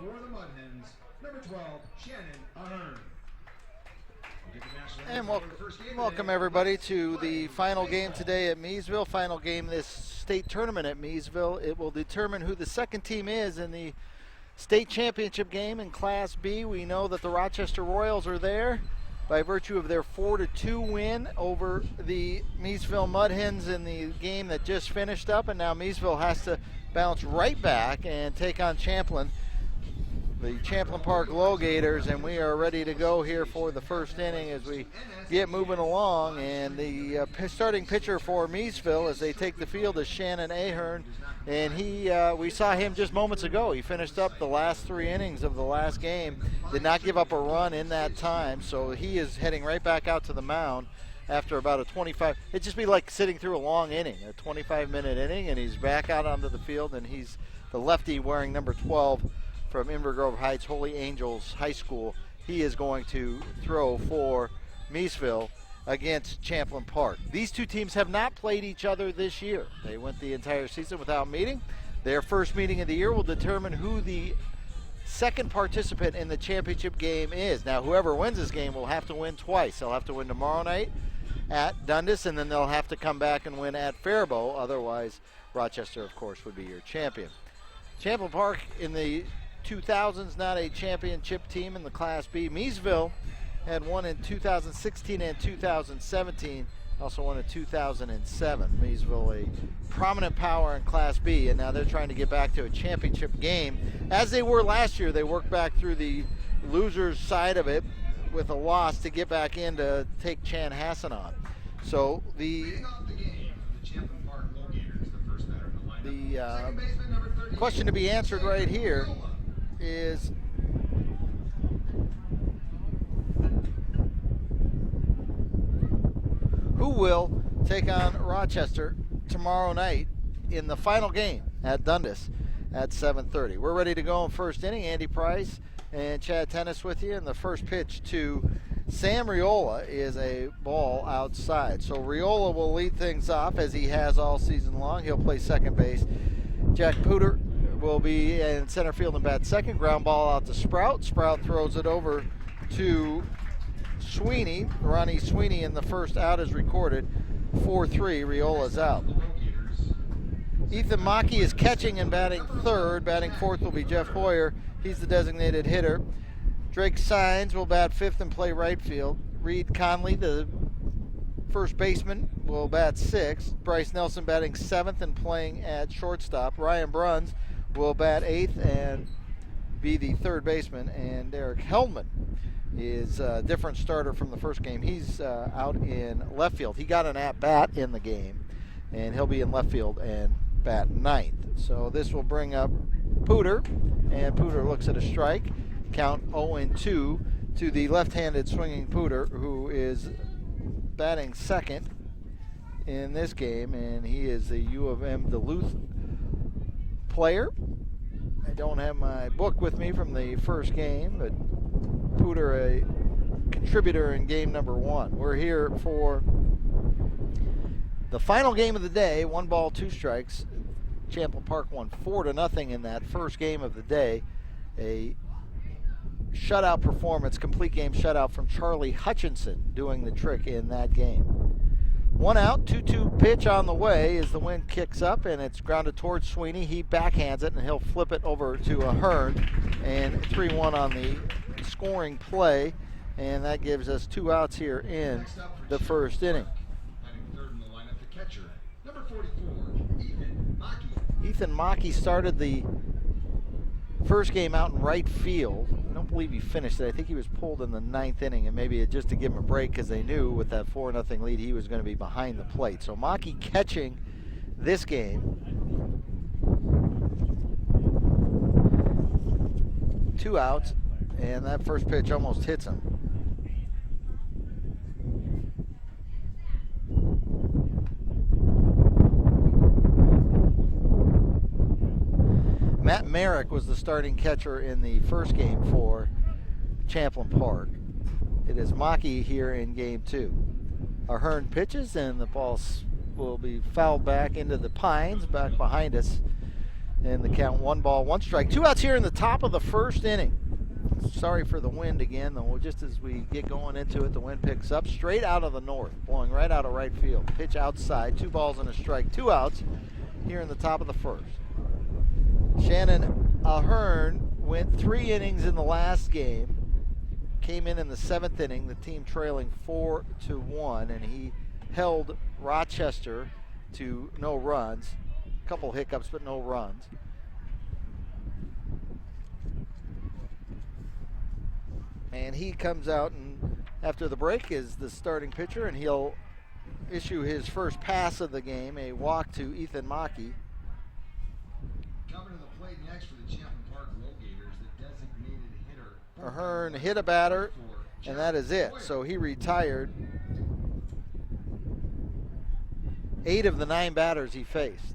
for the Mudhens, number 12, Shannon Ahern. And welcome everybody to the final game today at Miesville, final game this state tournament at Miesville. It will determine who the second team is in the state championship game in Class B. We know that the Rochester Royals are there by virtue of their 4-2 win over the Miesville Mudhens in the game that just finished up, and now Miesville has to bounce right back and take on Champlin, the Champlin Park LoGators, and we are ready to go here for the first inning as we get moving along. And the starting pitcher for Miesville as they take the field is Shannon Ahern, and we saw him just moments ago. He finished up the last 3 innings of the last game, did not give up a run in that time, so he is heading right back out to the mound after about a 25. It'd just be like sitting through a long inning, a 25-minute inning, and he's back out onto the field, and he's the lefty wearing number 12 from Inver Grove Heights Holy Angels High School. He is going to throw for Miesville against Champlin Park. These two teams have not played each other this year. They went the entire season without meeting. Their first meeting of the year will determine who the second participant in the championship game is. Now, whoever wins this game will have to win twice. They'll have to win tomorrow night at Dundas, and then they'll have to come back and win at Faribault. Otherwise, Rochester, of course, would be your champion. Champlin Park in the 2000s, not a championship team in the Class B. Miesville had won in 2016 and 2017, also won in 2007. Miesville, a prominent power in Class B, and now they're trying to get back to a championship game. As they were last year, they worked back through the losers side of it with a loss to get back in to take Chanhassen on. So the question to be answered right here is who will take on Rochester tomorrow night in the final game at Dundas at 7:30. We're ready to go in first inning. Andy Price and Chad Tennis with you, and the first pitch to Sam Riola is a ball outside. So Riola will lead things off as he has all season long. He'll play second base. Jack Puder will be in center field and bat second. Ground ball out to Sprout. Sprout throws it over to Sweeney. Ronnie Sweeney in the first out is recorded. 4-3, Riola's out. Ethan Mackey is catching and batting third. Batting fourth will be Jeff Hoyer. He's the designated hitter. Drake Sines will bat fifth and play right field. Reed Conley, the first baseman, will bat sixth. Bryce Nelson batting seventh and playing at shortstop. Ryan Bruns will bat eighth and be the third baseman. And Derek Heldman is a different starter from the first game. He's out in left field. He got an at-bat in the game, and he'll be in left field and bat ninth. So this will bring up Puder, and Puder looks at a strike. Count 0-2 to the left-handed swinging Puder, who is batting second in this game, and he is a U of M Duluth player. I don't have my book with me from the first game, but Puder a contributor in game number 1. We're here for the final game of the day. 1 ball, 2 strikes. Champlin Park won 4-0 in that first game of the day. A shutout performance, complete game shutout from Charlie Hutchinson doing the trick in that game. 1 out, 2-2 pitch on the way as the wind kicks up, and it's grounded towards Sweeney. He backhands it, and he'll flip it over to Ahern, and 3-1 on the scoring play, and that gives us 2 outs here in the first inning. Ethan Mackey started the first game out in right field. I don't believe he finished it. I think he was pulled in the 9th inning, and maybe just to give him a break because they knew with that 4-0 lead he was going to be behind the plate. So Mackey catching this game. 2 outs, and that first pitch almost hits him. Matt Merrick was the starting catcher in the first game for Champlin Park. It is Mackey here in game 2. Ahern pitches, and the ball will be fouled back into the pines back behind us. And the count, 1 ball, 1 strike. 2 outs here in the top of the first inning. Sorry for the wind again, though. Just as we get going into it, the wind picks up straight out of the north, blowing right out of right field. Pitch outside, 2 balls and a strike. 2 outs here in the top of the first. Shannon Ahern went 3 innings in the last game. Came in the 7th inning, the team trailing 4-1, and he held Rochester to no runs. A couple hiccups, but no runs. And he comes out and after the break is the starting pitcher, and he'll issue his first pass of the game, a walk to Ethan Mackey. Coming to the plate next for the Champlin Park LoGators, the designated hitter. Ahern hit a batter, and that is it. So he retired 8 of the 9 batters he faced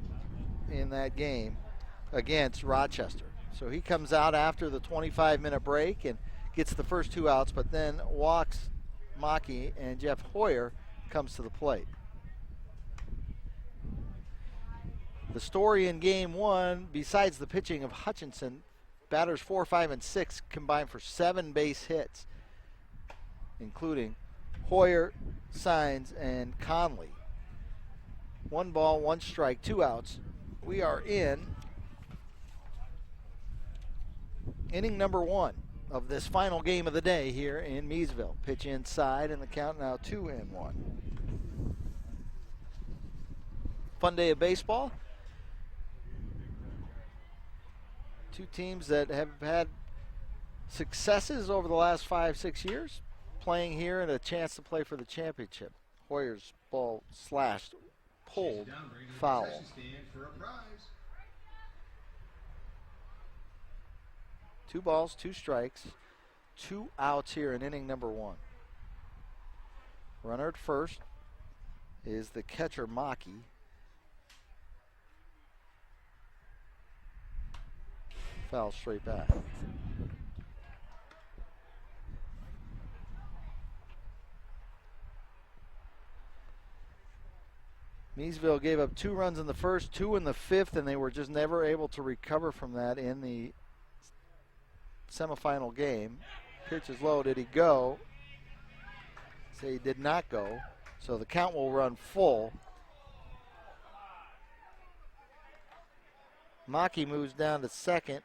in that game against Rochester. So he comes out after the 25-minute break and gets the first 2 outs, but then walks Mackey, and Jeff Hoyer comes to the plate. The story in game 1, besides the pitching of Hutchinson, batters 4, 5, and 6 combined for 7 base hits, including Hoyer, Signs, and Conley. 1 ball, 1 strike, 2 outs. We are in inning number 1 of this final game of the day here in Miesville. Pitch inside, and the count now 2-1. Fun day of baseball. 2 teams that have had successes over the last 5-6 years, playing here and a chance to play for the championship. Hoyer's ball slashed, pulled, foul. 2 balls, 2 strikes, 2 outs here in inning number 1. Runner at first is the catcher, Mackey. Foul straight back. Miesville gave up 2 runs in the first, 2 in the 5th, and they were just never able to recover from that in the semifinal game. Pitch is low. Did he go? Say he did not go. So the count will run full. Mackey moves down to second,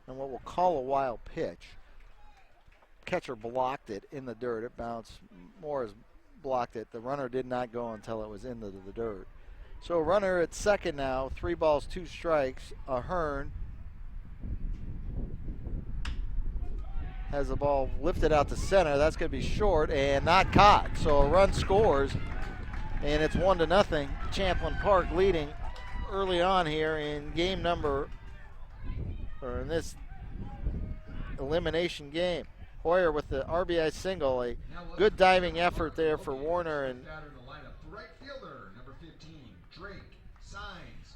and what we'll call a wild pitch. Catcher blocked it in the dirt. It bounced. Morris blocked it. The runner did not go until it was into the dirt. So runner at second now. 3 balls, 2 strikes. Ahern has the ball lifted out to center. That's going to be short and not caught. So a run scores, and it's 1-0. Champlin Park leading early on here in game number, or in this elimination game. Hoyer with the RBI single, a good diving effort there for Warner, and right fielder, number 15, Drake Signs.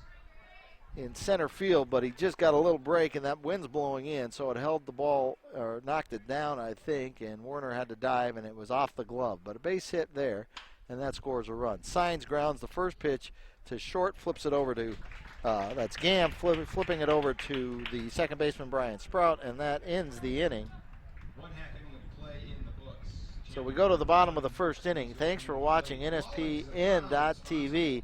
In center field, but he just got a little break, and that wind's blowing in, so it held the ball, or knocked it down, I think, and Warner had to dive, and it was off the glove. But a base hit there, and that scores a run. Signs grounds the first pitch to short, flips it over to, that's Gam flipping it over to the second baseman, Brian Sprout, and that ends the inning. 1/2 inning of play in the books. So we go to the bottom of the first inning. Thanks for watching NSPN.TV.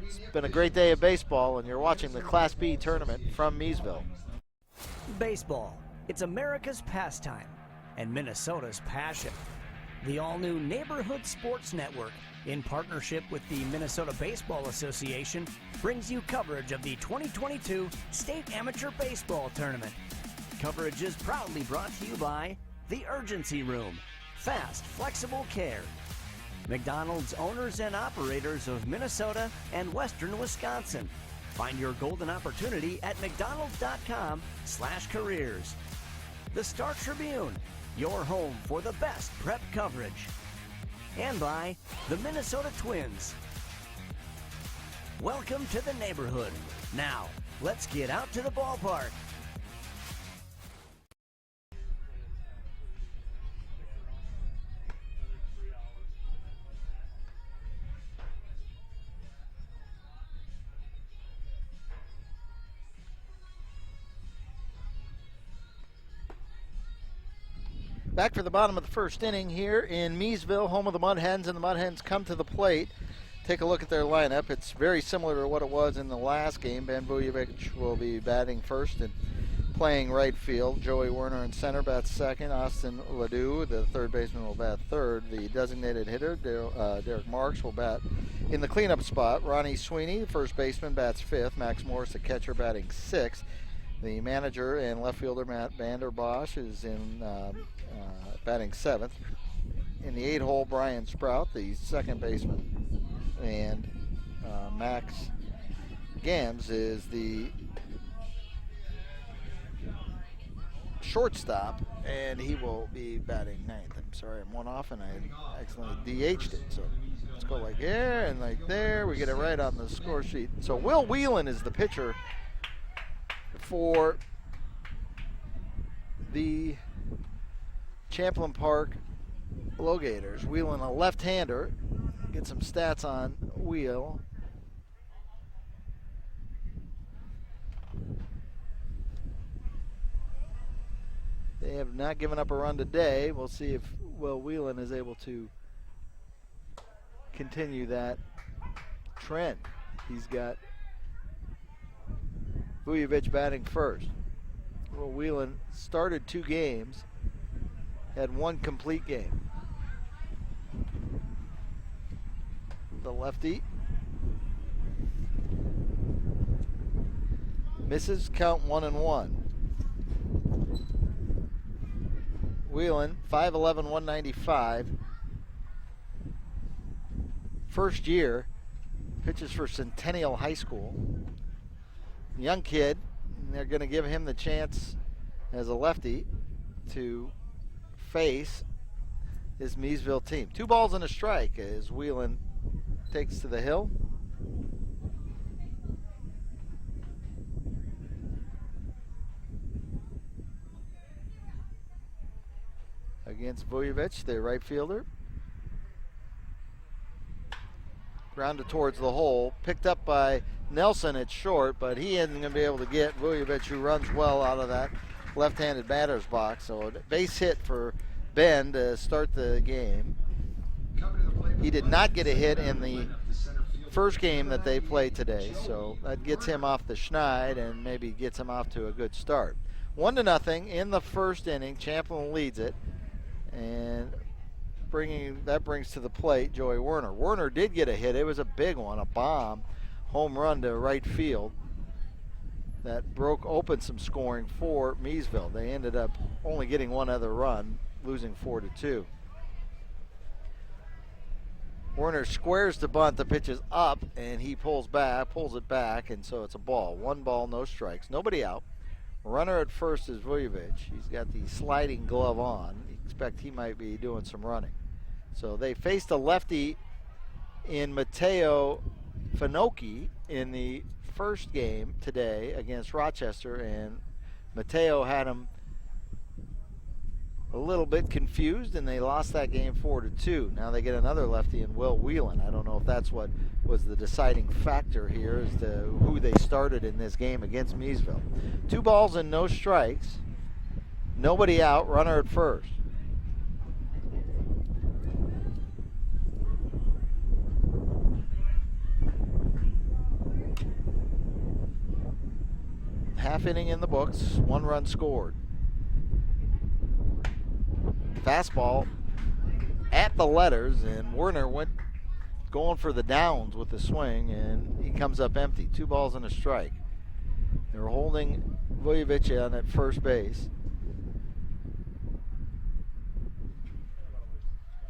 It's been a great day of baseball, and you're watching the Class B tournament from Miesville. Baseball. It's America's pastime and Minnesota's passion. The all-new Neighborhood Sports Network, in partnership with the Minnesota Baseball Association, brings you coverage of the 2022 State Amateur Baseball Tournament. Coverage is proudly brought to you by The Urgency Room, fast, flexible care. McDonald's, owners and operators of Minnesota and Western Wisconsin. Find your golden opportunity at mcdonalds.com/careers. The Star Tribune, your home for the best prep coverage. And by the Minnesota Twins. Welcome to the neighborhood. Now, let's get out to the ballpark. Back for the bottom of the first inning here in Miesville, home of the Mudhens, and the Mudhens come to the plate. Take a look at their lineup. It's very similar to what it was in the last game. Ben Vujovic will be batting first and playing right field. Joey Werner in center bats second. Austin Ledoux, the third baseman, will bat third. The designated hitter, Derek Marks, will bat in the cleanup spot. Ronnie Sweeney, the first baseman, bats fifth. Max Morris, the catcher, batting sixth. The manager and left fielder, Matt Vanderbosch, is in batting seventh. In the 8-hole, Brian Sprout, the second baseman. And Max Gams is the shortstop, and he will be batting ninth. I'm sorry, I'm one off, and I accidentally DH'd it. So let's go like here and like there. We get it right on the score sheet. So Will Whelan is the pitcher for the Champlin Park LoGators. Whelan, a left-hander. Get some stats on Wheel. They have not given up a run today. We'll see if Will Whelan is able to continue that trend. He's got Vujovic batting first. Will Whelan started 2 games, had 1 complete game. The lefty misses, count 1-1. Whelan, 5'11", 195. First year, pitches for Centennial High School. Young kid, and they're going to give him the chance as a lefty to face his Miesville team. 2 balls and a strike as Whelan takes to the hill. Against Vujovic, the right fielder. Grounded towards the hole. Picked up by Nelson at short, but he isn't going to be able to get Vujovic, who runs well out of that left-handed batter's box. So a base hit for Ben to start the game. He did not get a hit in the first game that they played today, so that gets him off the schneid and maybe gets him off to a good start. 1-0 in the first inning. Champlin leads it, and that brings to the plate Joey Werner. Werner did get a hit. It was a big one, a bomb home run to right field that broke open some scoring for Miesville. They ended up only getting 1 other run, losing 4-2. Werner squares the bunt. The pitch is up, and he pulls it back, and so it's a ball. 1 ball, no strikes. Nobody out. Runner at first is Vujovic. He's got the sliding glove on. You expect he might be doing some running. So they faced a lefty in Matteo Finocchi in the first game today against Rochester, and Matteo had him a little bit confused, and they lost that game 4-2. Now they get another lefty in Will Whelan. I don't know if that's what was the deciding factor here as to who they started in this game against Miesville. 2 balls and no strikes. Nobody out. Runner at first. Half inning in the books. 1 run scored. Fastball at the letters, and Werner went going for the downs with the swing, and he comes up empty. 2 balls and a strike. They're holding Vujovic on at first base.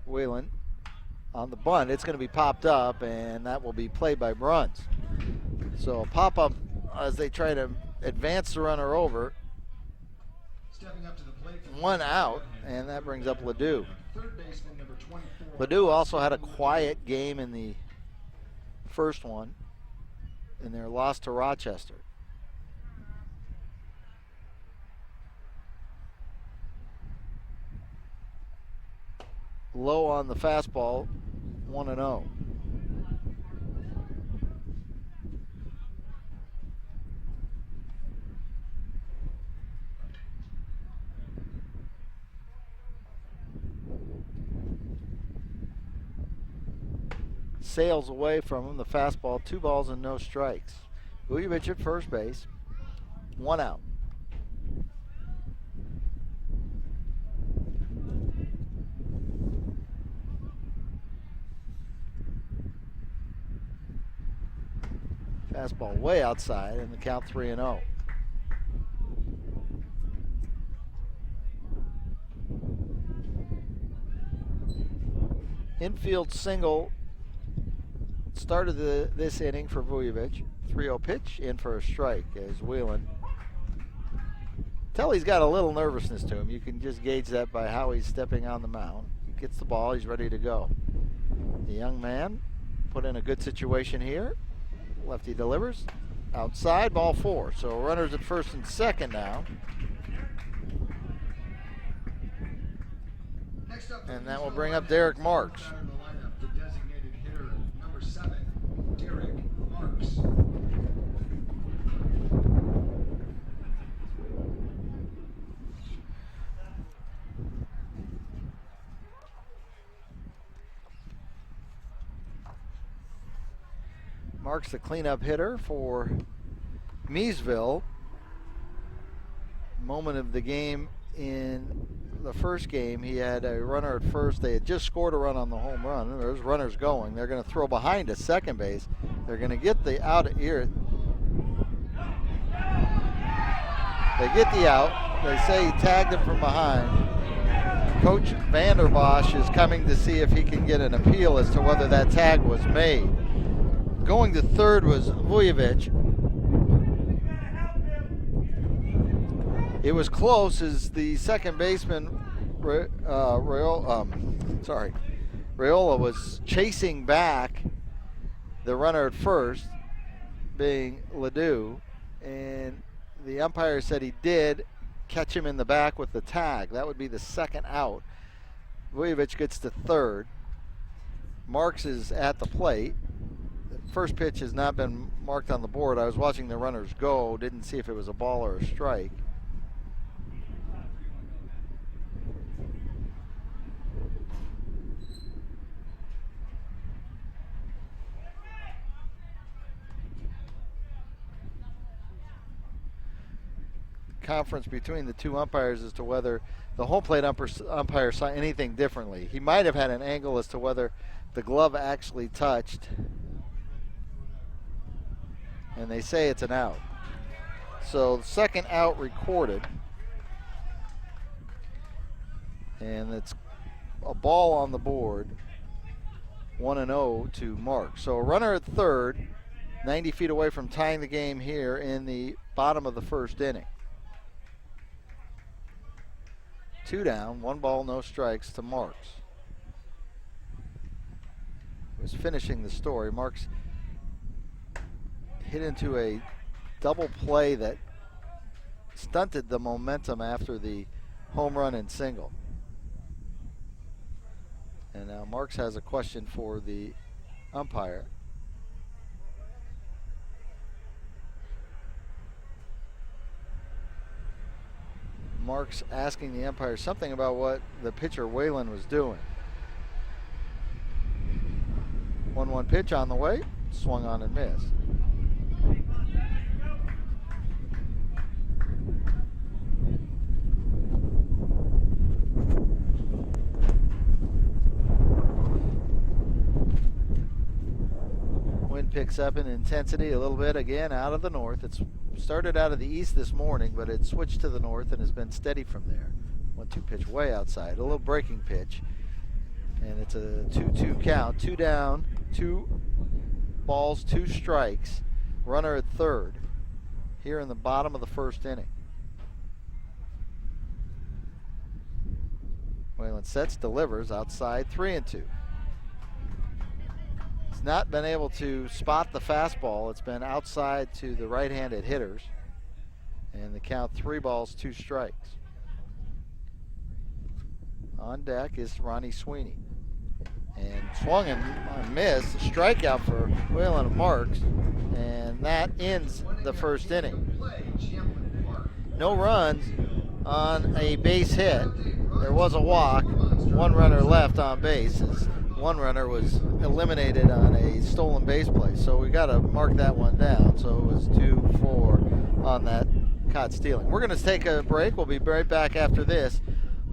Whelan on the bunt. It's going to be popped up, and that will be played by Bruns. So a pop-up as they try to advance the runner over. Stepping up to the plate. 1 out, and that brings up Ledoux. Ledoux also had a quiet game in the first one in their loss to Rochester. Low on the fastball, 1-0. sails away from him. The fastball, 2 balls and no strikes. Vujovic at first base, 1 out. Fastball way outside, and the count 3-0. Infield single started this inning for Vujovic. 3-0 pitch, in for a strike as Whelan. Tell he's got a little nervousness to him. You can just gauge that by how he's stepping on the mound. He gets the ball, he's ready to go. The young man put in a good situation here. Lefty delivers. Outside, ball 4. So runners at first and second now. And that will bring up Derek Marks. The designated hitter, number 7, Derek Marks. Marks the cleanup hitter for Miesville. Moment of the game in the first game, he had a runner at first. They had just scored a run on the home run. There's runners going. They're going to throw behind at second base. They're going to get the out here. They get the out. They say he tagged him from behind. Coach Vanderbosch is coming to see if he can get an appeal as to whether that tag was made. Going to third was Vujovic. It was close as the second baseman, Raiola was chasing back the runner at first, being Ledoux, and the umpire said he did catch him in the back with the tag. That would be the second out. Vujovic gets to third. Marks is at the plate. First pitch has not been marked on the board. I was watching the runners go, didn't see if it was a ball or a strike. Conference between the two umpires as to whether the home plate umpire saw anything differently. He might have had an angle as to whether the glove actually touched. And they say it's an out. So the second out recorded. And it's a ball on the board. 1-0 to Mark. So a runner at third, 90 feet away from tying the game here in the bottom of the first inning. 2 down, 1 ball, no strikes to Marks. Was finishing the story. Marks hit into a double play that stunted the momentum after the home run and single. And now Marks has a question for the umpire. Marks asking the umpire something about what the pitcher Whelan was doing. 1-1 pitch on the way, swung on and missed. Wind picks up in intensity a little bit again out of the north. It's started out of the east this morning, but it switched to the north and has been steady from there. 1-2 pitch way outside, a little breaking pitch. And it's a 2-2 count. 2 down, 2 balls, 2 strikes. Runner at third here in the bottom of the first inning. Whelan sets, delivers outside, 3-2. He's not been able to spot the fastball. It's been outside to the right-handed hitters. And the count 3 balls, 2 strikes. On deck is Ronnie Sweeney. And swung and missed. A strikeout for Whelan and Marks. And that ends the first inning. No runs on a base hit. There was a walk. 1 runner left on base as one runner was eliminated on a stolen base play. So we got to mark that one down. So it was 2-4 on that caught stealing. We're going to take a break. We'll be right back after this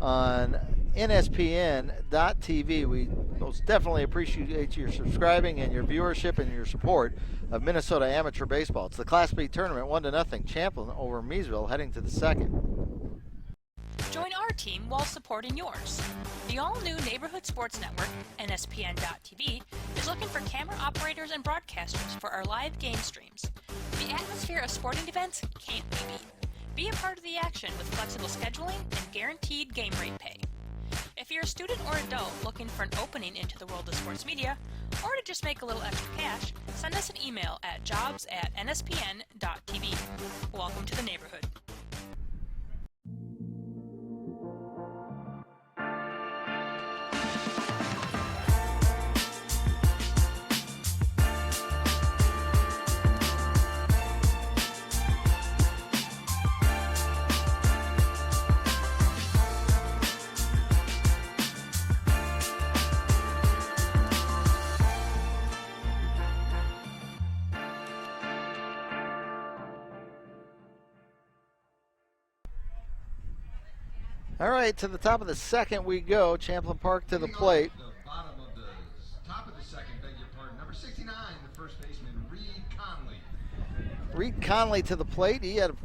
on NSPN.TV. We most definitely appreciate your subscribing and your viewership and your support of Minnesota amateur baseball. It's the Class B tournament, 1-0, Champlin over Miesville, heading to the second. Join our team while supporting yours. The all-new Neighborhood Sports Network, NSPN.TV, is looking for camera operators and broadcasters for our live game streams. The atmosphere of sporting events can't be beat. Be a part of the action with flexible scheduling and guaranteed game rate pay. If you're a student or adult looking for an opening into the world of sports media, or to just make a little extra cash, send us an email at jobs@nspn.tv. Welcome to the neighborhood. All right, to the top of the second we go. Champlin Park to the plate. The bottom of the top of the second, beg your pardon. Number 69, the first baseman, Reed Conley. Reed Conley to the plate. He had a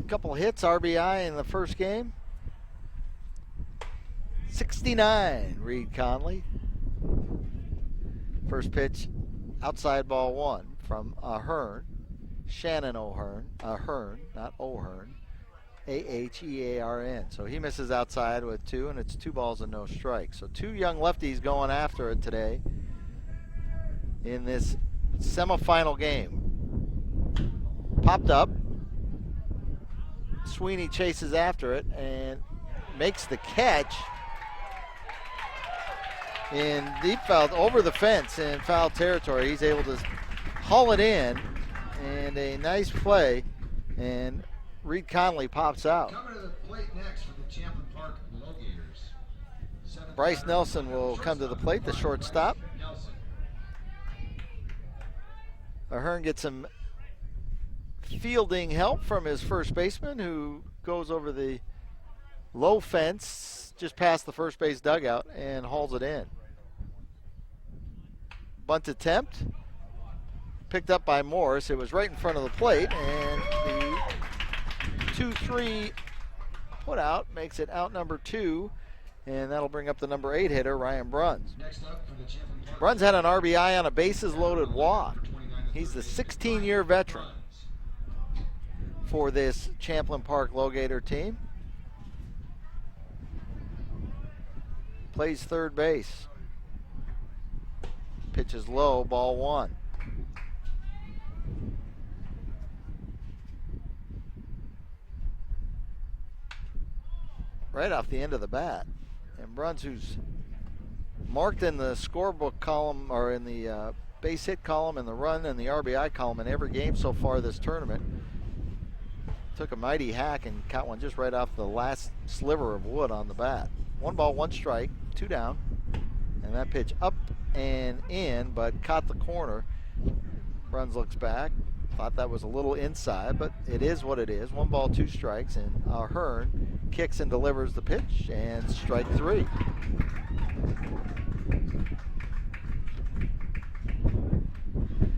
couple hits, RBI in the first game. 69, Reed Conley. First pitch, outside ball one from Ahern. Shannon Ahern, not O'Hearn. Ahearn. So he misses outside with 2, and it's 2 balls and no strikes. So 2 young lefties going after it today in this semifinal game. Popped up. Sweeney chases after it and makes the catch in deep foul, over the fence in foul territory. He's able to haul it in, and a nice play, and Reed Conley pops out. Coming to the plate next for the Champlin Park LoGators. Bryce Nelson will come to the plate, the shortstop. Ahern gets some fielding help from his first baseman, who goes over the low fence just past the first base dugout and hauls it in. Bunt attempt picked up by Morris. It was right in front of the plate, and the 2-3 put out makes it out number 2, and that'll bring up the number 8 hitter, Ryan Bruns. Bruns had an RBI on a bases loaded walk. He's the 16-year veteran for this Champlin Park LoGator team. Plays third base. Pitches low, ball 1. Right off the end of the bat. And Bruns, who's marked in the scorebook column, or in the base hit column and the run and the RBI column in every game so far this tournament, took a mighty hack and caught one just right off the last sliver of wood on the bat. 1 ball, 1 strike, 2 down. And that pitch up and in, but caught the corner. Bruns looks back. Thought that was a little inside, but it is what it is. 1 ball, 2 strikes, and Ahern kicks and delivers the pitch, and strike 3.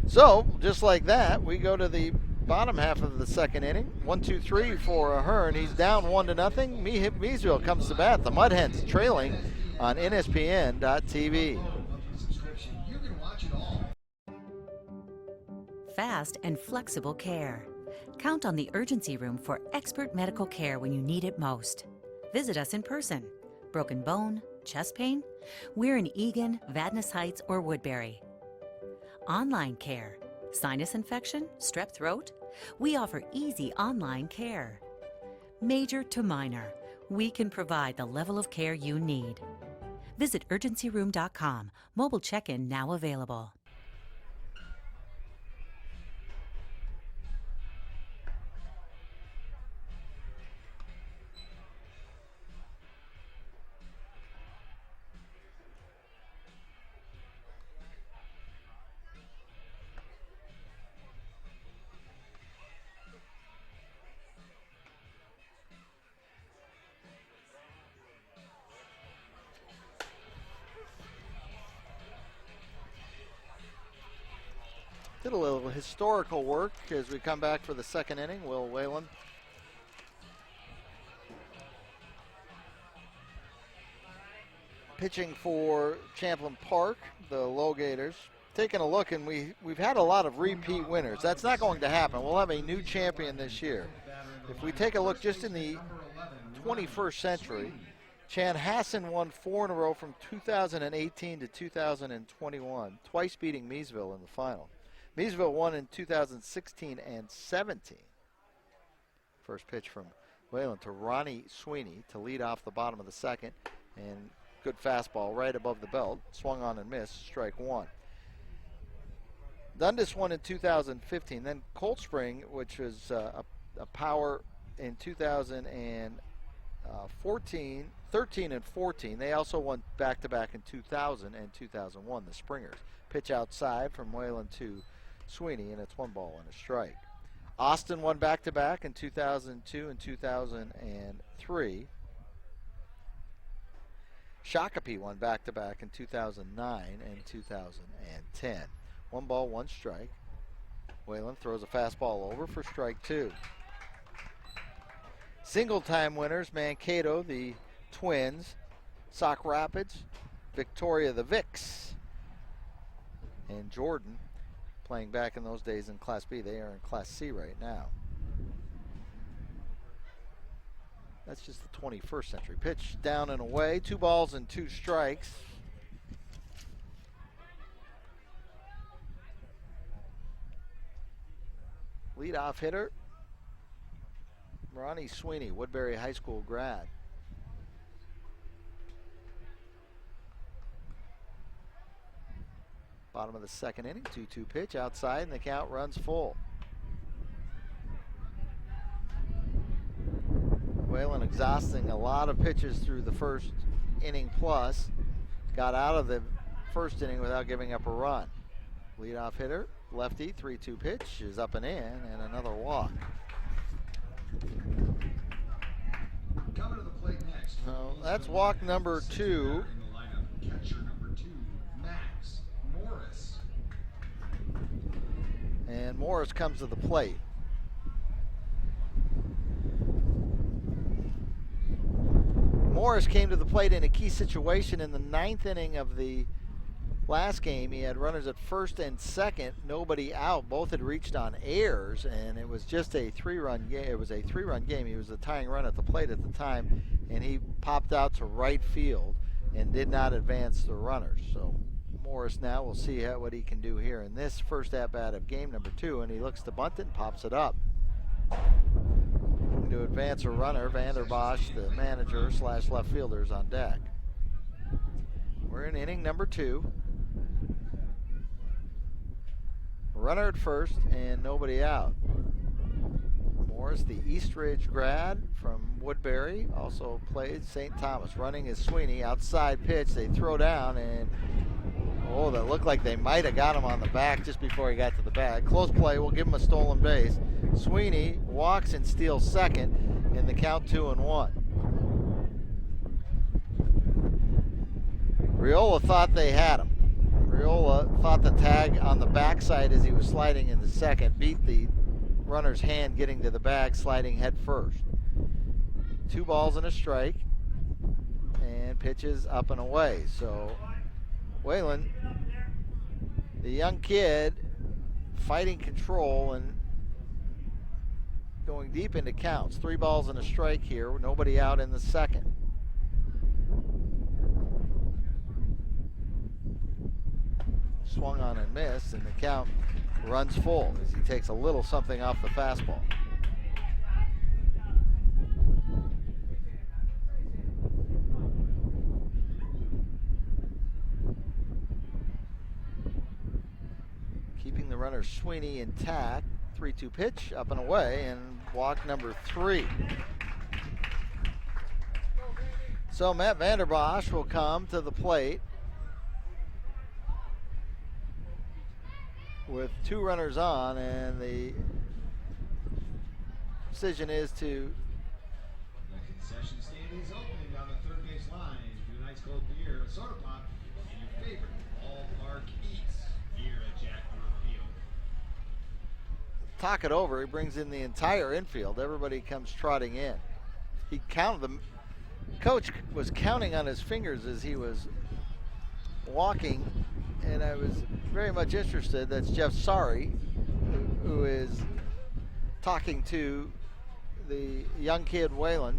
So, just like that, we go to the bottom half of the second inning. 1-2-3 for Ahern. He's down 1-0. Miesville comes to bat. The Mudhens trailing on NSPN.TV. You can watch it all. Fast and flexible care. Count on the urgency room for expert medical care when you need it most. Visit us in person. Broken bone, chest pain? We're in Eagan, Vadnais Heights, or Woodbury. Online care. Sinus infection, strep throat? We offer easy online care. Major to minor, we can provide the level of care you need. Visit urgencyroom.com. Mobile check-in now available. Did a little historical work as we come back for the second inning. Will Whalen pitching for Champlin Park, the LoGators. Taking a look, and we've had a lot of repeat winners. That's not going to happen. We'll have a new champion this year. If we take a look just in the 21st century, Chanhassen won 4 in a row from 2018 to 2021, twice beating Miesville in the final. Miesville won in 2016 and 17. First pitch from Whalen to Ronnie Sweeney to lead off the bottom of the second, and good fastball right above the belt, swung on and missed, strike one. Dundas won in 2015. Then Cold Spring, which was a power in 2014, 13 and 14. They also won back-to-back in 2000 and 2001, the Springers. Pitch outside from Whalen to Sweeney, and it's 1 ball and a strike. Austin won back-to-back in 2002 and 2003. Shakopee won back-to-back in 2009 and 2010. 1 ball, 1 strike. Whalen throws a fastball over for strike 2. Single-time winners, Mankato, the Twins, Sauk Rapids, Victoria, the Vicks, and Jordan, playing back in those days in Class B. They are in Class C right now. That's just the 21st century. Pitch down and away, 2 balls and 2 strikes. Leadoff hitter, Ronnie Sweeney, Woodbury High School grad. Bottom of the second inning, 2-2 pitch outside, and the count runs full. Whalen exhausting a lot of pitches through the first inning plus. Got out of the first inning without giving up a run. Leadoff hitter, lefty, 3-2 pitch is up and in, and another walk. Coming to the plate next. So that's walk number 2. In the lineup, catcher number 2, Max Morris. And Morris comes to the plate. Morris came to the plate in a key situation in the 9th inning of the last game. He had runners at first and second, nobody out. Both had reached on errors, and it was just a 3-run game. It was a 3-run game. He was the tying run at the plate at the time, and he popped out to right field and did not advance the runners. So Morris now will see what he can do here in this first at-bat of game number 2, and he looks to bunt it and pops it up. To advance a runner, Vanderbosch, the manager / left fielder, is on deck. We're in inning number 2. Runner at first and nobody out. Morris, the East Ridge grad from Woodbury, also played St. Thomas. Running is Sweeney, outside pitch. They throw down, and that looked like they might have got him on the back just before he got to the bag. Close play, we'll give him a stolen base. Sweeney walks and steals second, and the count 2-1. Riola thought they had him. Riola thought the tag on the backside as he was sliding into second beat the runner's hand getting to the bag, sliding head first. 2 balls and a strike, and pitches up and away. So Whalen, the young kid, fighting control and going deep into counts. 3 balls and a strike here, nobody out in the second. Swung on and missed, and the count runs full as he takes a little something off the fastball. Keeping the runner Sweeney intact. 3-2 pitch, up and away, and walk number 3. So Matt Vanderbosch will come to the plate with 2 runners on, and the decision is to... The concession stand is opening down the third base line. Get a nice cold beer, a soda pop, and your favorite ballpark eats here at Jack Ruhr Field. talk it over. He brings in the entire infield. Everybody comes trotting in. He counted them. Coach was counting on his fingers as he was walking, and I was very much interested. That's Jeff Sari, who is talking to the young kid Waylon.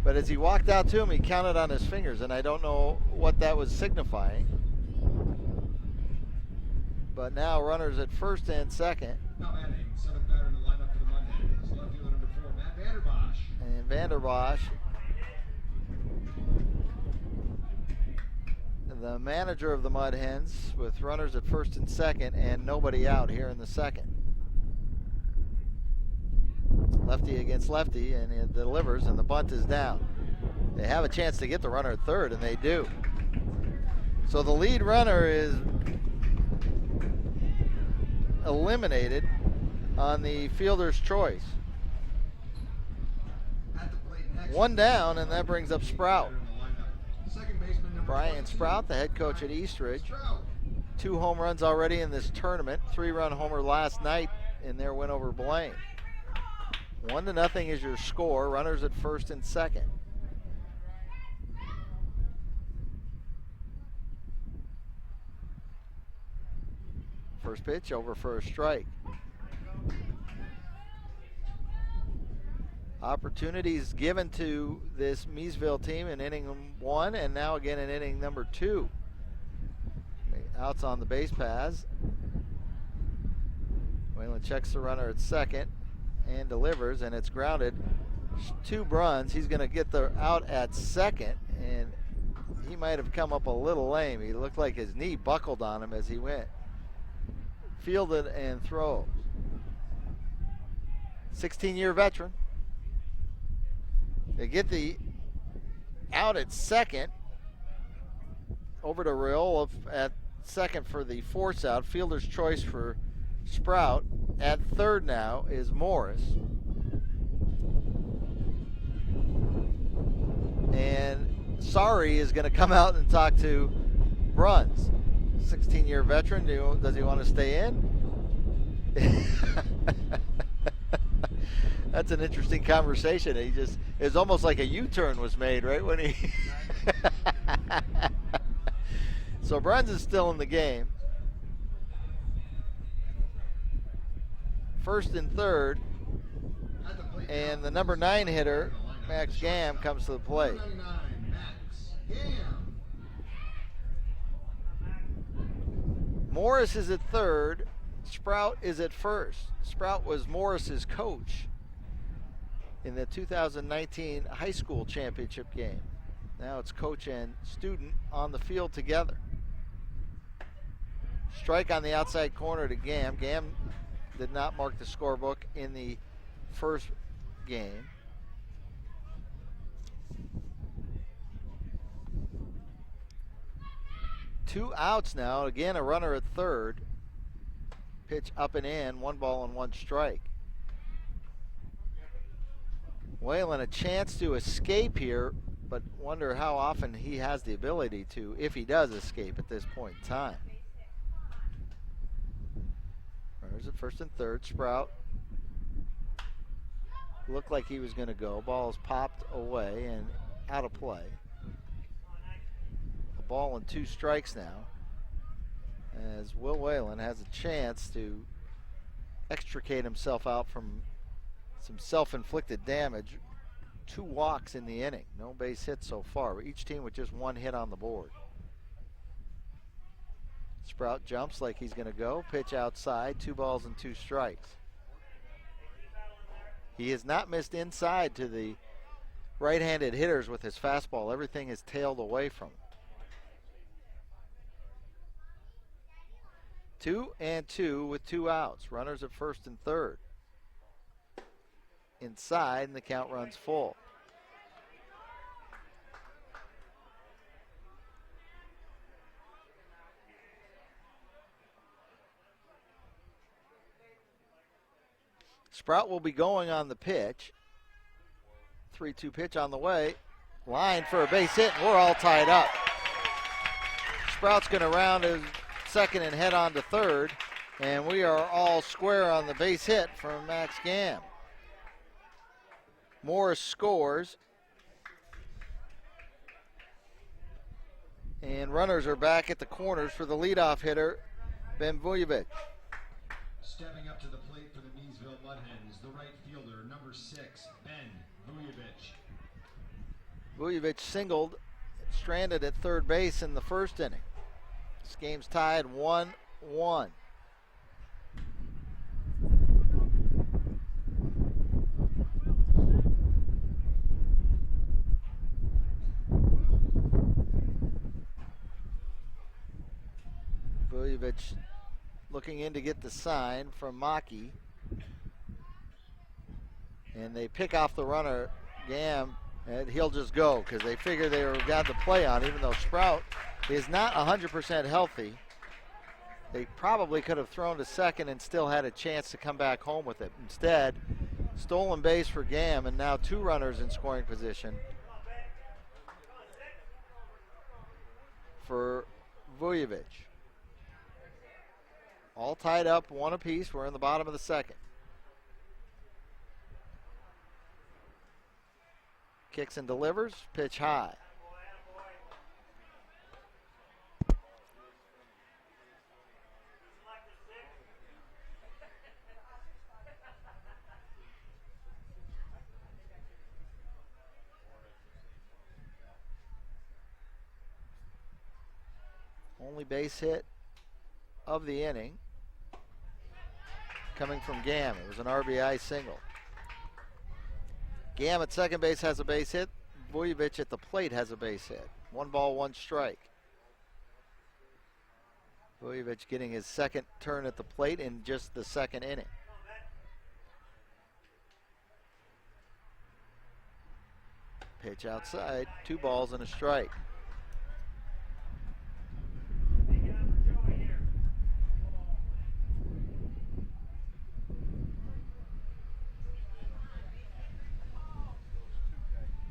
But as he walked out to him, he counted on his fingers, and I don't know what that was signifying. But now runners at first and second. Now batting, seventh batter in the lineup for the Mudhens. Left fielder number 4, Matt Vanderbosch. And Vanderbosch, the manager of the Mudhens, with runners at first and second and nobody out here in the second. Lefty against lefty, and it delivers, and the bunt is down. They have a chance to get the runner at third, and they do. So the lead runner is eliminated on the fielder's choice. At the plate next. One down, and that brings up Sprout. Second baseman number Brian 22, Sprout, the head coach at Eastridge. Stroud. 2 home runs already in this tournament. 3-run homer last night in their win over Blaine. 1-0 is your score. Runners at first and second. First pitch over for a strike. Opportunities given to this Miesville team in inning 1 and now again in inning number 2. Outs on the base paths. Whalen checks the runner at second and delivers, and it's grounded. 2 runs. He's going to get the out at second, and he might have come up a little lame. He looked like his knee buckled on him as he went. Fielded and throws. 16-year veteran. They get the out at second. Over to Real at second for the force out. Fielder's choice for Sprout. At third now is Morris. And Sari is going to come out and talk to Bruns. 16-year veteran. Does he want to stay in? That's an interesting conversation. It's almost like a U-turn was made right when he. So Bruns is still in the game. First and third, and the number 9 hitter, Max Gam, comes to the plate. Morris is at third. Sprout is at first. Sprout was Morris's coach in the 2019 high school championship game. Now it's coach and student on the field together. Strike on the outside corner to Gam. Gam did not mark the scorebook in the first game. Two outs now. Again, a runner at third. Pitch up and in. 1 ball and 1 strike. Whalen a chance to escape here, but wonder how often he has the ability to, if he does escape at this point in time. Runners at first and third. Sprout looked like he was going to go. Ball's popped away and out of play. A ball and 2 strikes now, as Will Whalen has a chance to extricate himself out from some self-inflicted damage. 2 walks in the inning. No base hits so far. Each team with just 1 hit on the board. Sprout jumps like he's going to go. Pitch outside. 2 balls and 2 strikes. He has not missed inside to the right-handed hitters with his fastball. Everything is tailed away from him. 2-2 with 2 outs. Runners at first and third. Inside, and the count runs full. Sprout will be going on the pitch. 3-2 pitch on the way. Line for a base hit, and we're all tied up. Sprout's going to round his second and head on to third. And we are all square on the base hit from Max Gamm. Morris scores. And runners are back at the corners for the leadoff hitter, Ben Vujovic. Stepping up to the plate for the Miesville Mudhens, the right fielder, number 6, Ben Vujovic. Vujovic singled, stranded at third base in the first inning. This game's tied 1-1. Vujovic looking in to get the sign from Maki. And they pick off the runner, Gamm, and he'll just go because they figure they got the play on, even though Sprout is not 100% healthy. They probably could have thrown to second and still had a chance to come back home with it. Instead, stolen base for Gamm, and now 2 runners in scoring position for Vujovic. All tied up, 1 apiece. We're in the bottom of the second. Kicks and delivers, pitch high. Only base hit of the inning coming from Gamm. It was an RBI single. Gamm at second base has a base hit. Vujovic at the plate has a base hit. 1 ball, 1 strike. Vujovic getting his second turn at the plate in just the second inning. Pitch outside, 2 balls and a strike.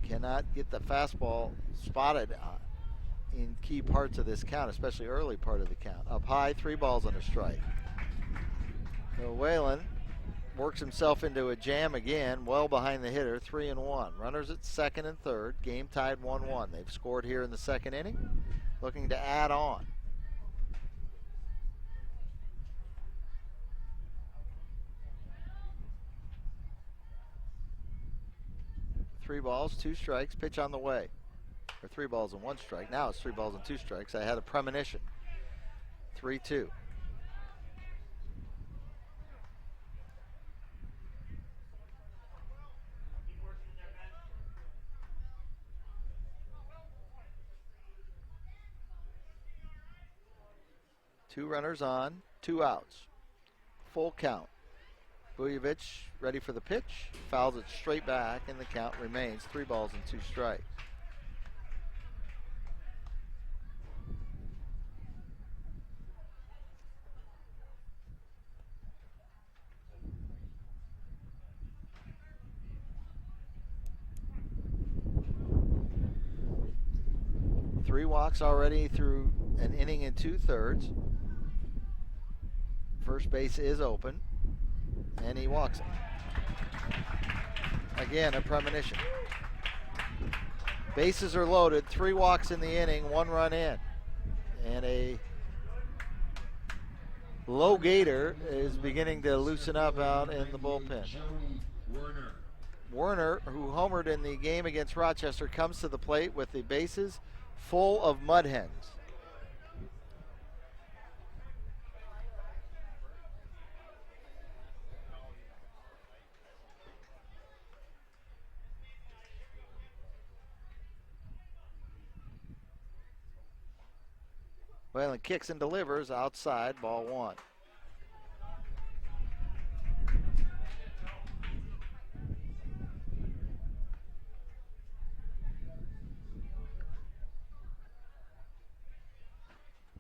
Cannot get the fastball spotted in key parts of this count, especially early part of the count. Up high, 3 balls and a strike. So Whalen works himself into a jam again, well behind the hitter, 3-1. Runners at second and third, game tied 1-1. They've scored here in the second inning, looking to add on. Three balls, 2 strikes, pitch on the way. Or 3 balls and 1 strike. Now it's 3 balls and 2 strikes. I had a premonition. 3-2. Two runners on, 2 outs. Full count. Vujovic ready for the pitch, fouls it straight back, and the count remains 3 balls and 2 strikes. Three walks already through an inning and 2/3. First base is open. And he walks it. Again, a premonition. Bases are loaded. 3 walks in the inning, 1 run in. And a LoGator is beginning to loosen up out in the bullpen. Werner, who homered in the game against Rochester, comes to the plate with the bases full of Mudhens. Whalen kicks and delivers outside, ball 1.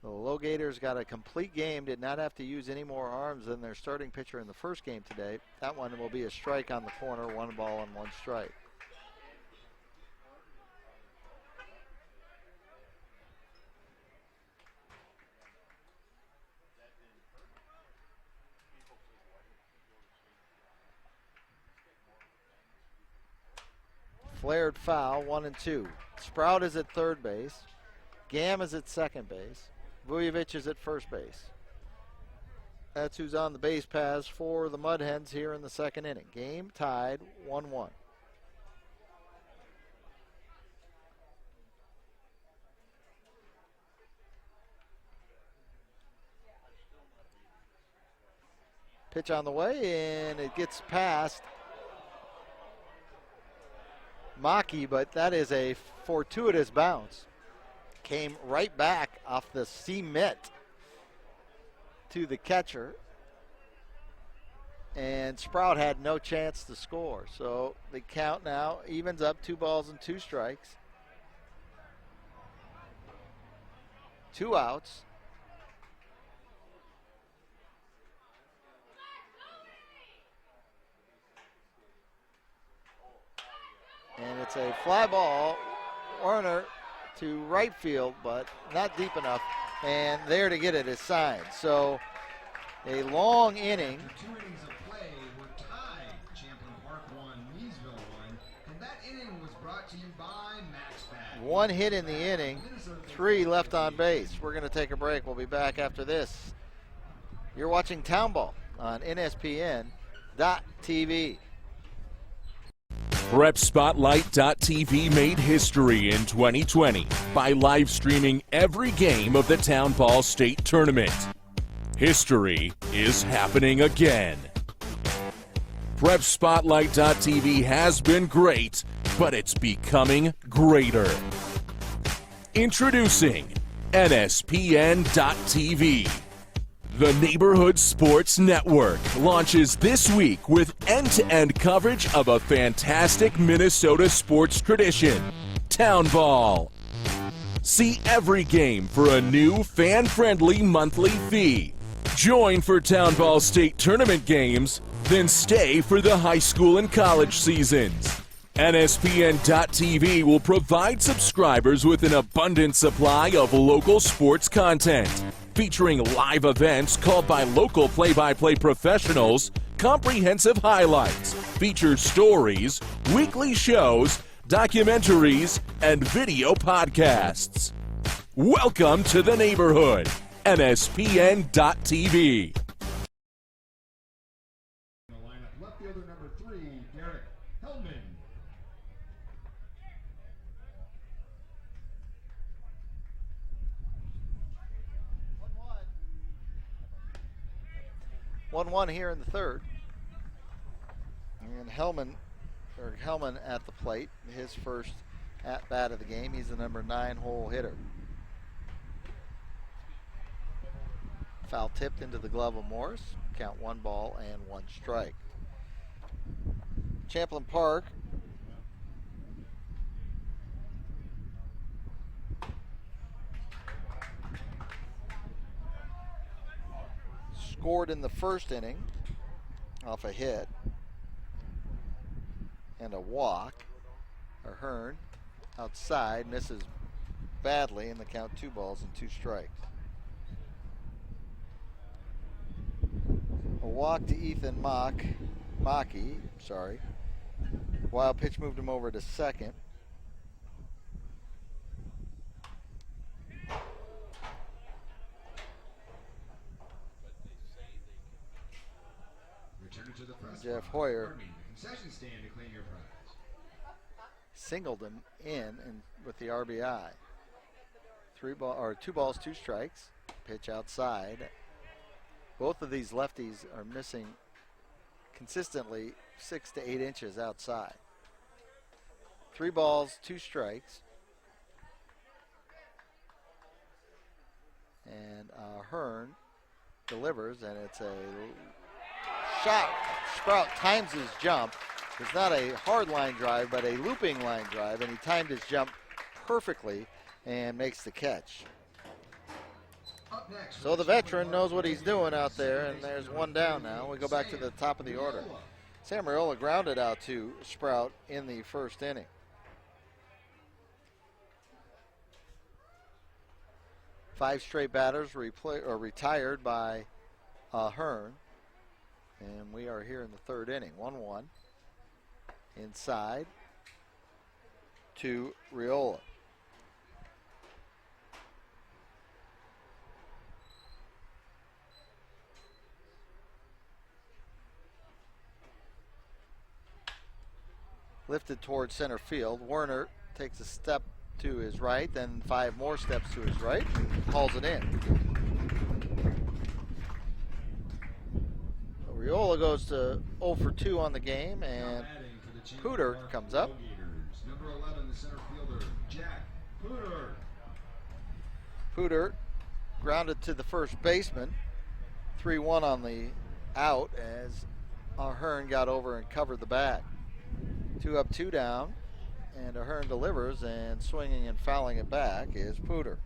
The LoGators got a complete game, did not have to use any more arms than their starting pitcher in the first game today. That one will be a strike on the corner, 1 ball and 1 strike. Flared foul, 1 and 2. Sprout is at third base. Gam is at second base. Vujovic is at first base. That's who's on the base paths for the Mudhens here in the second inning. Game tied 1-1. Pitch on the way, and it gets past Maki, but that is a fortuitous bounce. Came right back off the cement to the catcher, and Sprout had no chance to score. So the count now evens up, 2 balls and 2 strikes. 2 outs. And it's a fly ball, Warner to right field, but not deep enough. And there to get it is signed. So a long inning. The 2 innings of play were tied. Champlin Park 1, Miesville 1. And that inning was brought to you by Max Bag. 1 hit in the inning, 3 left on base. We're going to take a break. We'll be back after this. You're watching Town Ball on NSPN.TV. PrepSpotlight.tv made history in 2020 by live streaming every game of the Town Ball State Tournament. History is happening again. PrepSpotlight.tv has been great, but it's becoming greater. Introducing NSPN.tv. The Neighborhood Sports Network launches this week with end-to-end coverage of a fantastic Minnesota sports tradition, Town Ball. See every game for a new fan-friendly monthly fee. Join for Town Ball State Tournament games, then stay for the high school and college seasons. NSPN.tv will provide subscribers with an abundant supply of local sports content, featuring live events called by local play-by-play professionals, comprehensive highlights, featured stories, weekly shows, documentaries, and video podcasts. Welcome to the neighborhood. NSPN.tv. The lineup, left fielder number 3, Derek Hellman. 1-1 here in the third. And Hellman at the plate, his first at-bat of the game. He's the number 9 hole hitter. Foul tipped into the glove of Morris. Count 1 ball and 1 strike. Champlin Park scored in the first inning off a hit and a walk. Ahern outside misses badly, and the count 2 balls and 2 strikes. A walk to Ethan Maki. Wild pitch moved him over to second. Return to the press Jeff box. Hoyer Pardon me, the concession stand to claim your prize. singled him in and with the RBI. 2 balls, 2 strikes. Pitch outside. Both of these lefties are missing consistently 6 to 8 inches outside. 3 balls, 2 strikes. And Ahern delivers, and it's a shot. Sprout times his jump. It's not a hard line drive, but a looping line drive, and he timed his jump perfectly and makes the catch. Up next, So the veteran knows what he's doing out there, and there's 1 down now. We go back to the top of the order. Sam Mariola grounded out to Sprout in the first inning. Five straight batters retired by Ahern. And we are here in the third inning. 1-1. Inside. to Riola. Lifted towards center field. Werner takes a step to his right, then 5 more steps to his right, hauls it in. So Riola goes to 0 for 2 on the game, and Pooter comes up. Number 11, the center fielder, Jack Ruhr. Pooter grounded to the first baseman. 3-1 on the out as Ahern got over and covered the bag. 2 up, 2 down, and Ahern delivers, and swinging and fouling it back is Pooter.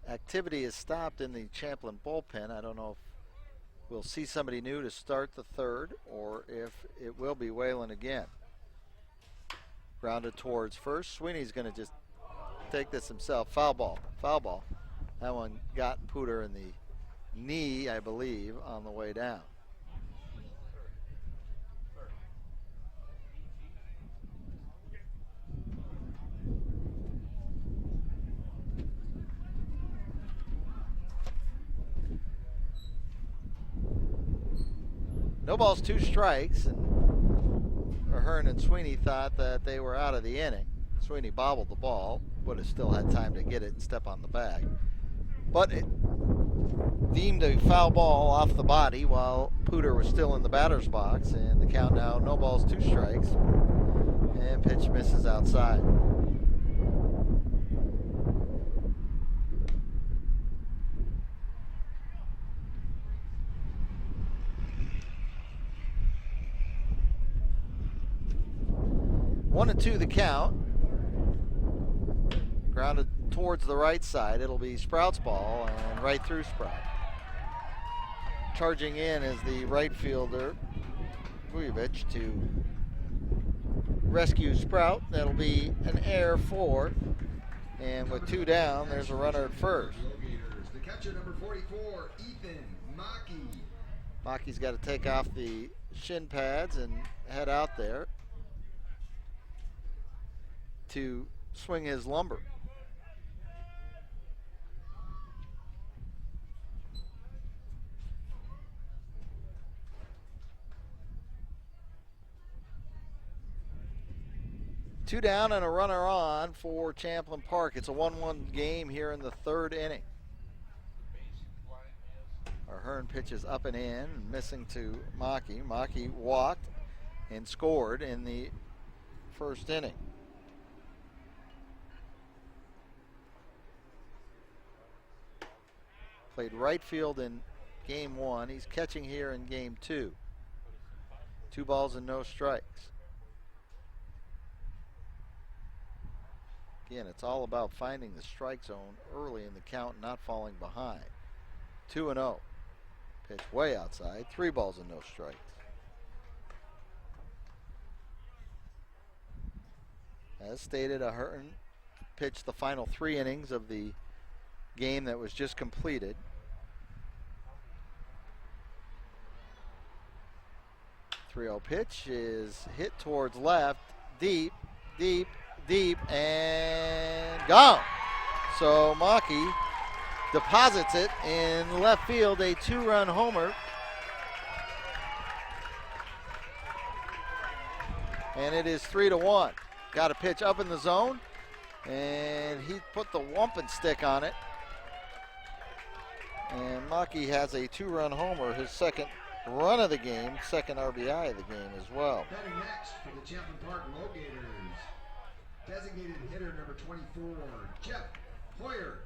Activity is stopped in the Champlin bullpen. I don't know if we'll see somebody new to start the third or if it will be Whalen again. Grounded towards first. Sweeney's going to just take this himself. Foul ball. Foul ball. That one got Pooter in the knee, I believe, on the way down. No balls, 2 strikes, and Ahern and Sweeney thought that they were out of the inning. Sweeney bobbled the ball, would have still had time to get it and step on the bag. But it deemed a foul ball off the body while Pooter was still in the batter's box, and the count now, no balls, 2 strikes, and pitch misses outside. One and 2 the count. Grounded towards the right side. It'll be Sprout's ball and right through Sprout. Charging in is the right fielder, Vujovic, to rescue Sprout. That'll be an error for, and with 2 down, there's a runner at first. The catcher, number 44, Ethan Maki. Maki's got to take off the shin pads and head out there to swing his lumber. Two down and a runner on for Champlin Park. It's a 1-1 game here in the 3rd inning. Ahern pitches up and in, missing to Maki. Maki walked and scored in the 1st inning. Played right field in game 1. He's catching here in game 2. 2 balls and no strikes. Again, it's all about finding the strike zone early in the count and not falling behind. 2-0. Pitch way outside. 3 balls and no strikes. As stated, Ahern pitched the final 3 innings of the game that was just completed. .30 pitch is hit towards left, deep, and gone. So Maki deposits it in left field, a 2-run homer. And it is 3-1. Got a pitch up in the zone, and he put the whumping stick on it. And Maki has a 2-run homer, his 2nd run of the game, 2nd RBI of the game as well. Batting next for the Champlin Park LoGators, designated hitter number 24, Jeff Hoyer.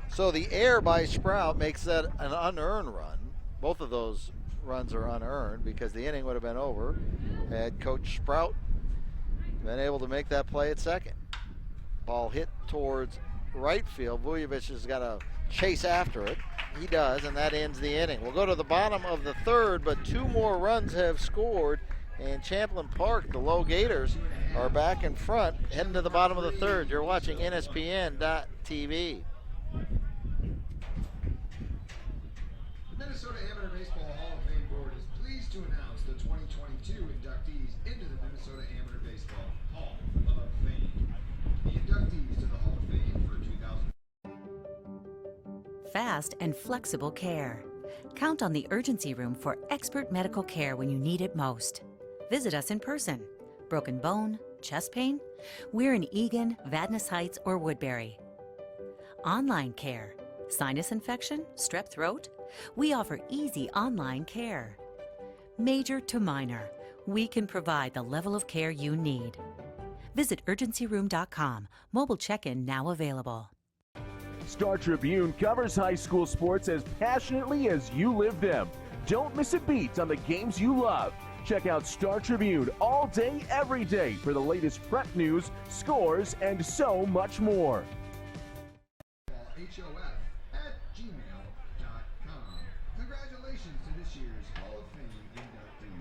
So the error by Sprout makes that an unearned run. Both of those runs are unearned because the inning would have been over had Coach Sprout been able to make that play at second. Ball hit towards right field. Vujovic has got to chase after it. He does, and that ends the inning. We'll go to the bottom of the 3rd, but 2 more runs have scored, and Champlin Park, the LoGators, are back in front, heading to the bottom of the 3rd. You're watching NSPN.TV. Minnesota Amateur Baseball Hall of Fame Board is pleased to announce the 2022 inductees into the Minnesota Amateur Baseball Hall of Fame. The inductees to the Hall of Fame for 2000. Fast and flexible care. Count on the urgency room for expert medical care when you need it most. Visit us in person. Broken bone, chest pain? We're in Eagan, Vadnais Heights, or Woodbury. Online care. Sinus infection? Strep throat? We offer easy online care. Major to minor, we can provide the level of care you need. Visit urgencyroom.com. Mobile check-in now available. Star Tribune covers high school sports as passionately as you live them. Don't miss a beat on the games you love. Check out Star Tribune all day, every day for the latest prep news, scores, and so much more. HOF@gmail.com. Congratulations to this year's Hall of Fame inductees.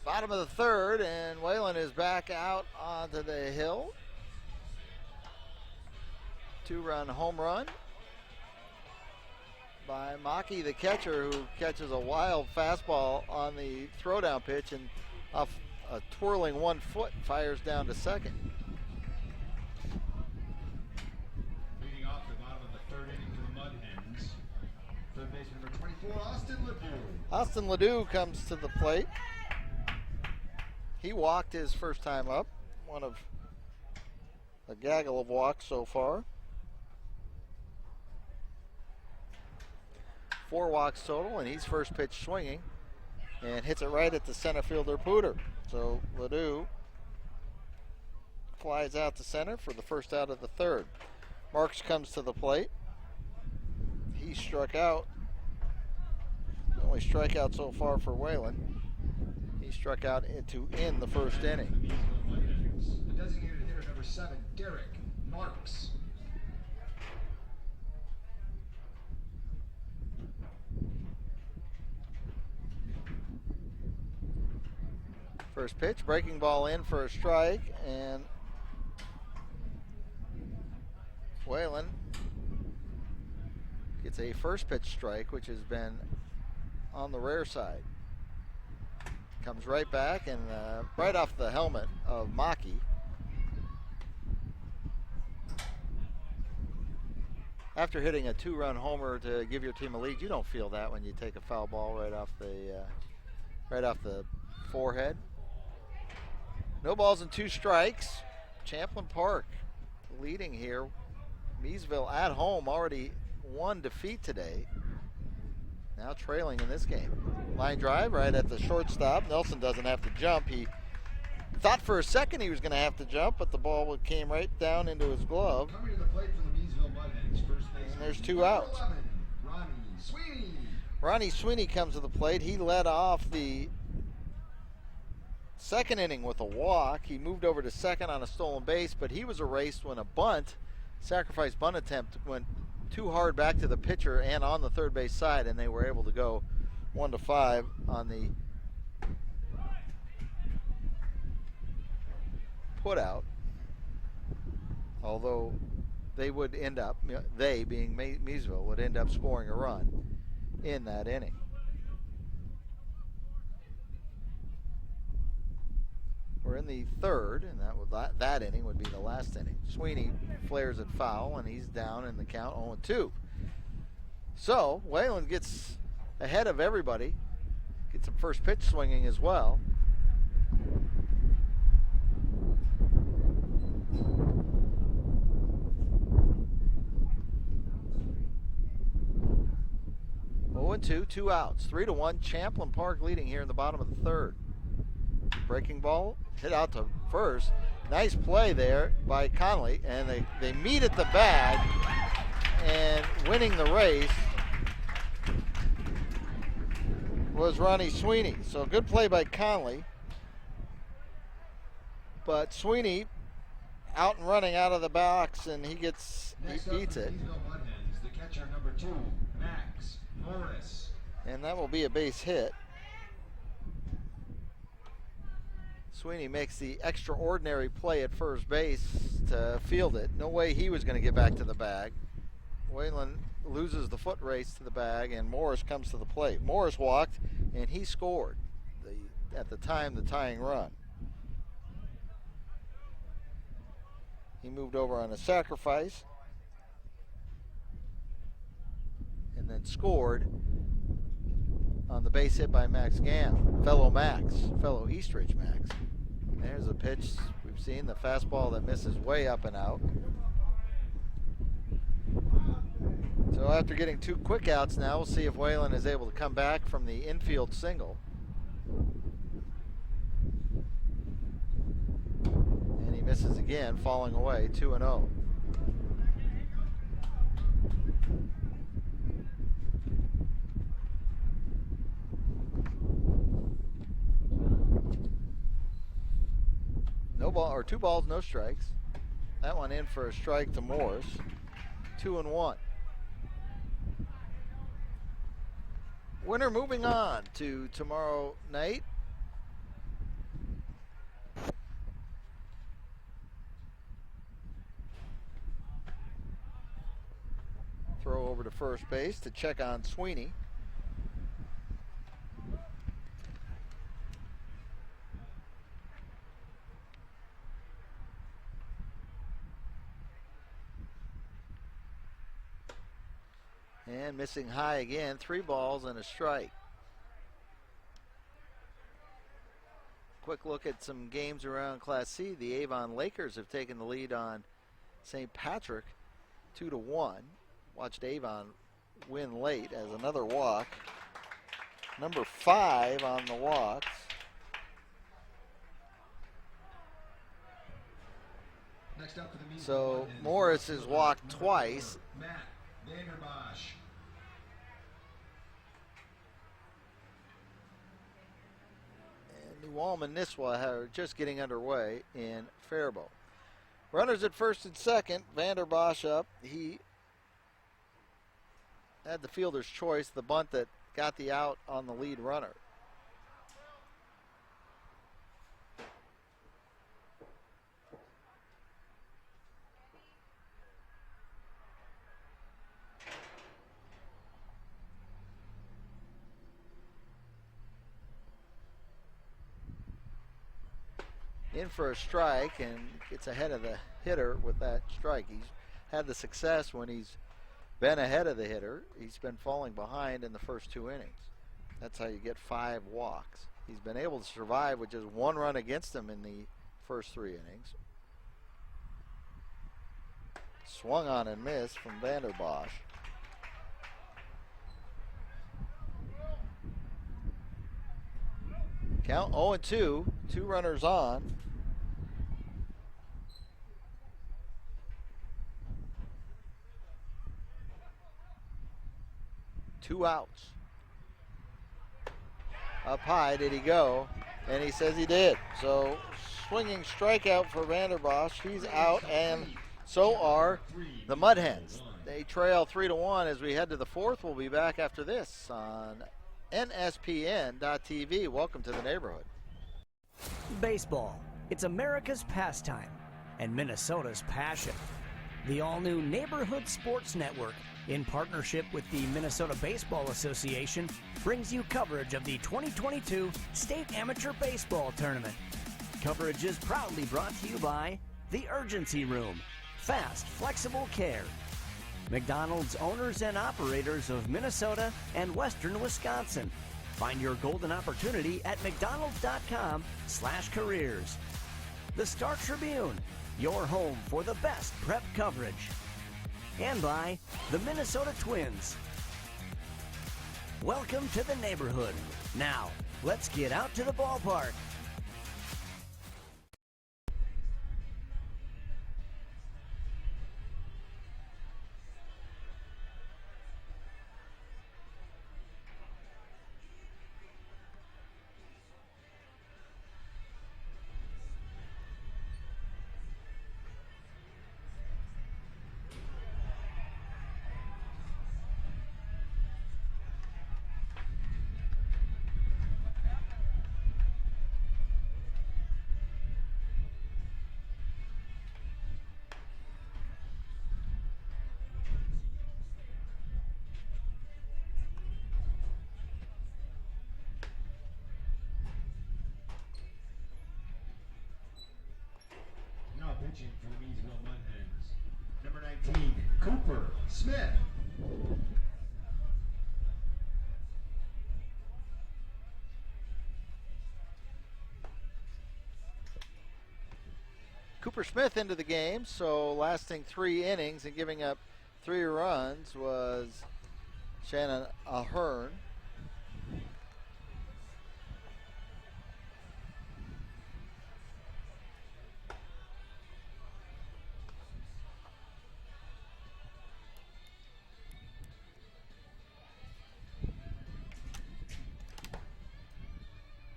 Bottom of the third, and Whalen is back out onto the hill. Two-run home run by Maki, the catcher, who catches a wild fastball on the throwdown pitch and off a twirling 1 foot fires down to second. Leading off the bottom of the third inning for the Mudhens, third baseman number 24, Austin Ledoux. Austin Ledoux comes to the plate. He walked his first time up, one of a gaggle of walks so far. 4 walks total, and he's first pitch swinging and hits it right at the center fielder Pooter. So Ledoux flies out to center for the first out of the third. Marks comes to the plate. He struck out. The only strikeout so far for Whalen. He struck out in the first inning. Miesville Mudhens. The designated hitter number 7, Derek Marks. First pitch, breaking ball in for a strike, and Whalen gets a first pitch strike, which has been on the rare side. Comes right back and right off the helmet of Maki. After hitting a 2-run homer to give your team a lead, you don't feel that when you take a foul ball right off the forehead. No balls and 2 strikes. Champlin Park leading here. Miesville at home, already 1 defeat today. Now trailing in this game. Line drive right at the shortstop. Nelson doesn't have to jump. He thought for a second he was going to have to jump, but the ball came right down into his glove. Coming to the plate for the Miesville Mudhens, first baseman. And there's 2 outs. 11, Ronnie Sweeney. Ronnie Sweeney comes to the plate. He led off the second inning with a walk. He moved over to second on a stolen base, but he was erased when a sacrifice bunt attempt went too hard back to the pitcher and on the third base side, and they were able to go 1-5 on the put out. Although they would end up, they being Miesville, would end up scoring a run in that inning. We're in the third, and that inning would be the last inning. Sweeney flares it foul, and he's down in the count 0-2. So Whalen gets ahead of everybody, gets some first pitch swinging as well. Oh, 2, 2 outs, 3-1. Champlin Park leading here in the bottom of the third. Breaking ball hit out to first. Nice play there by Conley, and they meet at the bag, and winning the race was Ronnie Sweeney. So good play by Conley, but Sweeney out and running out of the box, and he beats it. Miesville Mudhens, the catcher number 2, Max Morris. And that will be a base hit. Sweeney makes the extraordinary play at first base to field it. No way he was going to get back to the bag. Whalen loses the foot race to the bag, and Morris comes to the plate. Morris walked, and he scored at the time the tying run. He moved over on a sacrifice and then scored on the base hit by Max Gamm, fellow Eastridge Max. There's a pitch we've seen, the fastball that misses way up and out. So after getting 2 quick outs now, we'll see if Whalen is able to come back from the infield single. And he misses again, falling away, 2-0. No ball, or 2 balls, no strikes. That one in for a strike to Morris. 2-1. Winner moving on to tomorrow night. Throw over to first base to check on Sweeney. And missing high again, 3 balls and a strike. Quick look at some games around Class C. The Avon Lakers have taken the lead on St. Patrick 2-1. Watched Avon win late as another walk. Number 5 on the walks. Next up for the Miesville So Mudhens, Morris has walked twice. Matt Vanderbosch. And New Ulm Nisswa are just getting underway in Faribault. Runners at first and second. Vanderbosch up. He had the fielder's choice, the bunt that got the out on the lead runner. In for a strike and gets ahead of the hitter with that strike. He's had the success when he's been ahead of the hitter. He's been falling behind in the first 2 innings. That's how you get 5 walks. He's been able to survive with just 1 run against him in the first 3 innings. Swung on and missed from Vanderbosch. Count 0-2, 2 runners on. Two outs. Up high, did he go? And he says he did. So swinging strikeout for Vanderbosch. He's out, and so are the Mudhens. They trail 3-1 as we head to the 4th. We'll be back after this on NSPN.TV. Welcome to the neighborhood. Baseball. It's America's pastime and Minnesota's passion. The all-new Neighborhood Sports Network, in partnership with the Minnesota Baseball Association, brings you coverage of the 2022 State Amateur Baseball Tournament. Coverage is proudly brought to you by The Urgency Room, fast, flexible care. McDonald's, owners and operators of Minnesota and Western Wisconsin. Find your golden opportunity at mcdonalds.com/careers. The Star Tribune, your home for the best prep coverage. And by the Minnesota Twins. Welcome to the neighborhood. Now, let's get out to the ballpark. pitching for the Miesville Mudhens. Number 19, Cooper Smith. Cooper Smith into the game, so lasting 3 innings and giving up 3 runs was Shannon Ahern.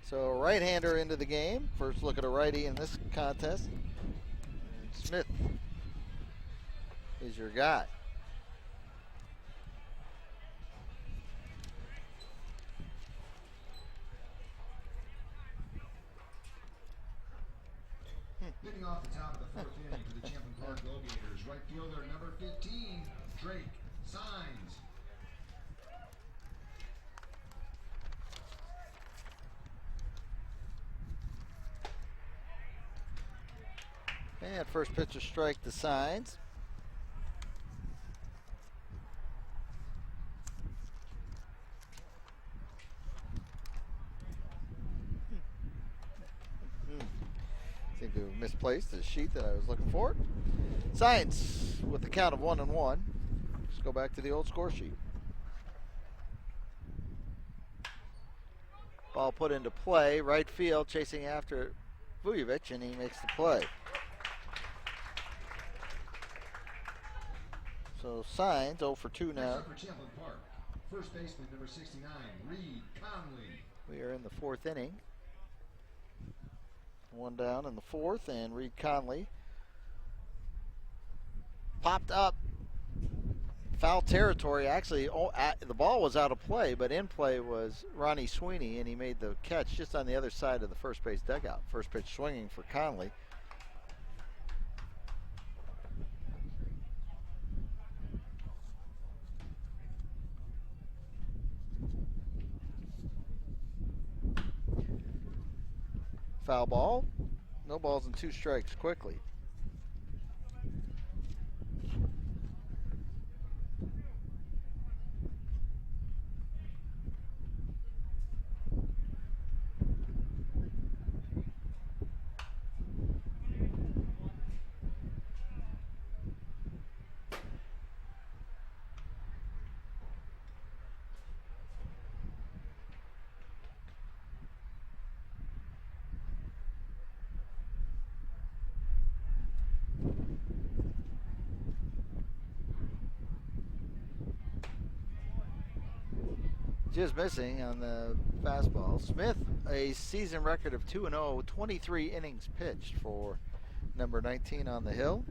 So right-hander into the game. First look at a righty in this contest. And Smith is your guy. Hitting off the top of the 4th inning for the Champlin Park LoGators, right fielder number 15, Drake Signs. And first pitcher strike to Signs. Seem to have misplaced the sheet that I was looking for. Signs with the count of 1-1. Let's go back to the old score sheet. Ball put into play, right field, chasing after Vujovic, and he makes the play. So Signs 0 for 2 now. Next up for Champlin Park, first baseman number 69, Reed Conley. We are in the 4th inning. 1 down in the 4th, and Reed Conley popped up foul territory. Actually, the ball was out of play, but in play was Ronnie Sweeney, and he made the catch just on the other side of the first base dugout. First pitch swinging for Conley. Foul ball. No balls and 2 strikes quickly. Just missing on the fastball. Smith, a season record of 2-0, 23 innings pitched for number 19 on the hill.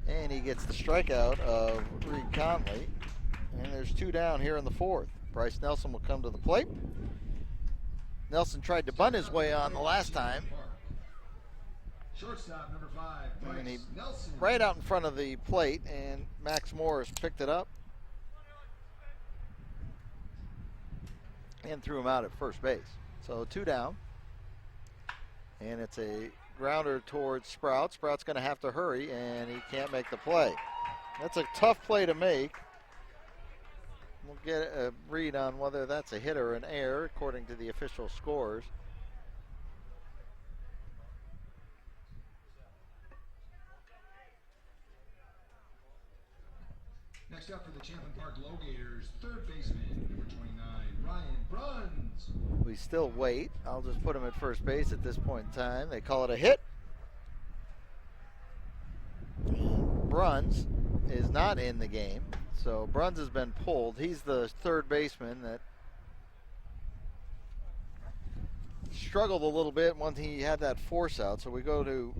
And he gets the strikeout of Reed Conley. And there's 2 down here in the 4th. Bryce Nelson will come to the plate. Nelson tried to bunt his way on the last time. Shortstop number 5, And he Bryce Nelson. right out in front of the plate, and Max Morris picked it up and threw him out at first base. So 2 down. And it's a grounder towards Sprout. Sprout's going to have to hurry, and he can't make the play. That's a tough play to make. We'll get a read on whether that's a hit or an error, according to the official scores. Next up for the Champlin Park LoGators, third baseman, number 29, Ryan Bruns. We still wait. I'll just put him at first base at this point in time. They call it a hit. Bruns is not in the game, so Bruns has been pulled. He's the third baseman that struggled a little bit once he had that force out. So we go to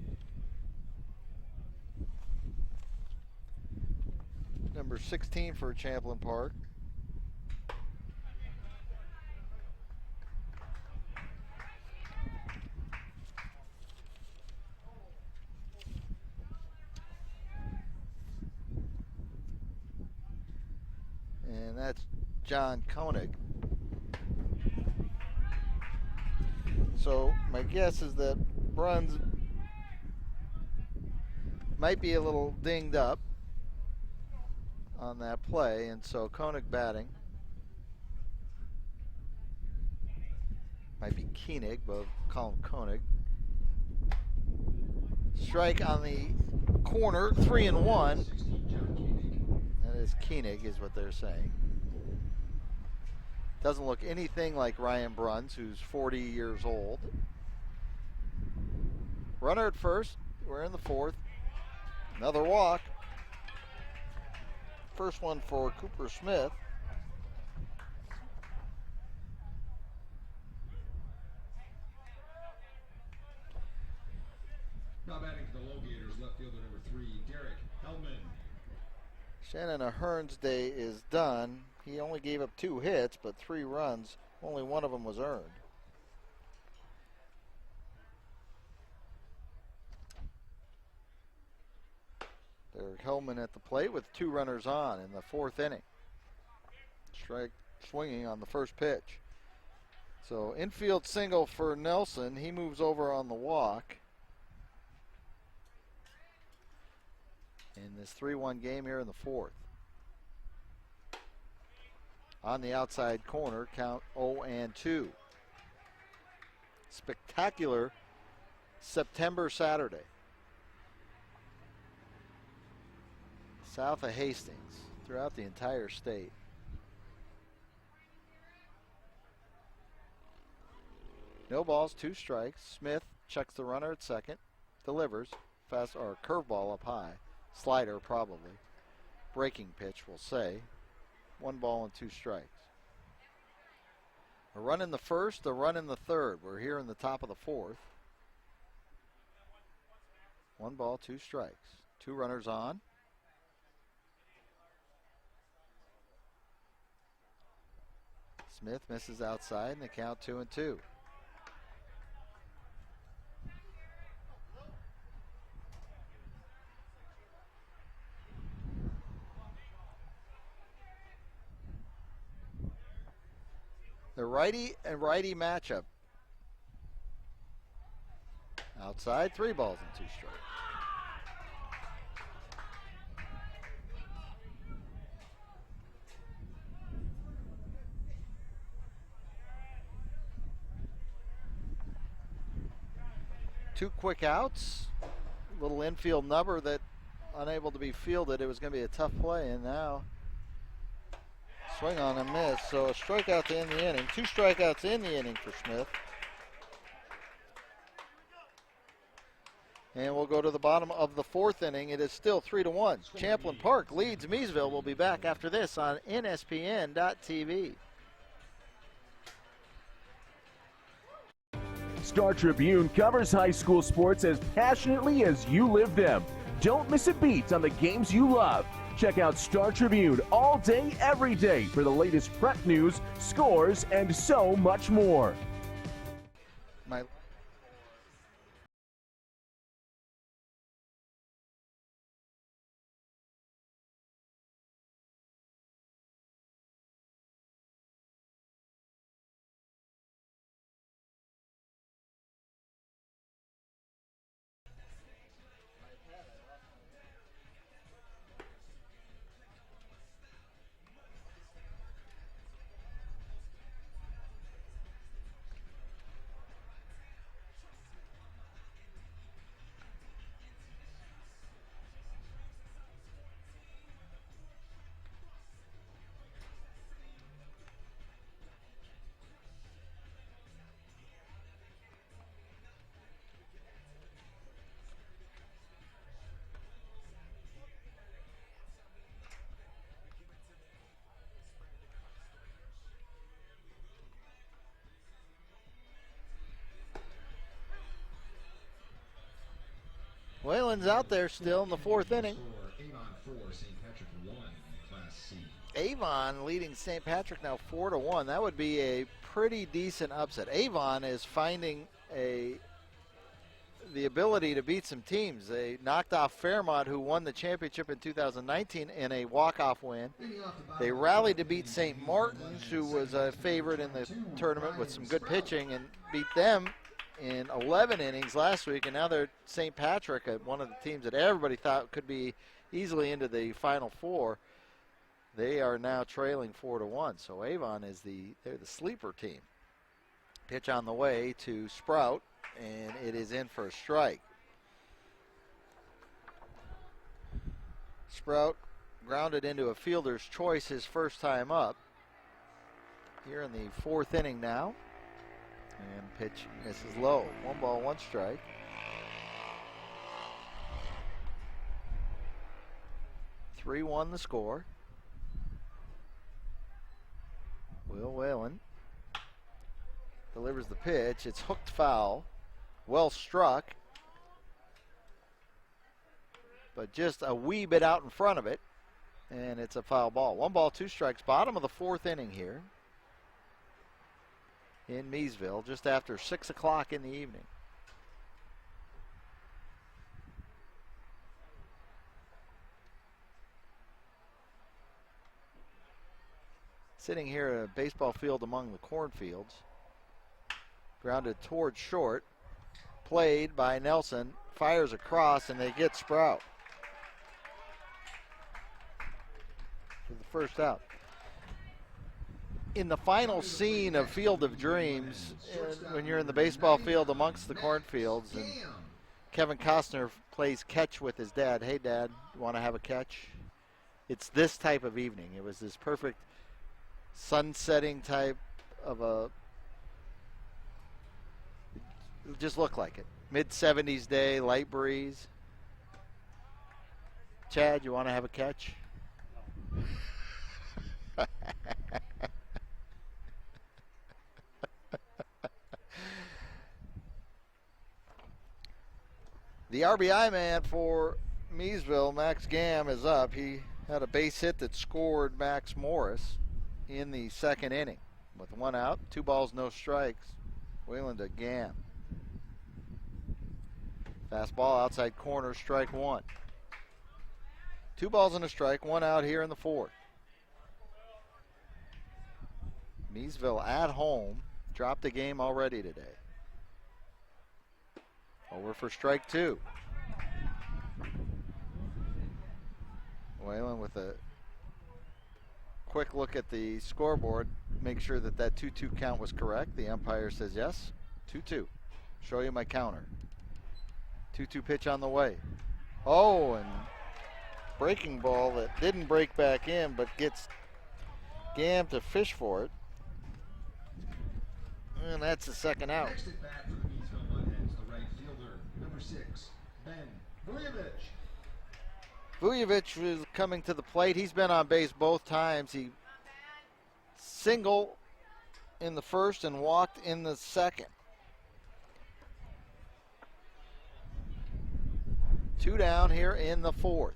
number 16 for Champlin Park. And that's John Koenig. So my guess is that Bruns might be a little dinged up on that play, and so Koenig batting. Might be Koenig, but we'll call him Koenig. Strike on the corner, 3-1. That is Koenig, is what they're saying. Doesn't look anything like Ryan Bruns, who's 40 years old. Runner at first. We're in the fourth. Another walk. First one for Cooper Smith. Now batting for the LoGators, left fielder number 3, Derek Hellman. Shannon Ahern's day is done. He only gave up 2 hits, but 3 runs. Only one of them was earned. Derek Hellman at the plate with 2 runners on in the 4th inning. Strike swinging on the first pitch. So infield single for Nelson. He moves over on the walk. In this 3-1 game here in the 4th. On the outside corner, count 0-2. Spectacular September Saturday. South of Hastings, throughout the entire state. No balls, 2 strikes. Smith checks the runner at second, delivers, fast or curveball up high. Slider, probably. Breaking pitch, we'll say. 1 ball and 2 strikes. A run in the first, a run in the third. We're here in the top of the 4th. 1 ball, 2 strikes. 2 runners on. Smith misses outside, and the count 2-2. The righty and righty matchup. Outside, 3 balls and 2 strikes. Two quick outs. Little infield number that unable to be fielded. It was going to be a tough play, and now swing on a miss. So a strikeout to end the inning. 2 strikeouts in the inning for Smith. And we'll go to the bottom of the 4th inning. It is still 3-1. Champlin Park leads Miesville. We'll be back after this on NSPN.TV. Star Tribune covers high school sports as passionately as you live them. Don't miss a beat on the games you love. Check out Star Tribune all day, every day for the latest prep news, scores, and so much more. Whalen's out there still in the 4th inning. Avon 4, St. Patrick 1, Class C. Avon leading St. Patrick now 4-1. That would be a pretty decent upset. Avon is finding the ability to beat some teams. They knocked off Fairmont, who won the championship in 2019 in a walk-off win. They rallied to beat St. Martin's, who was a favorite in the tournament with some good pitching, and beat them in 11 innings last week, and now they're St. Patrick, one of the teams that everybody thought could be easily into the Final Four. They are now trailing 4-1. So Avon they're the sleeper team. Pitch on the way to Sprout, and it is in for a strike. Sprout grounded into a fielder's choice his first time up. Here in the 4th inning now. And pitch misses low. 1 ball, 1 strike. (3-1) the score. Will Whalen delivers the pitch. It's hooked foul. Well struck. But just a wee bit out in front of it. And it's a foul ball. 1 ball, 2 strikes. Bottom of the 4th inning here in Miesville, just after 6 o'clock in the evening. Sitting here at a baseball field among the cornfields. Grounded towards short. Played by Nelson. Fires across, and they get Sprout for the first out. In the final scene of Field of Dreams, when you're in the baseball field amongst the cornfields, and Kevin Costner plays catch with his dad. Hey, Dad, you want to have a catch? It's this type of evening. It was this perfect sun-setting type of it just looked like it. Mid-70s day, light breeze. Chad, you want to have a catch? The RBI man for Miesville, Max Gamm, is up. He had a base hit that scored Max Morris in the 2nd inning. With 1 out, 2 balls, no strikes. Whalen to Gamm. Fastball outside corner, strike 1. 2 balls and a strike, 1 out here in the 4th. Miesville at home dropped a game already today. Over for strike 2. Whalen with a quick look at the scoreboard, make sure that 2-2 count was correct. The umpire says yes. 2-2. Show you my counter. 2-2 pitch on the way. Oh, and breaking ball that didn't break back in, but gets Gamm to fish for it. And that's the 2nd out. Next at bat for the Miesville Mudhens, the right fielder, number 6, Ben Vujovic. Vujovic is coming to the plate. He's been on base both times. He singled in the 1st and walked in the 2nd. 2 down here in the 4th.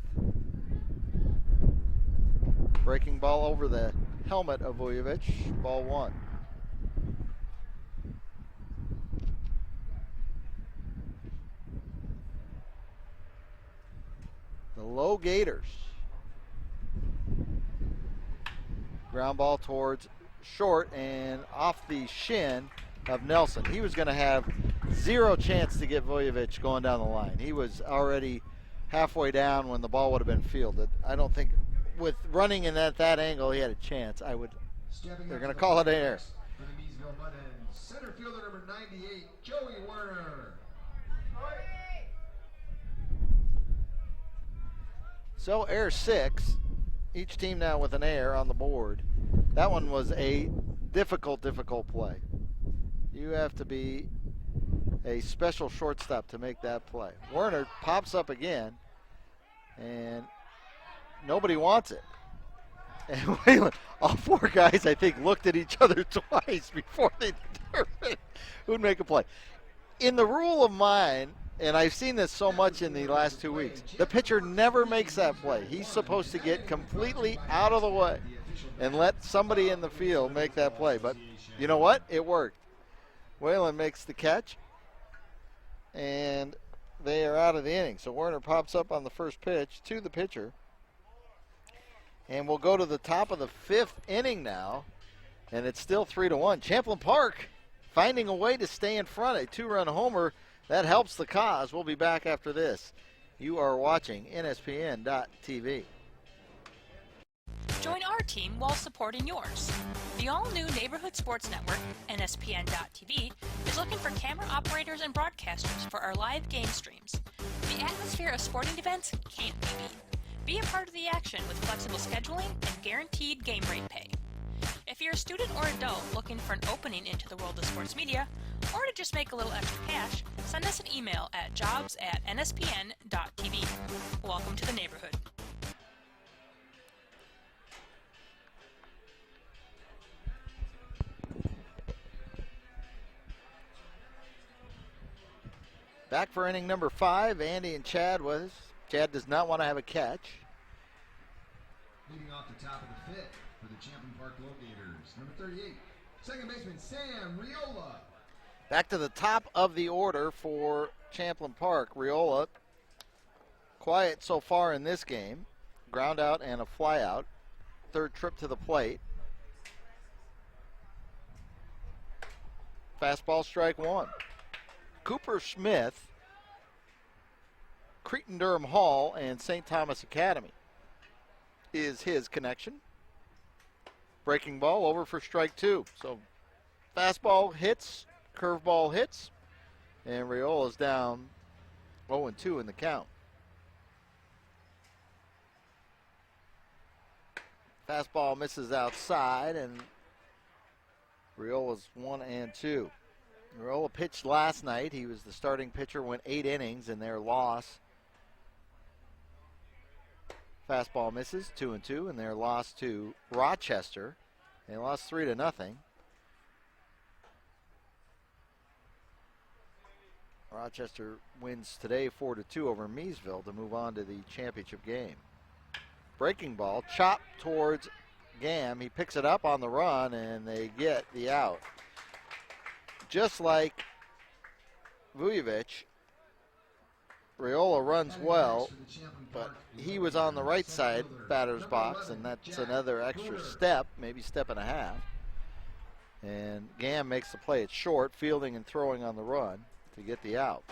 Breaking ball over the helmet of Vujovic. Ball 1. The LoGators. Ground ball towards short and off the shin of Nelson. He was going to have 0 chance to get Vujovic going down the line. He was already halfway down when the ball would have been fielded. I don't think with running in that angle he had a chance. They're going to call it air. For the Miesville Mudhens, center fielder number 98, Joey Werner. So air 6, each team now with an air on the board. That one was a difficult play. You have to be a special shortstop to make that play. Werner pops up again, and nobody wants it. And Whalen, all 4 guys, I think, looked at each other twice before they determined who'd make a play. In the rule of mine, and I've seen this so much in the last 2 weeks, the pitcher never makes that play. He's supposed to get completely out of the way and let somebody in the field make that play. But you know what? It worked. Whalen makes the catch, and they are out of the inning. So Werner pops up on the first pitch to the pitcher. And we'll go to the top of the 5th inning now, and it's still 3-1. Champlin Park finding a way to stay in front. A 2-run homer, that helps the cause. We'll be back after this. You are watching NSPN.TV. Join our team while supporting yours. The all-new Neighborhood Sports Network, NSPN.TV, is looking for camera operators and broadcasters for our live game streams. The atmosphere of sporting events can't be beat. Be a part of the action with flexible scheduling and guaranteed game rate pay. If you're a student or adult looking for an opening into the world of sports media, or to just make a little extra cash, send us an email at jobs@nspn.tv. Welcome to the neighborhood. Back for inning number 5, Andy and Chad with us. Chad does not want to have a catch. Leading off the top of the 5th for the Champlin Park LoGators, number 38, second baseman Sam Riola. Back to the top of the order for Champlin Park. Riola, quiet so far in this game. Ground out and a fly out. Third trip to the plate. Fastball, strike 1. Cooper Smith, Cretin-Durham Hall, and St. Thomas Academy is his connection. Breaking ball over for strike 2. So fastball hits, curveball hits, and Riola's down 0-2 in the count. Fastball misses outside, and Riola's 1-2. Riola pitched last night. He was the starting pitcher, went 8 innings in their loss. Fastball misses, 2-2, and their loss to Rochester. They lost 3-0. Rochester wins today 4-2 over Miesville to move on to the championship game. Breaking ball, chopped towards Gam. He picks it up on the run, and they get the out. Just like Vujovic, Riola runs well, but he was on the right side batter's box, and that's another extra step, maybe step and a half. And Gam makes the play at short, fielding and throwing on the run to get the out.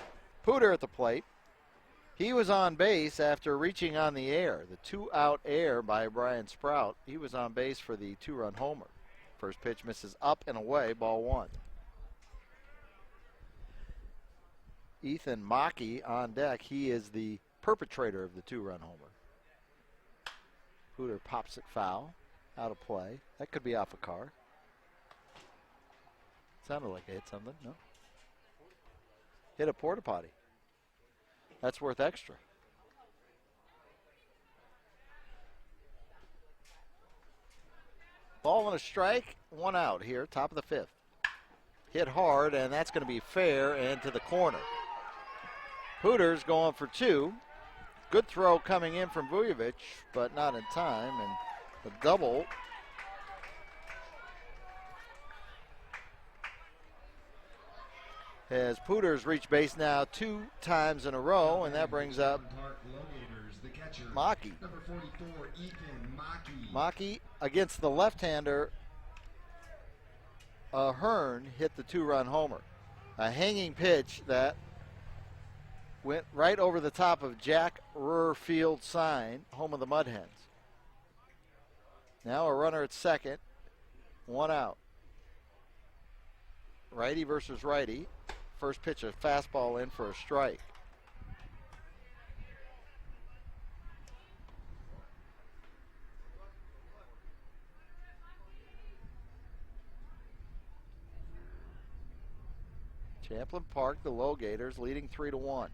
Pooter at the plate. He was on base after reaching on the air. The 2-out air by Brian Sprout. He was on base for the 2-run homer. First pitch misses up and away, ball 1. Ethan Mackey on deck. He is the perpetrator of the 2-run homer. Pooter pops it foul, out of play. That could be off a car. Sounded like it hit something, no? Hit a porta potty. That's worth extra. Ball and a strike, 1 out here, top of the 5th. Hit hard, and that's going to be fair and to the corner. Pooter's going for 2. Good throw coming in from Vujovic, but not in time, and the double. As Pooter's reached base now 2 times in a row, and that brings up Mackey. Number 44, Ethan Mackey. Mackey against the left-hander. Hearn hit the 2-run homer. A hanging pitch that went right over the top of Jack Ruhr Field sign, home of the Mudhens. Now a runner at second, 1 out. Righty versus righty. First pitch, a fastball in for a strike. Champlin Park, the LoGators, leading 3-1.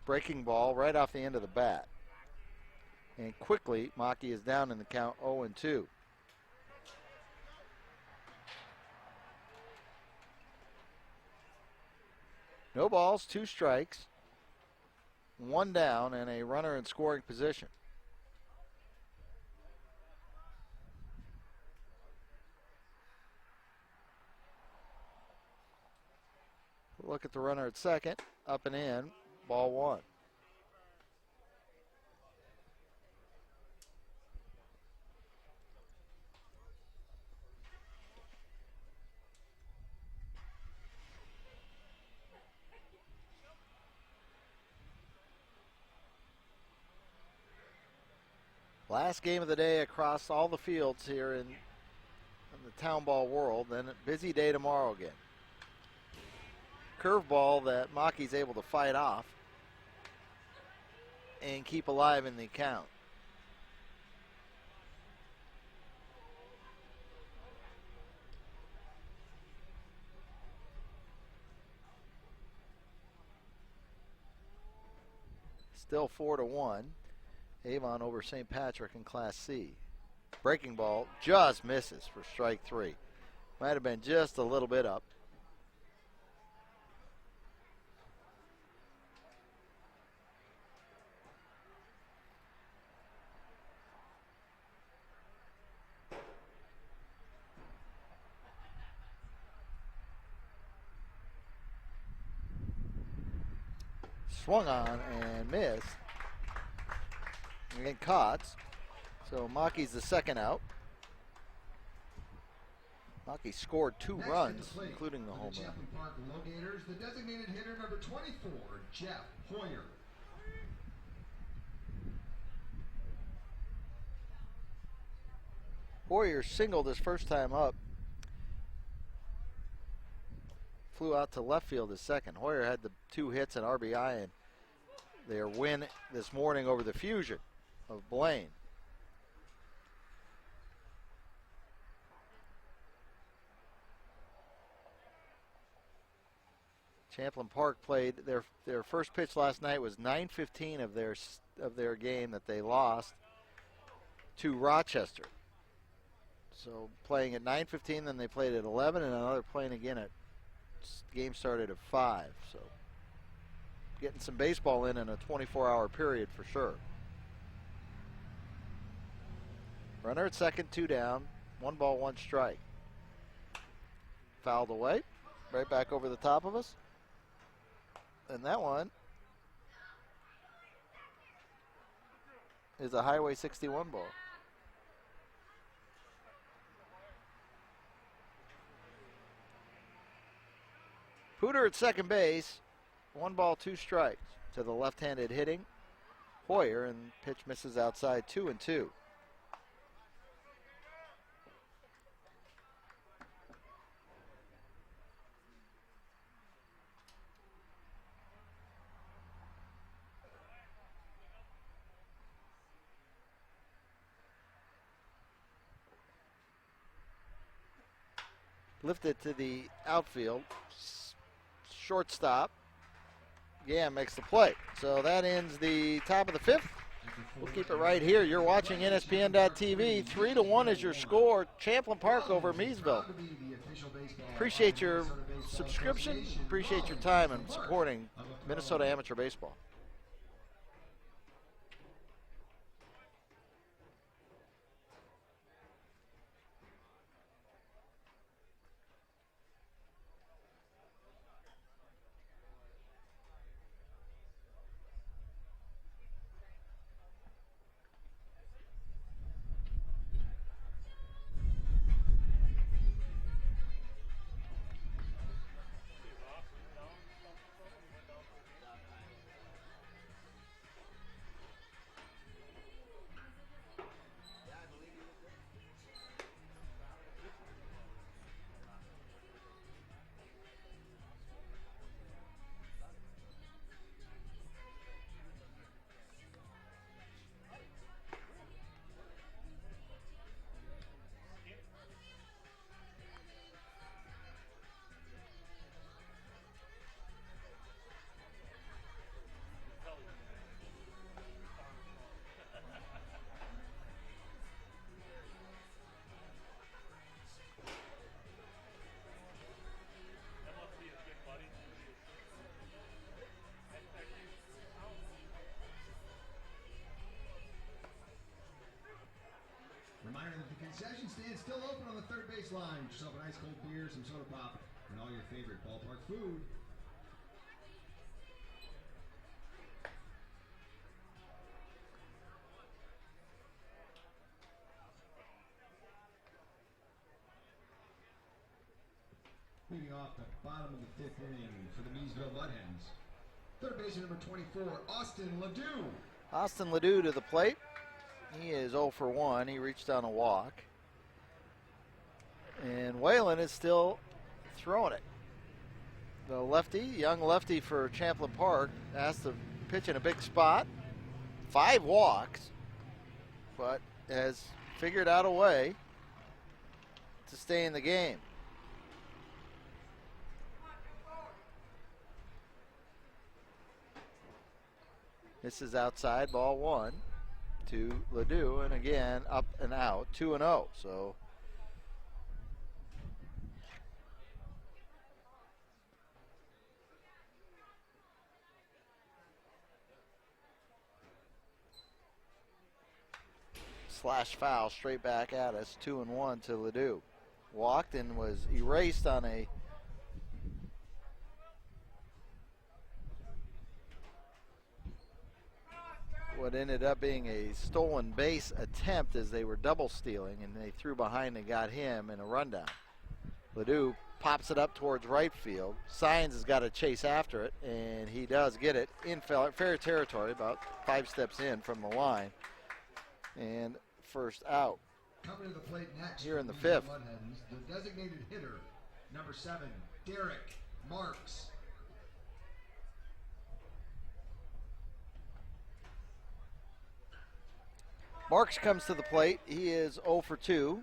Breaking ball right off the end of the bat. And quickly, Mackey is down in the count 0-2. No balls, 2 strikes, 1 down, and a runner in scoring position. Look at the runner at second, up and in, ball 1. Last game of the day across all the fields here in the town ball world. Then a busy day tomorrow again. Curveball that Maki's able to fight off and keep alive in the count. Still 4-1. Avon over St. Patrick in Class C. Breaking ball just misses for strike 3. Might have been just a little bit up. Swung on and missed. And caught. So Maki's the second out. Maki scored 2 runs, including the home run. Champlin Park LoGators, the designated hitter number 24, Jack Ruhr. Hoyer singled his first time up. Flew out to left field his second. Hoyer had the 2 hits and RBI in their win this morning over the Fusion of Blaine. Champlin Park played their first pitch last night was 9:15 of their game that they lost to Rochester. So playing at 9:15, then they played at 11, and another playing again at game started at 5. So getting some baseball in a 24-hour period for sure. Runner at second, 2 down, 1 ball, 1 strike. Fouled away, right back over the top of us. And that one is a Highway 61 ball. Pooter at second base, 1 ball, 2 strikes to the left-handed hitting Hoyer, and pitch misses outside, 2-2. Lifted to the outfield. Shortstop. Yeah, makes the play. So that ends the top of the 5th. We'll keep it right here. You're watching NSPN.TV. 3-1 is your score. Champlin Park over Miesville. Appreciate your subscription. Appreciate your time and supporting Minnesota Amateur Baseball. Reminder that the concession stand is still open on the third base line. Get yourself an ice cold beer, some soda pop, and all your favorite ballpark food. Leading off the bottom of the 5th inning for the Miesville Mudhens. Third baseman number 24, Austin Ledoux. Austin Ledoux to the plate. He is 0 for 1. He reached on a walk. And Whalen is still throwing it. The lefty, young lefty for Champlin Park, asked to pitch in a big spot. 5 walks, but has figured out a way to stay in the game. This is outside, ball 1 to Ledoux, and again up and out, 2-0. So slash foul straight back at us, 2-1 to Ledoux. Walked and was erased on a what ended up being a stolen base attempt as they were double stealing, and they threw behind and got him in a rundown. Ledoux pops it up towards right field. Sines has got to chase after it, and he does get it in fair territory, about 5 steps in from the line. And first out. Coming to the plate next here in the Miesville 5th. Mudhens, the designated hitter, number 7, Derek Marks. Marks comes to the plate. He is 0 for 2.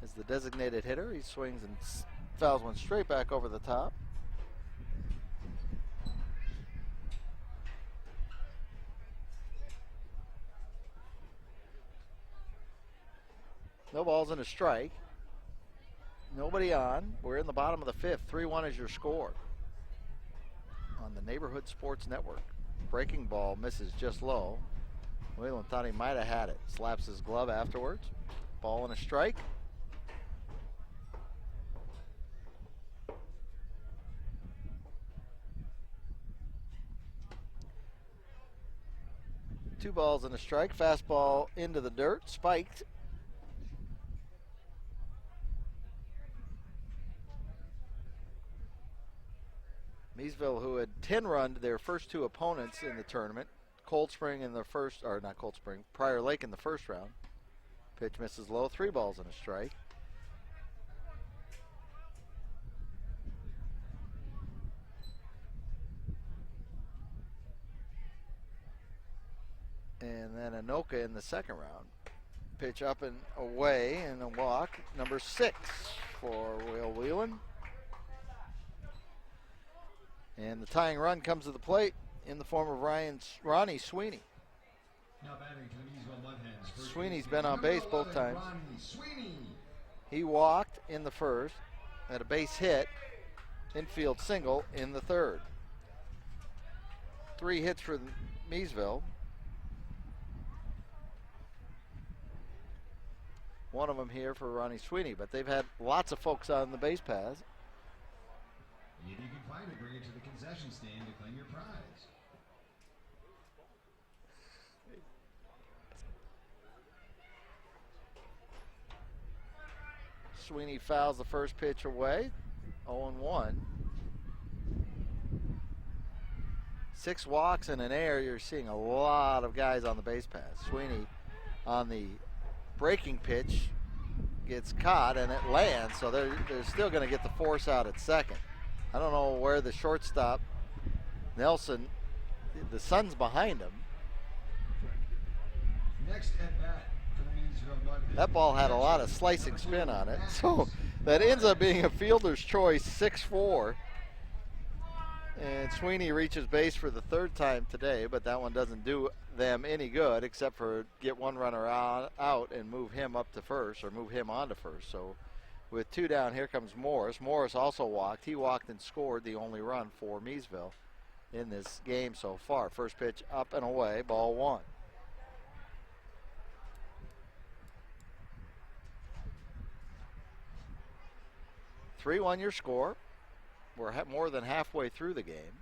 As the designated hitter, he swings and fouls one straight back over the top. No balls and a strike. Nobody on. We're in the bottom of the 5th. 3-1 is your score on the Neighborhood Sports Network. Breaking ball misses just low. Whalen thought he might have had it. Slaps his glove afterwards. Ball and a strike. Two balls and a strike. Fastball into the dirt. Spiked. Miesville, who had 10-runned their first 2 opponents in the tournament, Cold Spring in the first, or not Cold Spring, Prior Lake in the first round. Pitch misses low, 3 balls and a strike. And then Anoka in the second round. Pitch up and away and a walk, number 6 for Will Whelan. And the tying run comes to the plate in the form of Ronnie Sweeney. Now batting to the Miesville Mudhens. Sweeney's been on base both times. Ronnie Sweeney. He walked in the first, had a base hit, infield single in the third. 3 hits for Miesville. One of them here for Ronnie Sweeney, but they've had lots of folks on the base paths. If you can find it, bring it to the concession stand to claim your prize. Sweeney fouls the first pitch away, 0-1. 6 walks and an error. You're seeing a lot of guys on the base paths. Sweeney on the breaking pitch gets caught and it lands, so they're still going to get the force out at second. I don't know where the shortstop, Nelson, the sun's behind him. Next at bat for the Miesville Mudhens. That ball had a lot of slicing spin on it, so that ends up being a fielder's choice, 6-4. And Sweeney reaches base for the 3rd time today, but that one doesn't do them any good except for get one runner out and move him up to first, or move him on to first. So with 2 down, here comes Morris. Morris also walked. He walked and scored the only run for Miesville in this game so far. First pitch up and away, ball 1. (3-1) your score. We're more than halfway through the game.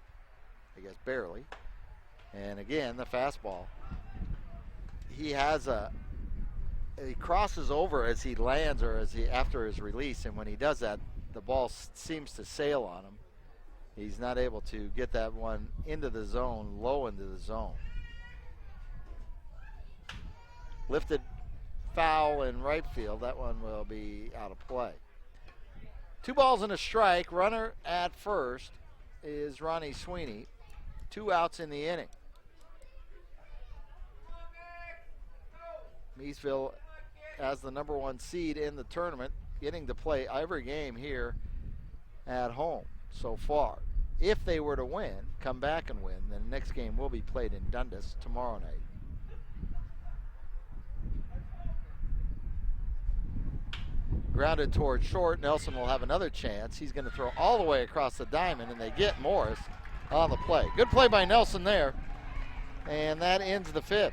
I guess barely. And again, the fastball. He has a he crosses over as he lands or after his release, and when he does that, the ball seems to sail on him. He's not able to get that one into the zone, low into the zone. Lifted foul in right field. That one will be out of play. 2 balls and a strike. Runner at first is Ronnie Sweeney. 2 outs in the inning. Miesville, as the number 1 seed in the tournament, getting to play every game here at home so far. If they were to win, come back and win, then the next game will be played in Dundas tomorrow night. Grounded toward short. Nelson will have another chance. He's going to throw all the way across the diamond, and they get Morris on the play. Good play by Nelson there. And that ends the 5th.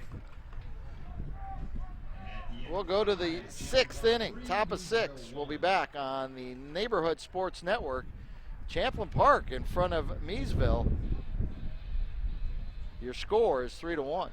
We'll go to the 6th inning, top of 6. We'll be back on the Neighborhood Sports Network. Champlin Park in front of Miesville. Your score is 3-1.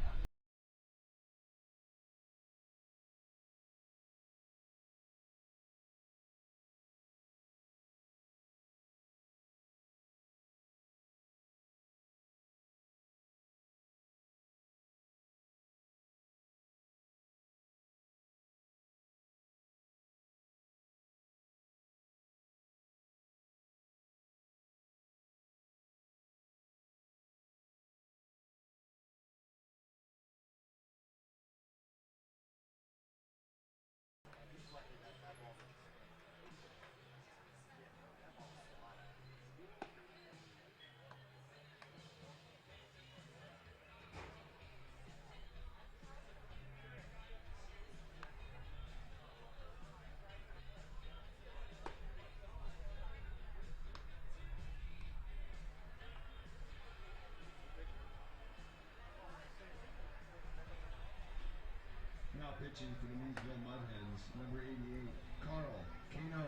Now pitching for the Miesville Mudhens, number 88, Carl Kano.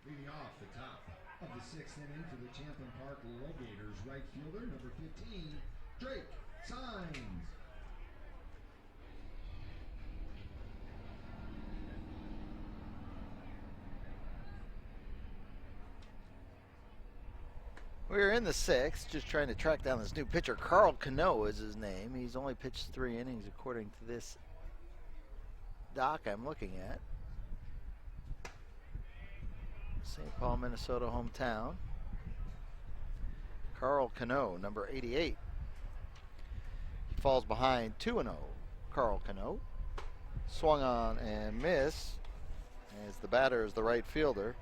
Leading off the top of the 6th inning for the Champlin Park LoGators, right fielder, number 15, Drake Signs. We're in the 6th, just trying to track down this new pitcher. Carl Cano is his name. He's only pitched 3 innings according to this doc I'm looking at. St. Paul, Minnesota hometown. Carl Cano, number 88. He falls behind 2-0. Carl Cano. Swung on and missed as the batter is the right fielder.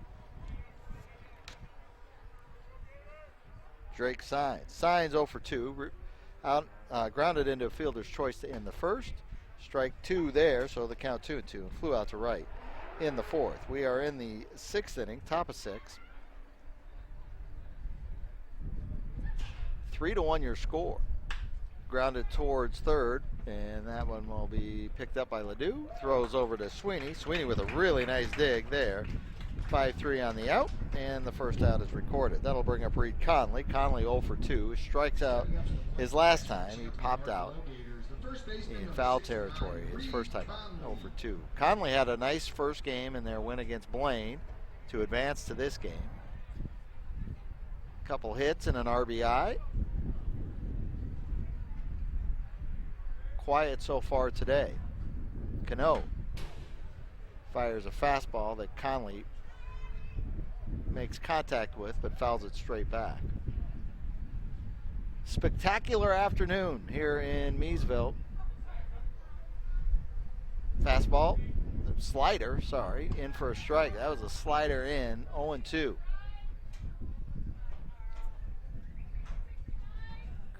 Drake Signs. Signs 0 for 2. Grounded into a fielder's choice to end the 1st. Strike 2 there, so the count 2-2. And flew out to right in the 4th. We are in the 6th inning, top of 6. 3-1 your score. Grounded towards 3rd, and that one will be picked up by Ledoux. Throws over to Sweeney. Sweeney with a really nice dig there. 5-3 on the out, and the first out is recorded. That'll bring up Reed Conley. Conley 0 for 2. Strikes out his last time. He popped out in foul territory his first time, 0 for 2. Conley had a nice first game in their win against Blaine to advance to this game. Couple hits and an RBI. quiet so far today. Cano fires a fastball that Conley makes contact with, but fouls it straight back. Spectacular afternoon here in Miesville. Fastball, slider, sorry, in for a strike. That was a slider in, 0-2.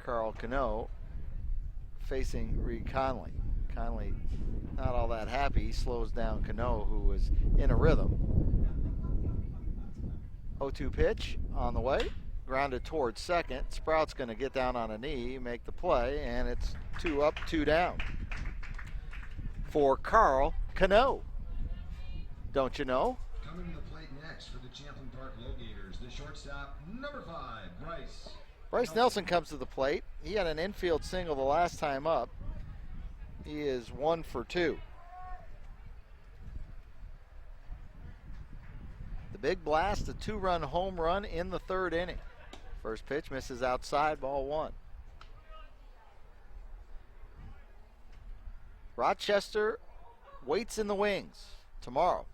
Carl Cano facing Reed Conley. Conley not all that happy. He slows down Cano, who was in a rhythm. 0-2 pitch on the way. Grounded towards second. Sprout's going to get down on a knee, make the play, and it's 2 up, 2 down for Carl Cano. Don't you know? Coming to the plate next for the Champlin Park LoGators, the shortstop, number 5, Bryce. Bryce Nelson comes to the plate. He had an infield single the last time up. He is 1 for 2. The big blast, a 2-run home run in the 3rd inning. First pitch misses outside, ball 1. Rochester waits in the wings tomorrow.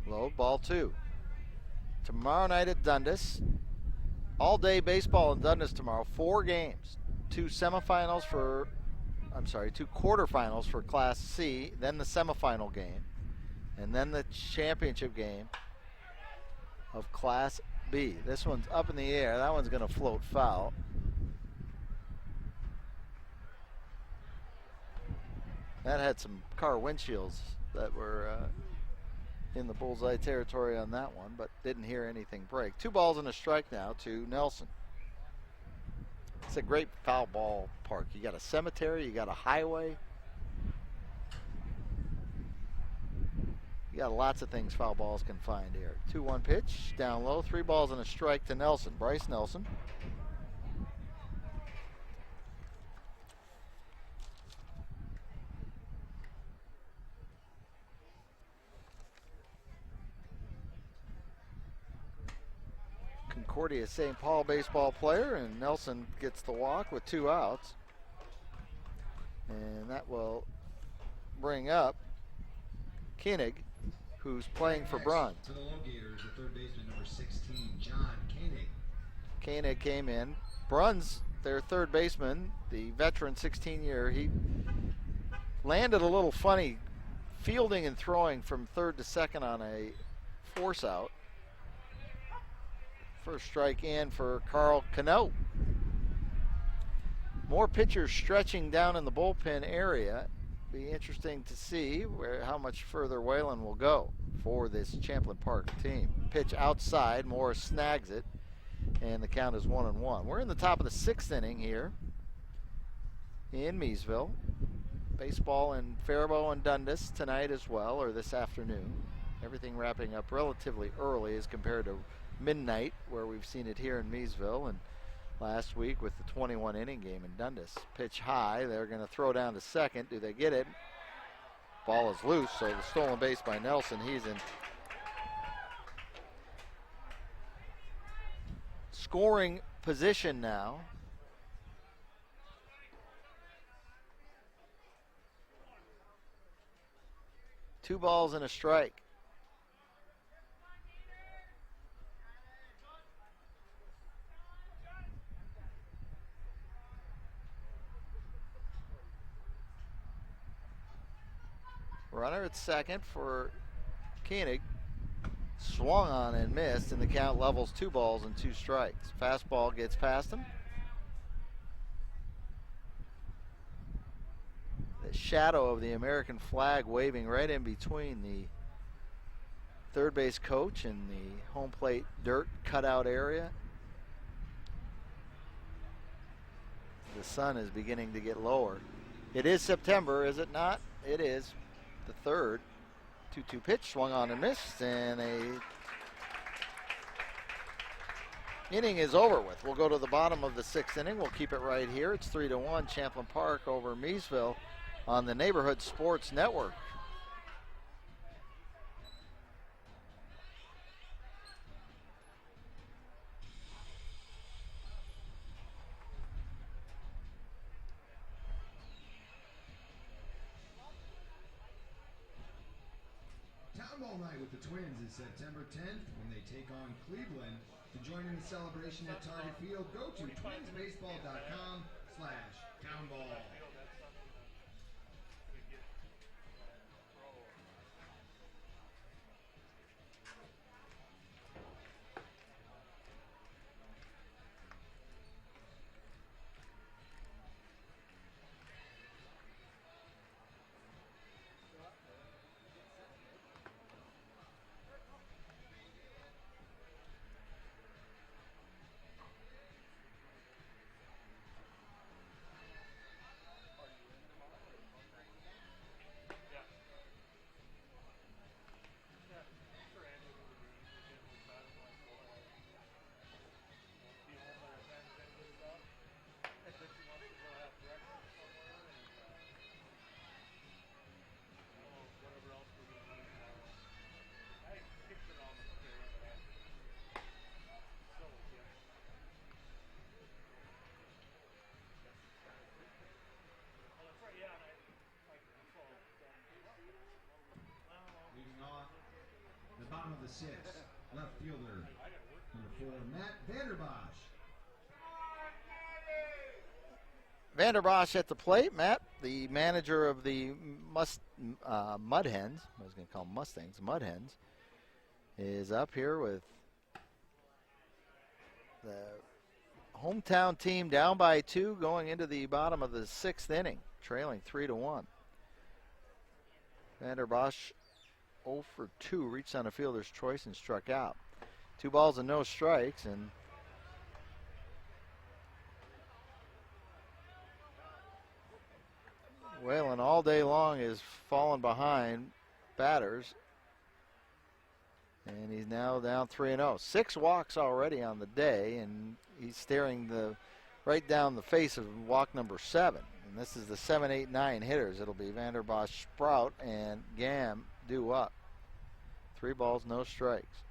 Low, ball 2. Tomorrow night at Dundas. All day baseball in Dundas tomorrow. 4 games. 2 quarterfinals for Class C, then the semifinal game, and then the championship game of Class B. This one's up in the air. That one's going to float foul. That had some car windshields that were in the bullseye territory on that one, but didn't hear anything break. 2 balls and a strike now to Nelson. It's a great foul ball park. You got a cemetery, you got a highway. You got lots of things foul balls can find here. 2-1 pitch, down low, 3 balls and a strike to Nelson. Bryce Nelson. Concordia St. Paul baseball player, and Nelson gets the walk with 2 outs. And that will bring up Koenig, who's playing for Bruns. To the LoGators, the 3rd baseman, number 16, John Koenig. Koenig came in. Bruns, their 3rd baseman, the veteran 16-year, he landed a little funny fielding and throwing from 3rd to 2nd on a force out. First strike in for Carl Cano. More pitchers stretching down in the bullpen area. Be interesting to see how much further Whalen will go for this Champlin Park team. Pitch outside, Morris snags it, and the count is 1-1. We're in the top of the 6th inning here in Miesville. Baseball in Faribault and Dundas tonight as well, or this afternoon. Everything wrapping up relatively early as compared to midnight, where we've seen it here in Miesville, and last week with the 21-inning game in Dundas. Pitch high, they're going to throw down to second. Do they get it? Ball is loose, so the stolen base by Nelson. He's in scoring position now. Two balls and a strike. Runner at second for Koenig. Swung on and missed, and the count levels 2 balls and 2 strikes. Fastball gets past him. The shadow of the American flag waving right in between the third base coach and the home plate dirt cutout area. The sun is beginning to get lower. It is September, is it not? It is. The 3rd. 2-2 pitch, swung on and missed, and inning is over with. We'll go to the bottom of the 6th inning. We'll keep it right here. It's 3-1 Champlin Park over Miesville on the Neighborhood Sports Network. with the Twins is September 10th when they take on Cleveland. To join in the celebration at Target Field, go to twinsbaseball.com/townball. Bottom of the sixth, left fielder, number 4, Matt Vanderbosch. Vanderbosch at the plate. Matt, the manager of the Mudhens, I was going to call them Mustangs, Mudhens, is up here with the hometown team down by 2 going into the bottom of the 6th inning, trailing 3-1. Vanderbosch 0 for 2, reached on a fielder's choice and struck out. 2 balls and no strikes, and Whalen all day long is falling behind batters, and he's now down 3-0. 6 walks already on the day, and he's staring right down the face of walk number 7. And this is the 7, 8, 9 hitters. It'll be Vanderbosch, Sprout, and Gam due up. 3 balls, no strikes.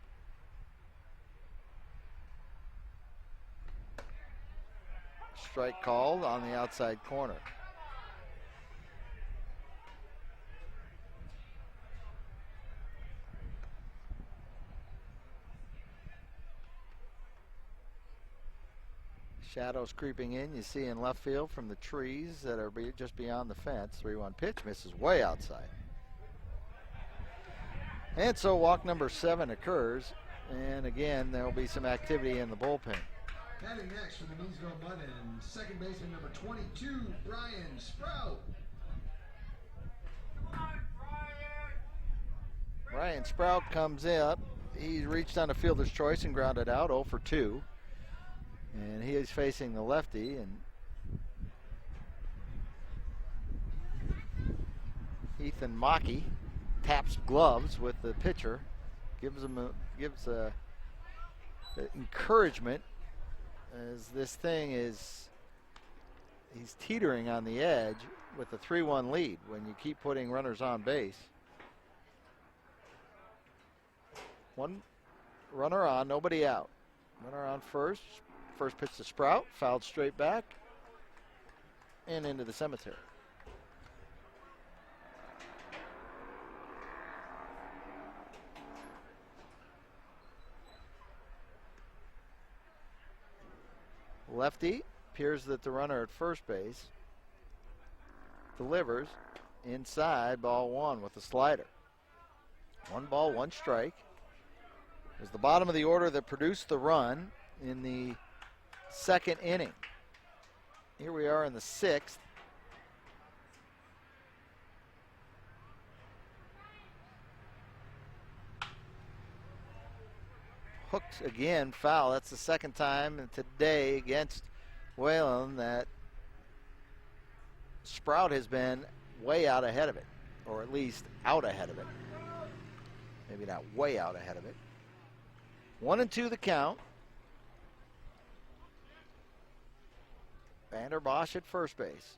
Strike called on the outside corner. Shadows creeping in, you see in left field from the trees that are just beyond the fence. 3-1 pitch misses way outside. And so walk number 7 occurs, and again there will be some activity in the bullpen. Batting next for the Miesville Mudhens, second baseman number 22, Brian Sprout. Come on, Brian Sprout comes up. He reached on a fielder's choice and grounded out, 0 for 2. And he is facing the lefty, and Ethan Mackey taps gloves with the pitcher, gives encouragement as this thing he's teetering on the edge with a 3-1 lead when you keep putting runners on base. 1 runner on, nobody out. Runner on first. First pitch to Sprout, fouled straight back and into the cemetery. Lefty, appears that the runner at first base delivers inside, ball 1 with a slider. 1 ball, 1 strike. It was the bottom of the order that produced the run in the 2nd inning. Here we are in the 6th. Hooked again, foul. That's the 2nd time today against Whalen that Sprout has been way out ahead of it, or at least out ahead of it. Maybe not way out ahead of it. 1-2 the count. Vanderbosch at first base.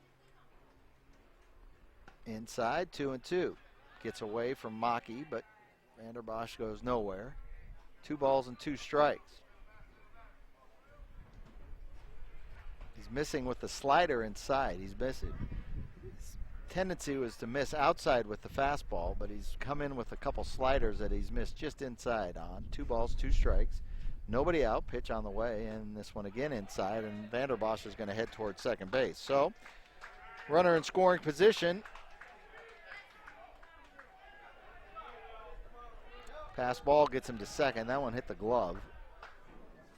Inside, 2-2. Gets away from Mackey, but Vanderbosch goes nowhere. 2 balls and 2 strikes. He's missing with the slider inside. He's missing. tendency was to miss outside with the fastball, but he's come in with a couple sliders that he's missed just inside on. 2 balls, 2 strikes. Nobody out, pitch on the way, and this one again inside, and Vanderbosch is going to head towards second base. So, runner in scoring position. Pass ball gets him to second. That one hit the glove.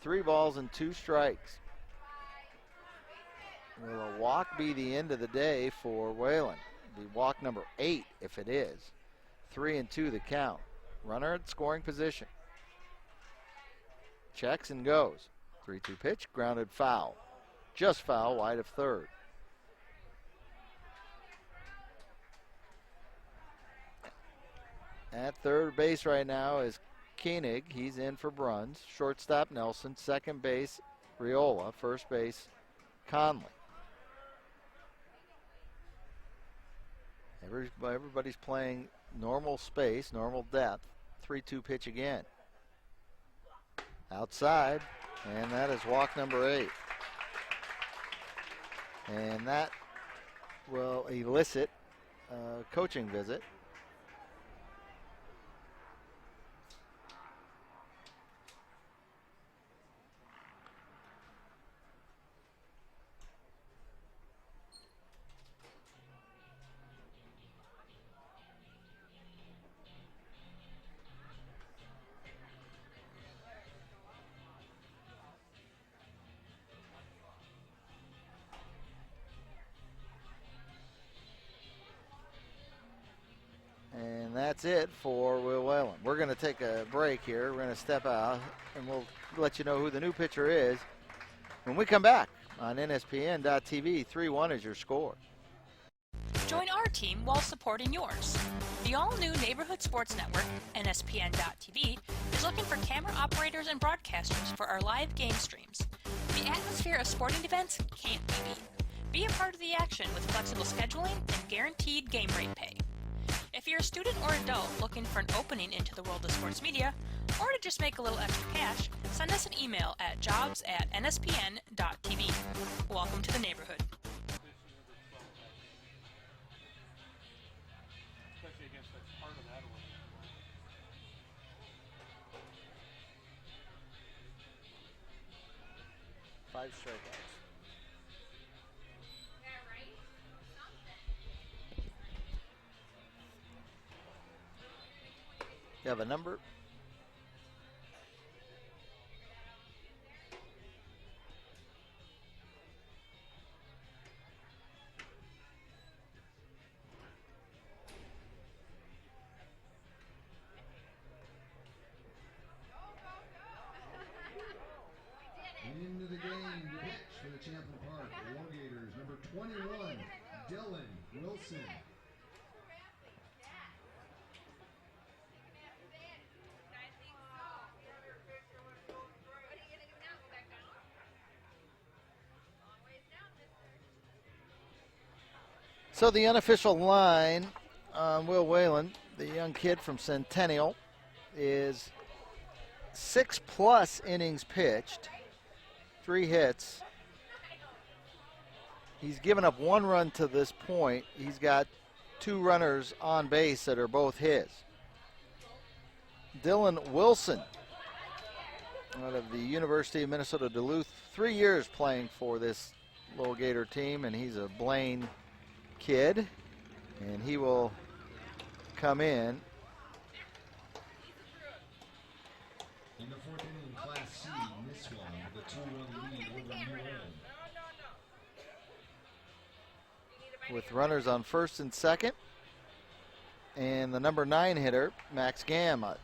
3 balls and 2 strikes. Will a walk be the end of the day for Whalen? Be walk number 8 if it is. 3-2 the count. Runner at scoring position. Checks and goes. 3-2 pitch, grounded foul. Just foul, wide of third. At third base right now is Koenig. He's in for Bruns. Shortstop Nelson. Second base Riola. First base Conley. Everybody's playing normal space, normal depth. 3-2 pitch again. Outside, and that is walk number 8. And that will elicit a coaching visit. And that's it for Will Whalen. We're going to take a break here. We're going to step out, and we'll let you know who the new pitcher is when we come back on NSPN.TV. 3-1 is your score. Join our team while supporting yours. The all-new Neighborhood Sports Network, NSPN.TV, is looking for camera operators and broadcasters for our live game streams. The atmosphere of sporting events can't be beat. Be a part of the action with flexible scheduling and guaranteed game rate pay. If you're a student or adult looking for an opening into the world of sports media, or to just make a little extra cash, send us an email at jobs@nspn.tv. Welcome to the neighborhood. Especially against that part of that one. Five strikeouts. You have a number? Into the game, pitch for the Champlin Park LoGators, number 21, Dylan Wilson. So the unofficial line on Will Whalen, the young kid from Centennial, is 6+ innings pitched, 3 hits. He's given up 1 run to this point. He's got 2 runners on base that are both his. Dylan Wilson, out of the University of Minnesota Duluth, 3 years playing for this LoGator team, and he's a Blaine kid, and he will come in. In the 4th inning, Class C, Miesville with a 2-1 lead over New Ulm. With runners on first and second, and the number 9 hitter, Max Gamm.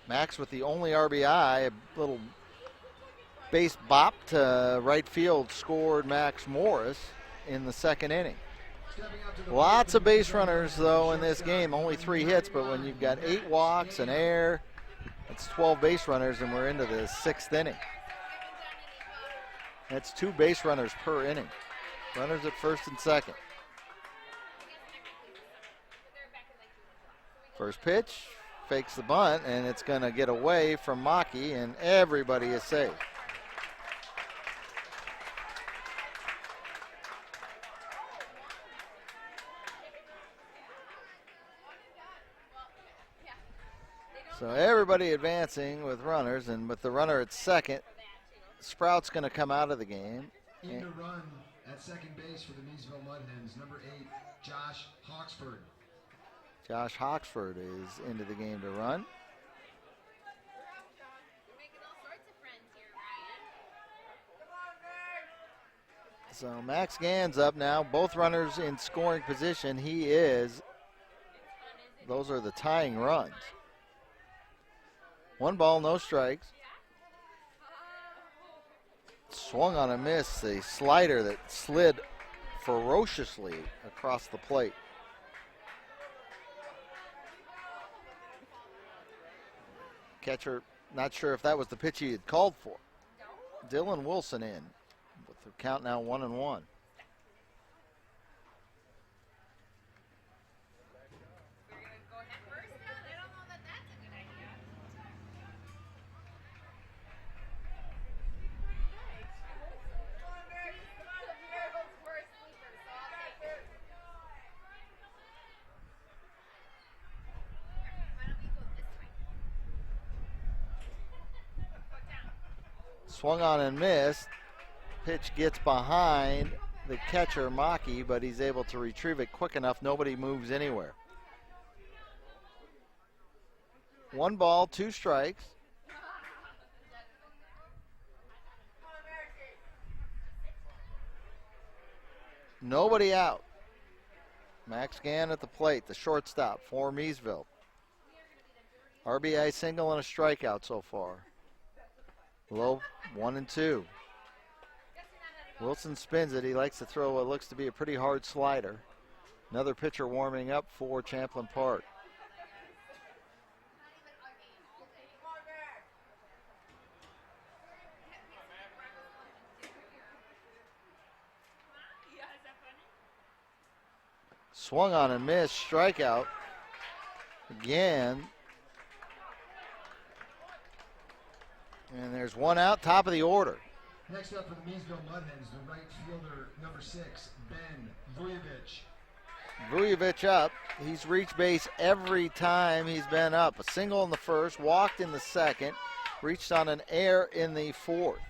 Max with the only RBI, a little base bop to right field, scored Max Morris in the 2nd inning. Lots of base runners, though, in this game. Only 3 hits, but when you've got 8 walks and error, it's 12 base runners, and we're into the 6th inning. That's 2 base runners per inning. Runners at first and second. First pitch, fakes the bunt, and it's going to get away from Maki, and everybody is safe. So everybody advancing with runners, and with the runner at second, Sprout's going to come out of the game. In to run at second base for the Miesville Mudhens, number 8, Josh Hawksford. Josh Hawksford is into the game to run. So Max Gann's up now. Both runners in scoring position. He is. Those are the tying runs. 1 ball, no strikes. Swung on a miss. A slider that slid ferociously across the plate. Catcher, not sure if that was the pitch he had called for. Dylan Wilson in with the count now 1-1. Swung on and missed. Pitch gets behind the catcher, Maki, but he's able to retrieve it quick enough. Nobody moves anywhere. 1 ball, 2 strikes. Nobody out. Max Gann at the plate, the shortstop for Miesville. RBI single and a strikeout so far. Low 1-2. Wilson spins it. He likes to throw what looks to be a pretty hard slider. Another pitcher warming up for Champlin Park. Swung on and missed. Strikeout. Again. And there's 1 out, top of the order. Next up for the Miesville Mudhens, the right fielder, number 6, Ben Vujovic. Vujovic up. He's reached base every time he's been up. A single in the first, walked in the second, reached on an error in the fourth.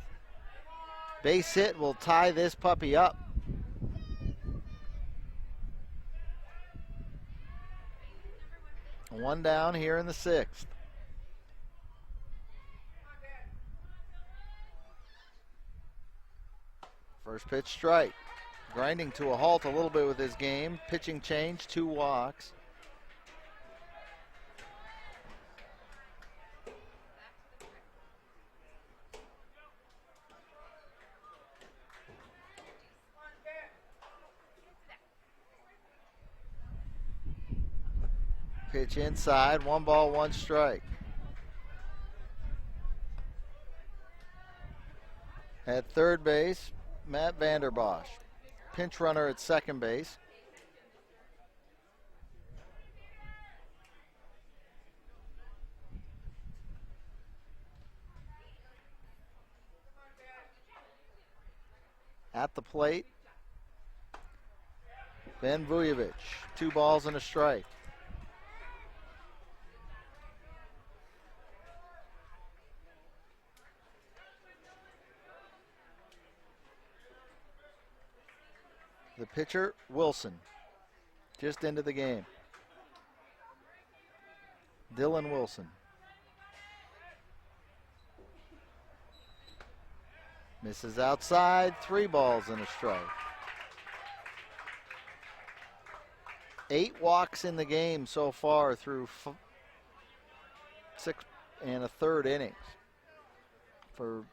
Base hit will tie this puppy up. One down here in the 6th. First pitch strike. Grinding to a halt a little bit with his game. Pitching change, 2 walks. Pitch inside, 1 ball, 1 strike. At third base, Matt Vanderbosch. Pinch runner at second base. At the plate, Ben Vujovic. 2 balls and a strike. The pitcher, Wilson, just into the game. Dylan Wilson. Misses outside, 3 balls and a strike. 8 walks in the game so far through 6 1/3 innings for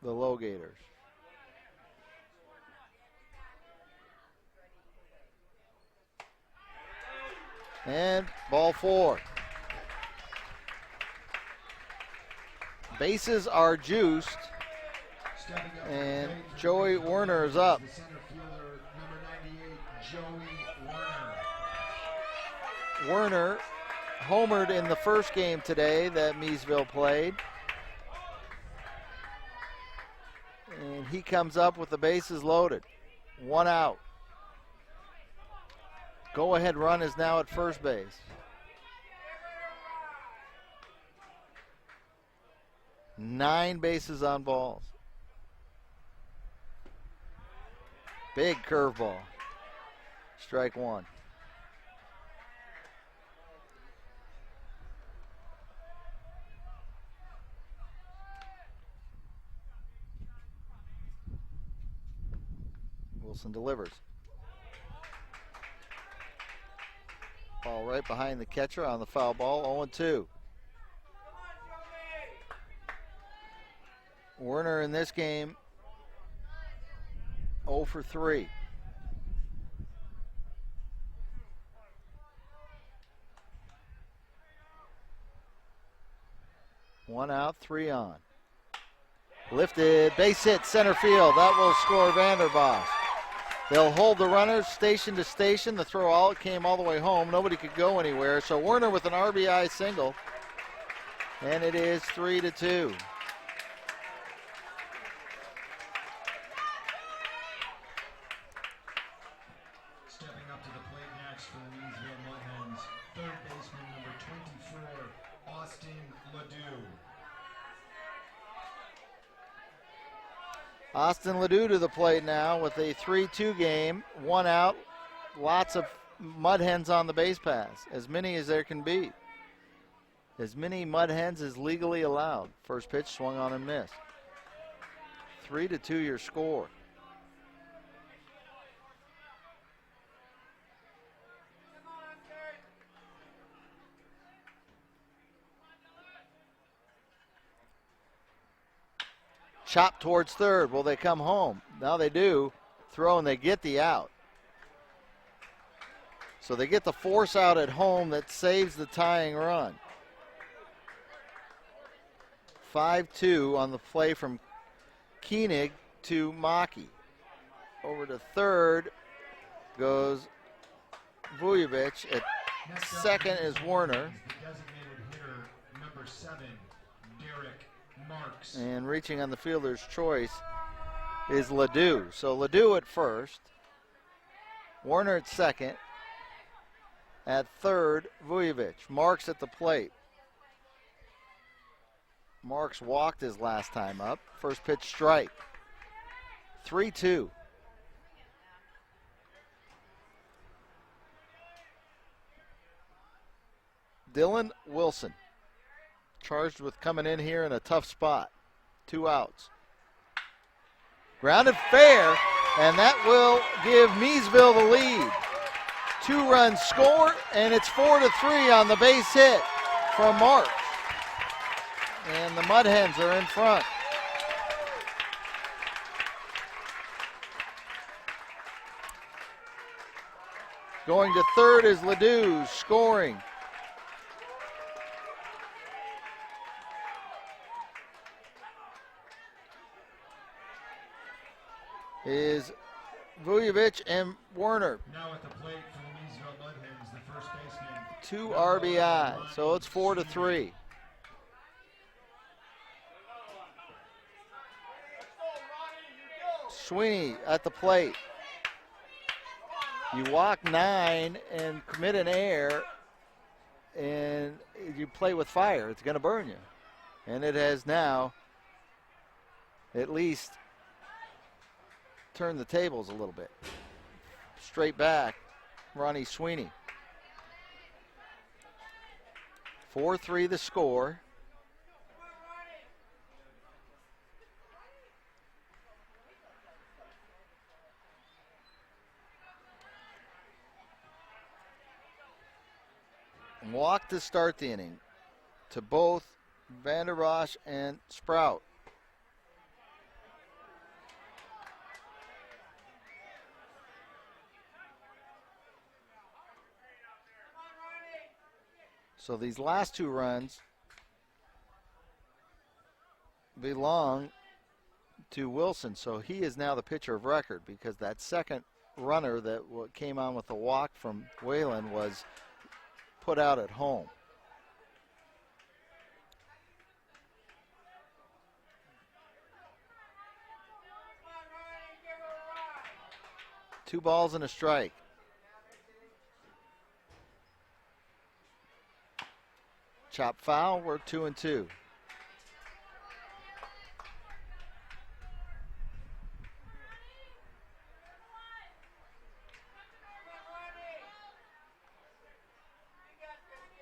the LoGators. And ball 4. Bases are juiced. And Joey Werner is up. The center fielder, number 98, Joey Werner. Werner homered in the first game today that Miesville played. And he comes up with the bases loaded. 1 out. Go-ahead run is now at first base. 9 bases on balls. Big curveball. Strike one. Wilson delivers. Ball right behind the catcher on the foul ball, 0-2. Werner in this game 0 for 3. One out, 3 on. Lifted, base hit, center field. That will score Vanderbosch. They'll hold the runners station to station. The throw out came all the way home. Nobody could go anywhere. So Werner with an RBI single. And it is 3-2. Stepping up to the plate next for the Miesville Mudhens, third baseman number 24, Austin Ledoux. Austin Ledoux to the plate now with a 3-2 game, 1 out, lots of Mudhens on the base paths, as many as there can be. As many Mudhens as legally allowed. First pitch swung on and missed. 3-2 your score. Chop towards third. Will they come home? Now they do. Throw and they get the out. So they get the force out at home that saves the tying run. 5-2 on the play from Koenig to Maki. Over to third goes Vujovic. At second is Werner. The designated hitter, number 7, Derek Marks. And reaching on the fielder's choice is Ledoux. So Ledoux at first. Werner at second. At third, Vujovic. Marks at the plate. Marks walked his last time up. First pitch strike. 3-2. Dylan Wilson, charged with coming in here in a tough spot. 2 outs. Grounded fair, and that will give Miesville the lead. 2-run score, and it's 4-3 on the base hit from Marks. And the Mudhens are in front. Going to third is Ledoux, scoring. Is Vujovic and Werner. Now at the plate for the Miesville Mudhens, the first baseman. 2 RBI, so it's 4-3. Sweeney at the plate. You walk 9 and commit an error, and you play with fire. It's going to burn you. And it has now at least turned the tables a little bit. Straight back, Ronnie Sweeney. 4-3 the score. Walk to start the inning to both Vanderbosch and Sprout. So these last 2 runs belong to Wilson. So he is now the pitcher of record because that second runner that came on with the walk from Whalen was put out at home. Two balls and a strike. Chop foul, we're 2-2.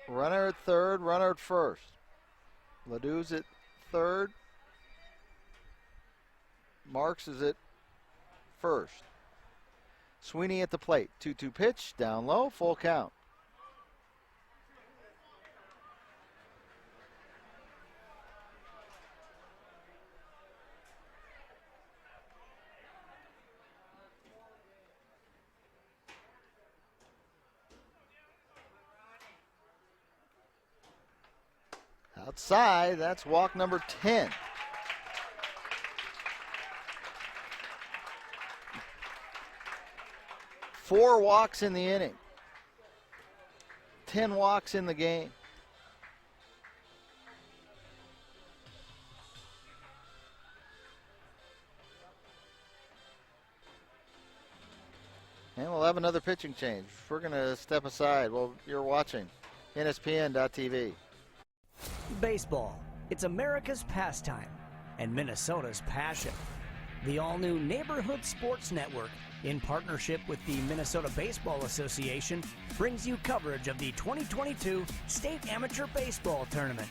Runner at third, runner at first. Ledoux's at third. Marks is at first. Sweeney at the plate. 2-2 pitch, down low, full count. Outside, that's walk number 10. Four walks in the inning. 10 walks in the game. And we'll have another pitching change. We're going to step aside while you're watching NSPN.TV. Baseball. It's America's pastime and Minnesota's passion. The all-new Neighborhood Sports Network, in partnership with the Minnesota Baseball Association, brings you coverage of the 2022 State Amateur Baseball Tournament.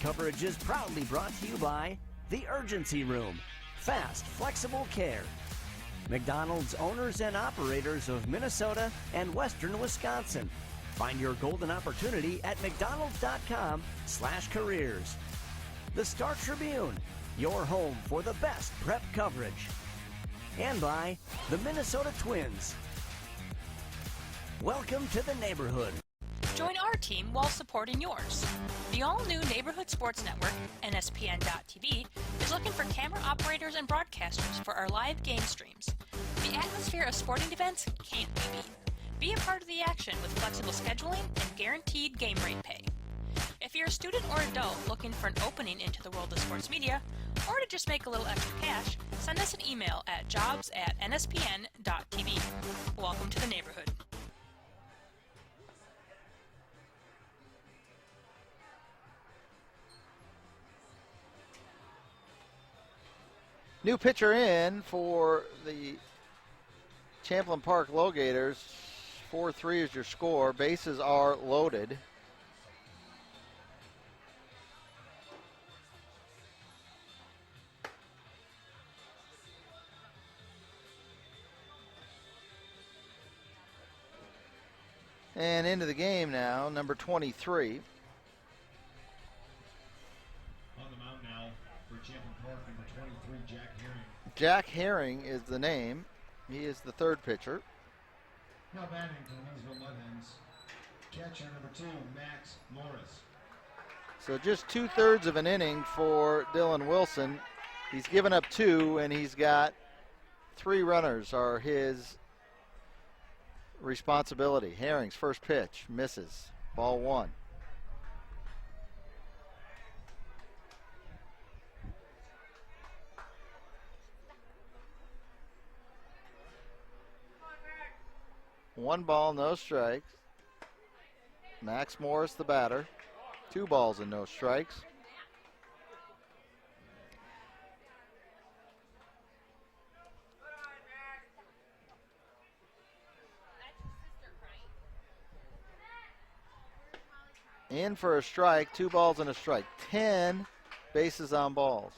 Coverage is proudly brought to you by The Urgency Room, fast, flexible care. McDonald's, owners and operators of Minnesota and Western Wisconsin. Find your golden opportunity at mcdonalds.com/careers. The Star Tribune, your home for the best prep coverage. And by the Minnesota Twins. Welcome to the neighborhood. Join our team while supporting yours. The all-new Neighborhood Sports Network, NSPN.TV, is looking for camera operators and broadcasters for our live game streams. The atmosphere of sporting events can't be beat. Be a part of the action with flexible scheduling and guaranteed game rate pay. If you're a student or adult looking for an opening into the world of sports media, or to just make a little extra cash, send us an email at jobs@nspn.tv. Welcome to the neighborhood. New pitcher in for the Champlin Park LoGators. 4-3 is your score. Bases are loaded. And into the game now, number 23. On the mound now for Champlin Park, number 23, Jack Herring. Jack Herring is the name. He is the third pitcher. Now batting for the Miesville Mudhens, catcher number 2, Max Morris. So just 2/3 of an inning for Dylan Wilson. He's given up 2, and he's got 3 runners are his responsibility. Herring's first pitch misses. Ball 1. One ball, no strikes. Max Morris, the batter. 2 balls and no strikes. In for a strike, 2 balls and a strike. 10 bases on balls.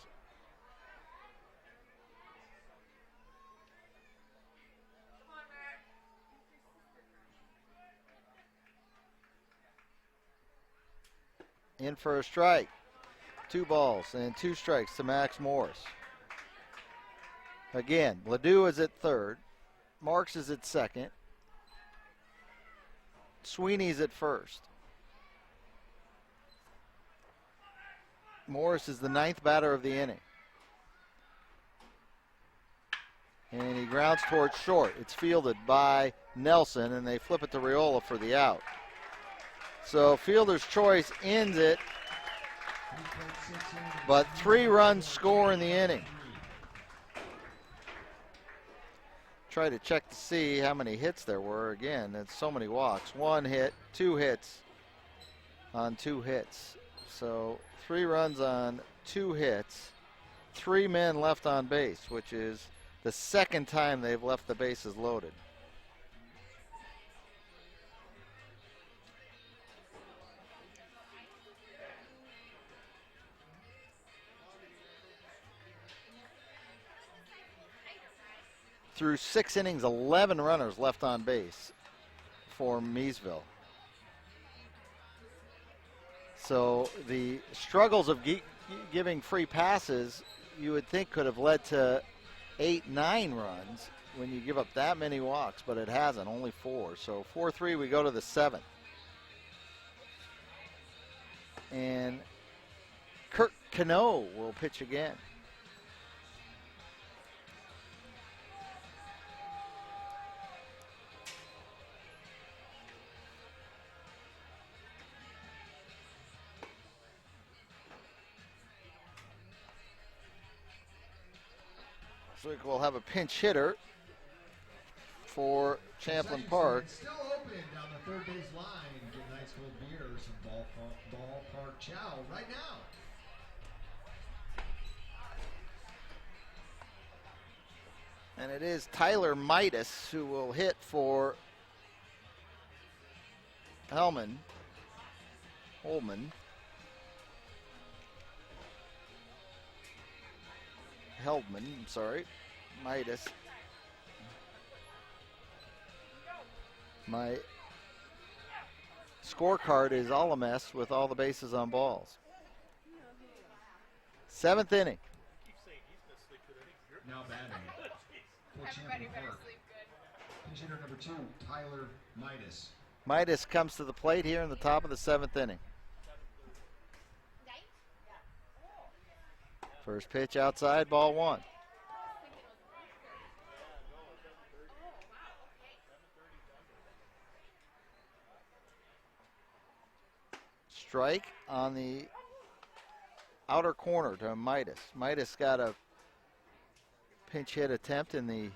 In for a strike. 2 balls and 2 strikes to Max Morris. Again, Ledoux is at third. Marks is at second. Sweeney's at first. Morris is the 9th batter of the inning. And he grounds towards short. It's fielded by Nelson, and they flip it to Riola for the out. So fielder's choice ends it, but 3 runs score in the inning. Try to check to see how many hits there were. Again, it's so many walks. 1 hit, 2 hits on 2 hits. So 3 runs on 2 hits, 3 men left on base, which is the second time they've left the bases loaded. through 6 innings, 11 runners left on base for Miesville. So the struggles of giving free passes, you would think could have led to 8, 9 runs when you give up that many walks, but it hasn't, only 4. So 4-3, we go to the 7th. And Kirk Cano will pitch again. So we'll have a pinch hitter for Champlin Park. Still open down the third base line. Get a nice cold beer or some ballpark chow right now. And it is Tyler Midas who will hit for Holman. Heldman, I'm sorry. Midas. My scorecard is all a mess with all the bases on balls. 7th inning. Now batting for Champlin Park. Pitch hitter number 2, Tyler Midas. Midas comes to the plate here in the top of the 7th inning. First pitch outside, ball 1. Strike on the outer corner to Midas. Midas got a pinch hit attempt in the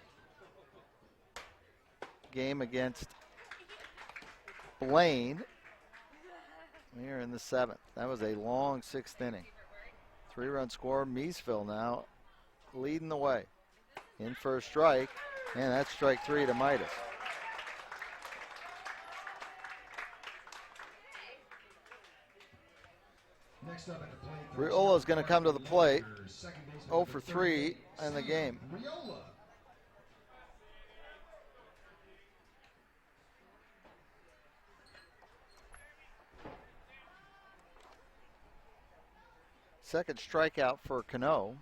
game against Blaine here in the 7th. That was a long 6th inning. 3-run score. Miesville now leading the way. In for a strike, and that's strike 3 to Midas. Next up at the plate. Riola's going to come to the plate. 0 for 3 in the game. Riola. Second strikeout for Cano.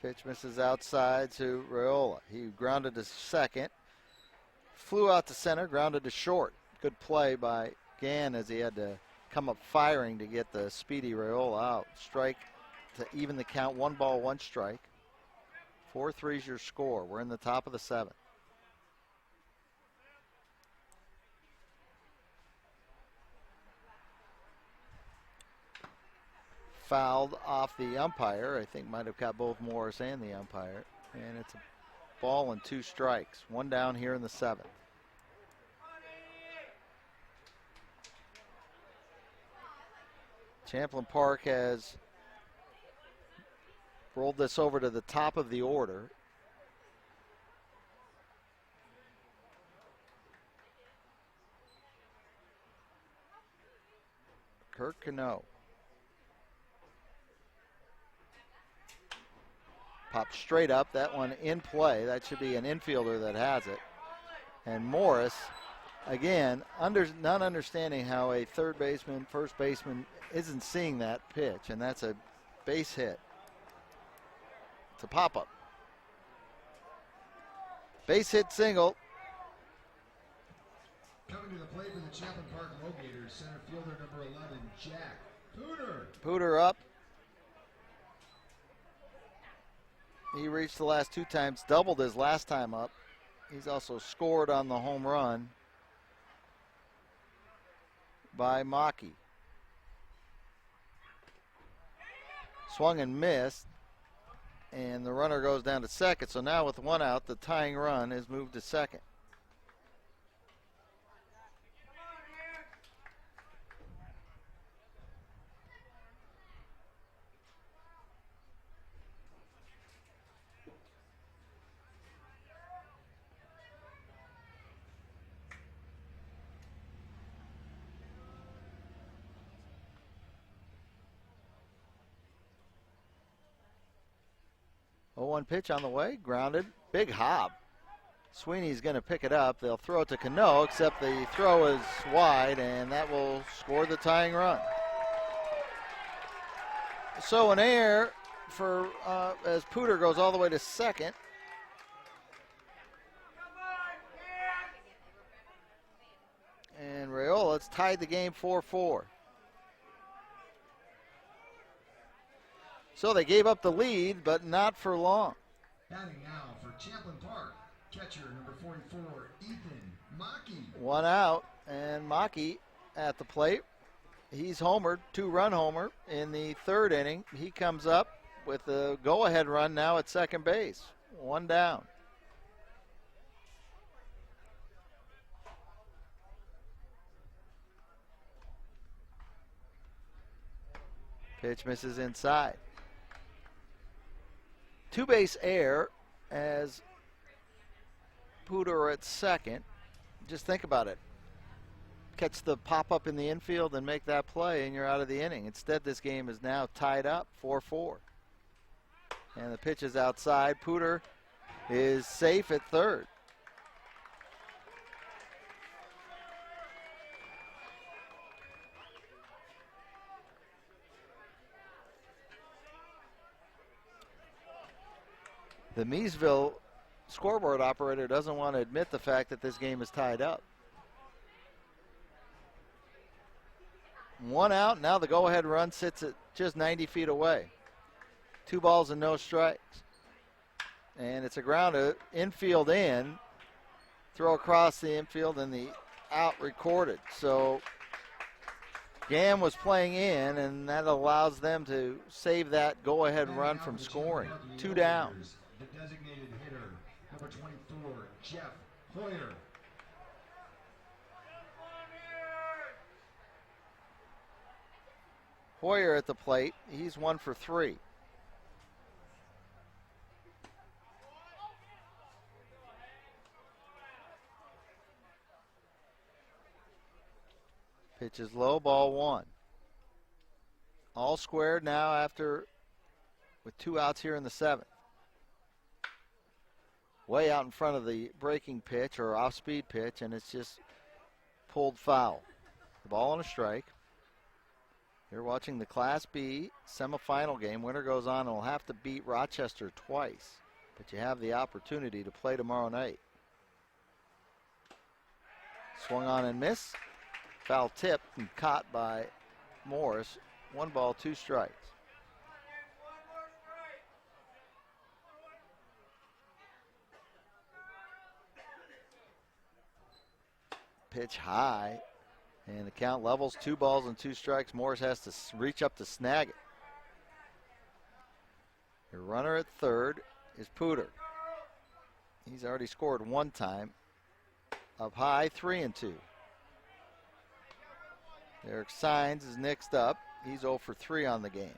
Pitch misses outside to Riola. He grounded to second. Flew out to center, grounded to short. Good play by Gann as he had to come up firing to get the speedy Riola out. Strike to even the count. 1 ball, 1 strike. 4-3 is your score. We're in the top of the 7th. Fouled off the umpire. I think might have got both Morris and the umpire. And it's a ball and 2 strikes. 1 down here in the 7th. Champlin Park has rolled this over to the top of the order. Kirk Cano. Popped straight up. That one in play. That should be an infielder that has it. And Morris, again, not understanding how a third baseman, first baseman isn't seeing that pitch. And that's a base hit. It's a pop-up. Base hit single. Coming to the plate for the Champlin Park LoGators, center fielder number 11, Jack Ruhr. Pooter up. He reached the last 2 times, doubled his last time up. He's also scored on the home run by Maki. Swung and missed, and the runner goes down to second. So now with 1 out, the tying run is moved to second. 0-1 pitch on the way, grounded, big hop. Sweeney's going to pick it up. They'll throw it to Cano, except the throw is wide, and that will score the tying run. So an error for as Pooter goes all the way to second. And Rayola's tied the game 4-4. So they gave up the lead, but not for long. Batting now for Champlin Park, catcher number 44, Ethan Maki. One out, and Maki at the plate. He's homered, 2-run homer in the third inning. He comes up with a go-ahead run now at second base. One down. Pitch misses inside. Two-base error as Pooter at second. Just think about it. Catch the pop-up in the infield and make that play, and you're out of the inning. Instead, this game is now tied up 4-4. And the pitch is outside. Pooter is safe at third. The Miesville scoreboard operator doesn't want to admit the fact that this game is tied up. One out, now the go-ahead run sits at just 90 feet away. 2 balls and no strikes. And it's a ground infield in, throw across the infield, and the out recorded. So Gam was playing in, and that allows them to save that go-ahead run from scoring. 2 down. The designated hitter, number 24, Jeff Hoyer. Hoyer at the plate. He's 1 for 3. Pitch is low, ball 1. All squared now after with 2 outs here in the 7th. Way out in front of the breaking pitch or off-speed pitch, and it's just pulled foul. The ball and a strike. You're watching the Class B semifinal game. Winner goes on and will have to beat Rochester twice, but you have the opportunity to play tomorrow night. Swung on and missed. Foul tipped and caught by Morris. 1 ball, 2 strikes. Pitch high, and the count levels. 2 balls and 2 strikes. Morris has to reach up to snag it. Your runner at third is Pooter. He's already scored 1 time. Up high, 3-2. Derek Sines is next up. He's 0 for 3 on the game.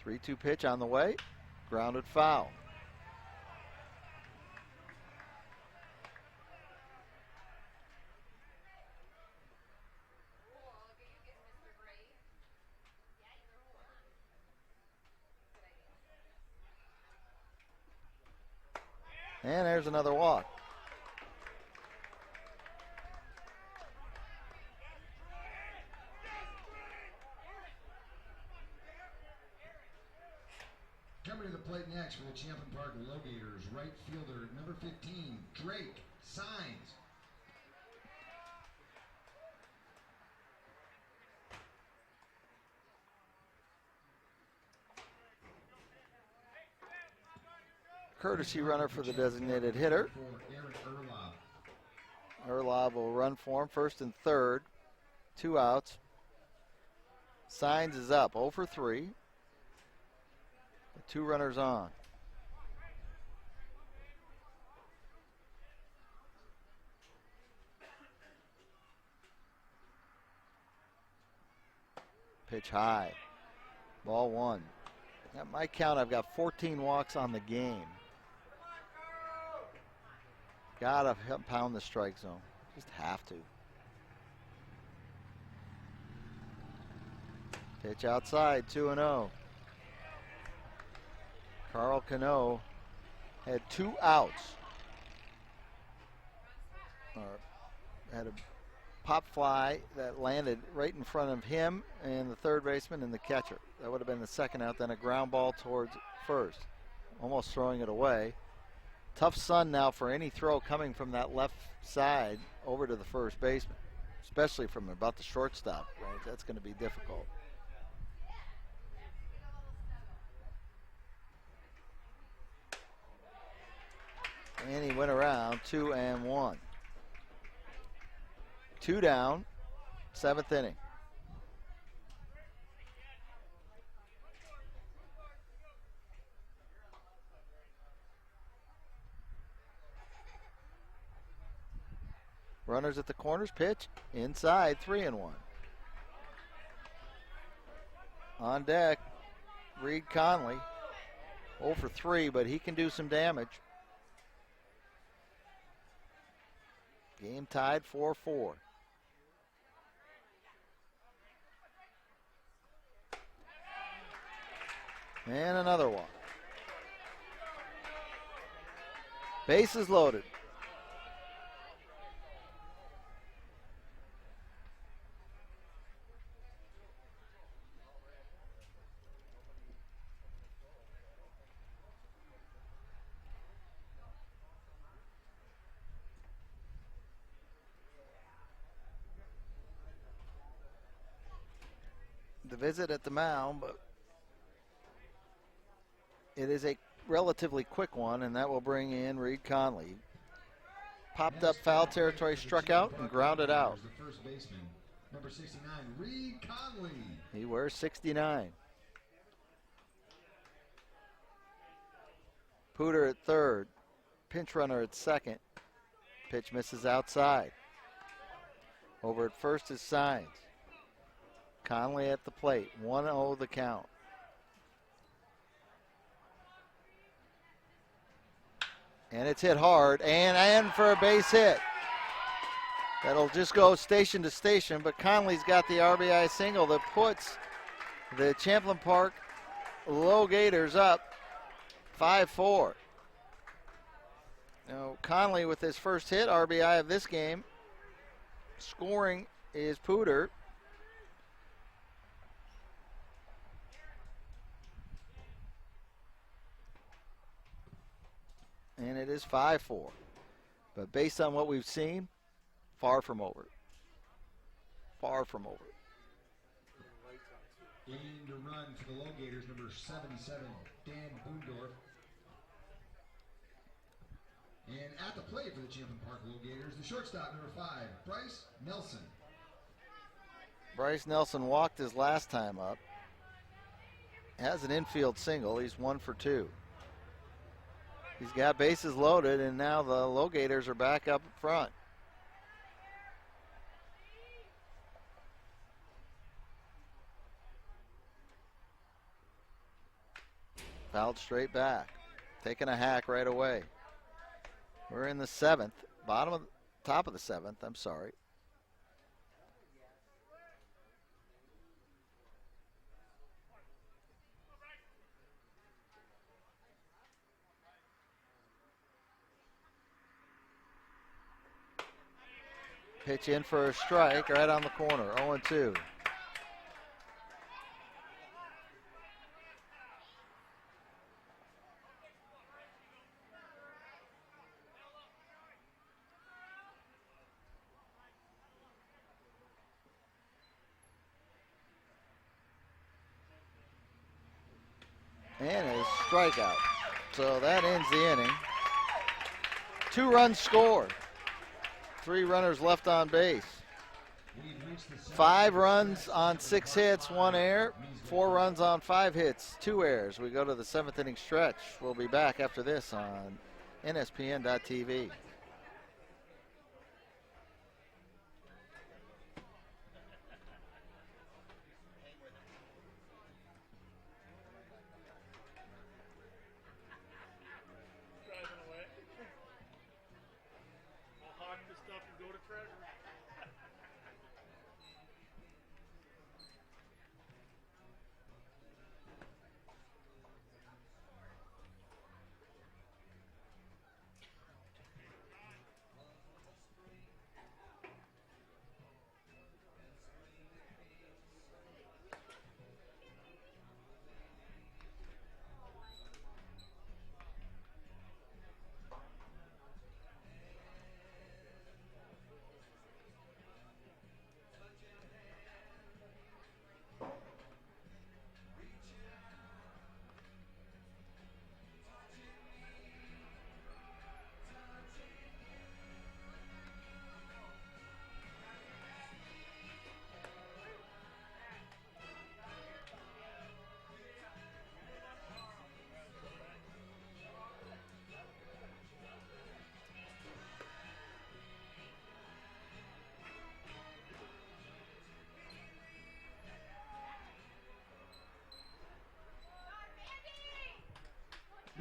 The 3-2 pitch on the way. Grounded foul. And there's another walk. Coming to the plate next for the Champlin Park LoGators, right fielder number 15, Drake Sines. Courtesy runner for the designated hitter. Erlob will run for him, first and third. 2 outs. Sines is up, 0 for 3. 2 runners on. Pitch high. Ball 1. At my count, I've got 14 walks on the game. Gotta pound the strike zone. Just have to. Pitch outside, 2-0. Carl Cano had 2 outs. Had a pop fly that landed right in front of him and the third baseman and the catcher. That would have been the second out, then a ground ball towards first. Almost throwing it away. Tough sun now for any throw coming from that left side over to the first baseman, especially from about the shortstop range. That's going to be difficult. And he went around 2-1. 2 down, 7th inning. Runners at the corners, pitch inside, 3-1. On deck, Reed Conley, 0 for 3, but he can do some damage. Game tied 4-4. And another one. Bases loaded. The visit at the mound, but it is a relatively quick one, and that will bring in Reed Conley. Popped up foul territory, struck out, and grounded out. The first baseman, number 69, Reed Conley. He wears 69. Pooter at third. Pinch runner at second. Pitch misses outside. Over at first is Signs. Conley at the plate. 1-0 the count. And it's hit hard, and for a base hit. That'll just go station to station, but Conley's got the RBI single that puts the Champlin Park LoGators up 5-4. Now, Conley with his first hit, RBI of this game. Scoring is Pooter. And it is 5-4. But based on what we've seen, far from over. Far from over. In to run for the LoGators, number 77, Dan Boondorf. And at the plate for the Champlin Park LoGators, the shortstop, number 5, Bryce Nelson. Bryce Nelson walked his last time up. Has an infield single. He's 1 for 2. He's got bases loaded, and now the LoGators are back up front. Fouled straight back. Taking a hack right away. We're in the 7th. Top of the 7th, I'm sorry. Pitch in for a strike right on the corner, 0-2. And a strikeout. So that ends the inning. 2 runs scored. 3 runners left on base. 5 runs on 6 hits, 1 error. 4 runs on 5 hits, 2 errors. We go to the 7th inning stretch. We'll be back after this on NSPN.TV.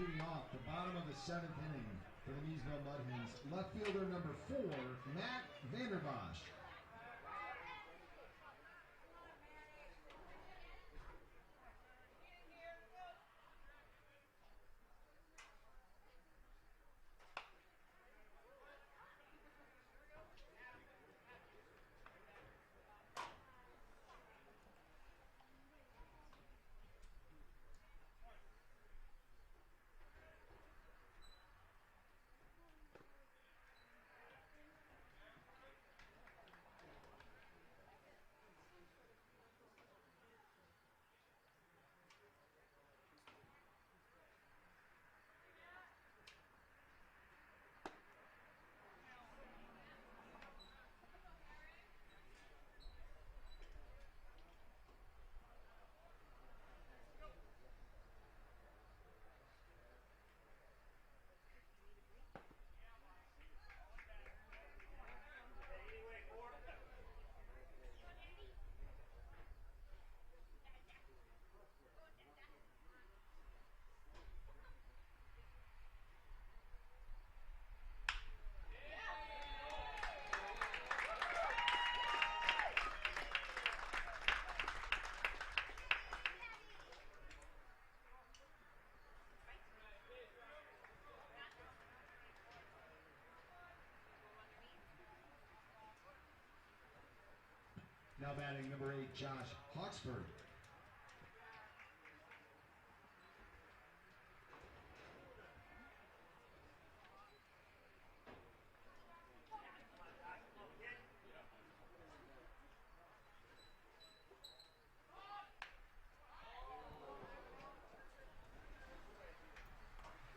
leading off the bottom of the 7th inning for the Miesville Mudhens, left fielder number 4, Matt Vanderbosch. Now batting number 8, Josh Hawksford.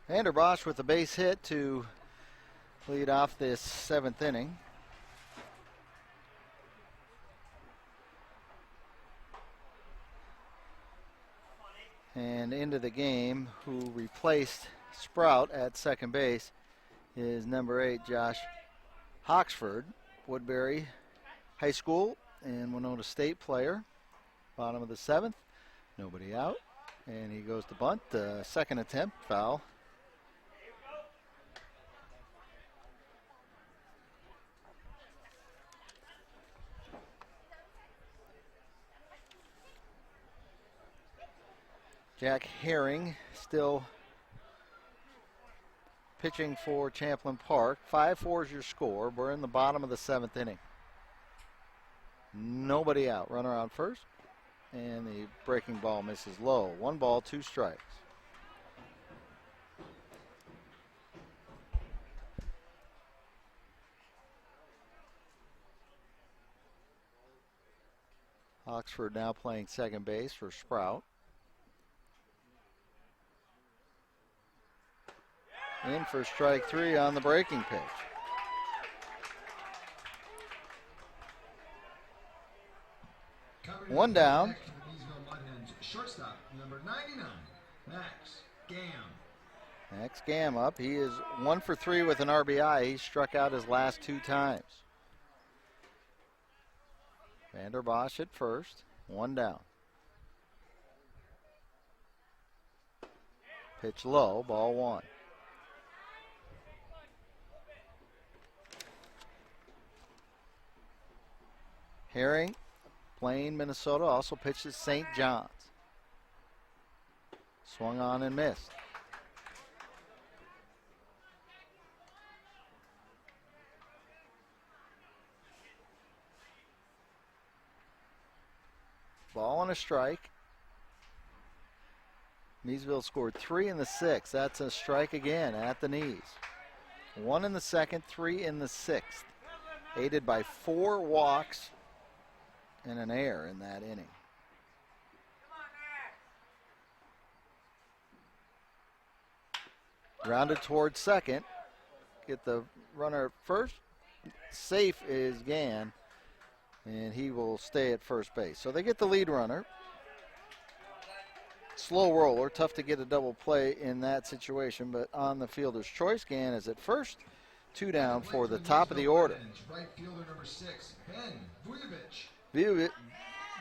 Vanderbosch with a base hit to lead off this 7th inning. And into the game, who replaced Sprout at second base, is number 8, Josh Hawksford, Woodbury High School and Winona State player. Bottom of the 7th, nobody out, and he goes to bunt. Second attempt, foul. Jack Herring still pitching for Champlin Park. 5-4 is your score. We're in the bottom of the 7th inning. Nobody out. Runner on first. And the breaking ball misses low. 1 ball, 2 strikes. Oxford now playing second base for Sprout. In for strike 3 on the breaking pitch. One down. Shortstop number 99, Max Gam. Max Gam up. He is 1 for 3 with an RBI. He struck out his last 2 times. Vanderbosch at first. 1 down. Pitch low. Ball 1. Herring, Plain, Minnesota, also pitched at St. John's. Swung on and missed. Ball and a strike. Miesville scored 3 in the 6th. That's a strike again at the knees. 1 in the 2nd, 3 in the 6th. Aided by 4 walks and an error in that inning. Grounded towards second. Get the runner first. Safe is Gann, and he will stay at first base. So they get the lead runner. Slow roller, tough to get a double play in that situation, but on the fielder's choice, Gann is at first. 2 down for the top of the order. Right fielder number 6, Ben Vujovic.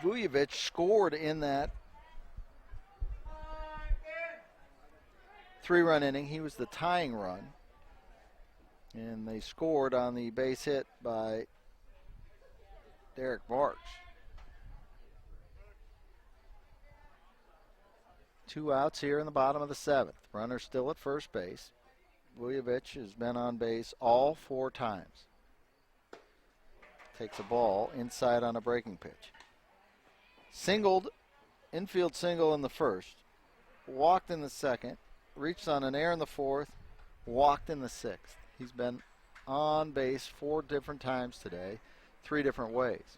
Vujovic scored in that 3-run inning. He was the tying run. And they scored on the base hit by Derek Marks. 2 outs here in the bottom of the 7th. Runner still at first base. Vujovic has been on base all 4 times. Takes a ball inside on a breaking pitch. Singled, infield single in the first. Walked in the second. Reached on an error in the 4th. Walked in the 6th. He's been on base 4 different times today, 3 different ways.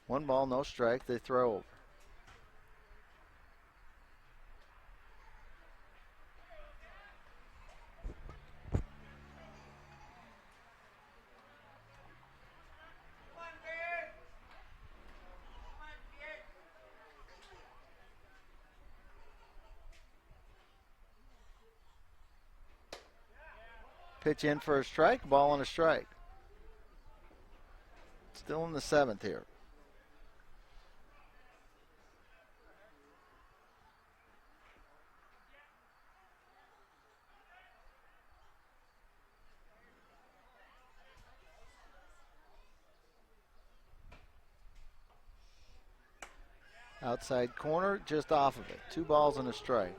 1 ball, no strike. They throw over. Pitch in for a strike, ball and a strike. Still in the 7th here. Outside corner, just off of it. 2 balls and a strike.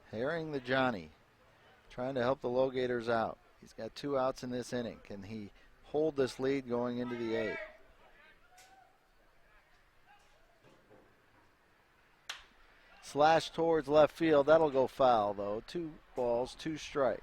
Herring the Johnny, trying to help the LoGators out. He's got 2 outs in this inning. Can he hold this lead going into the 8th? Slash towards left field. That'll go foul, though. 2 balls, 2 strikes.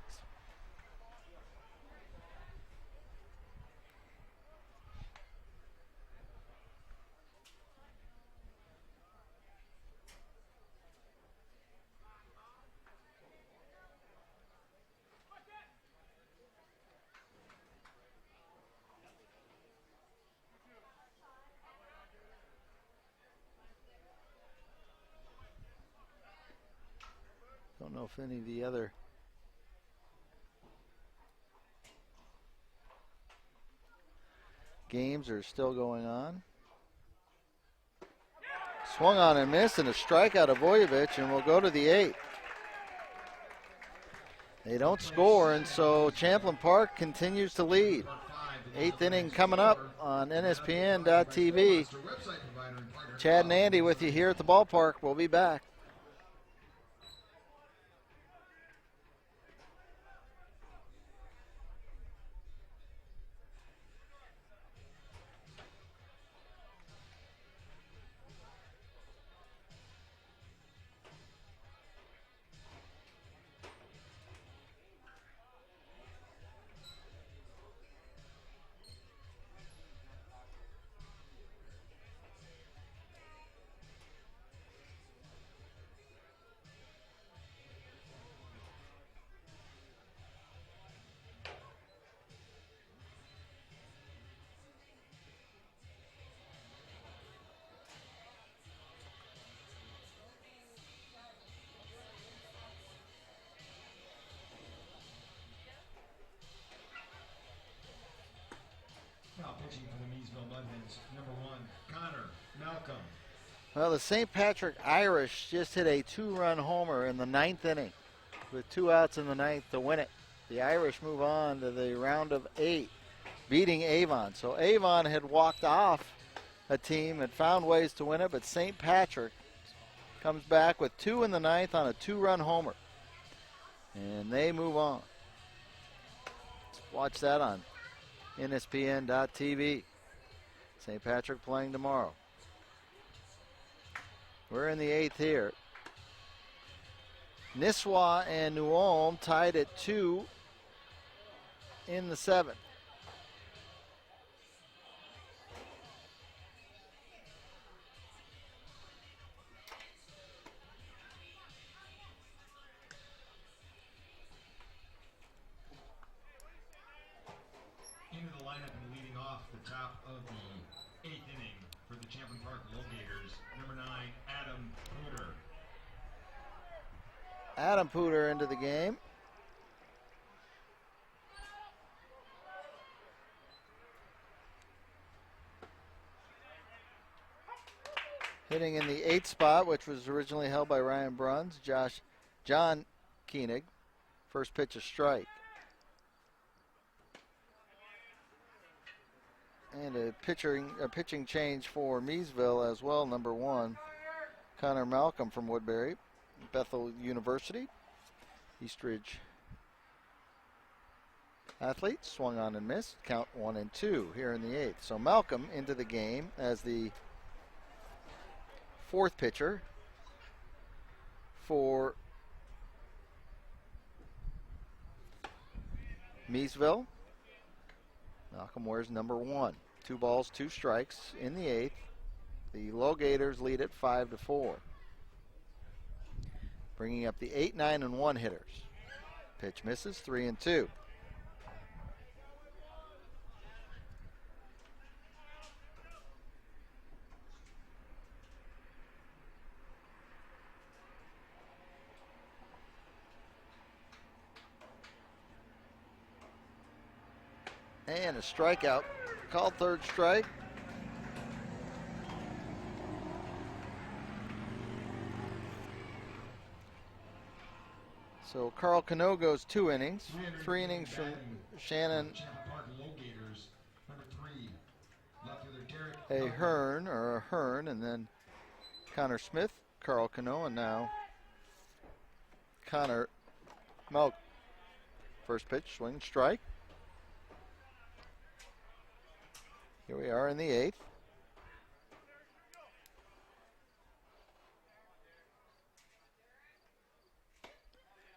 Don't know if any of the other games are still going on. Swung on and missed, and a strikeout of Vujovic, and we'll go to the 8th. They don't score, and so Champlin Park continues to lead. 8th inning coming up on NSPN.TV. Chad and Andy with you here at the ballpark. We'll be back. Now pitching for the Miesville Mudhens, number 1, Connor Malcolm. Well, the St. Patrick Irish just hit a 2-run homer in the 9th inning with 2 outs in the 9th to win it. The Irish move on to the round of 8, beating Avon. So Avon had walked off a team, had found ways to win it, but St. Patrick comes back with 2 in the 9th on a 2-run homer. And they move on. Let's watch that on NSPN.TV. St. Patrick playing tomorrow. We're in the 8th here. Nisswa and New Ulm tied at 2 in the 7th. Into the lineup and leading off the top of the 8th inning for the Champlin Park LoGators, number 9, Adam Pooter. Adam Pooter into the game. Hitting in the 8th spot, which was originally held by Ryan Bruns, John Koenig. First pitch, a strike. And a pitching change for Miesville as well, number 1. Connor Malcolm from Woodbury, Bethel University. Eastridge athlete, swung on and missed. Count 1-2 here in the 8th. So Malcolm into the game as the 4th pitcher for Miesville. Malcolm wears number 1. 2 balls, 2 strikes in the 8th. The LoGators lead it 5-4. Bringing up the 8, 9, and 1 hitters. Pitch misses, 3-2. And a strikeout. Called third strike. So Carl Cano goes 2 innings. 3 innings from Shannon Champlin Park LoGators, number 3. Left fielder Derek Ahern, and then Connor Smith, Carl Cano, and now Connor Malk. First pitch, swing, strike. Here we are in the 8th.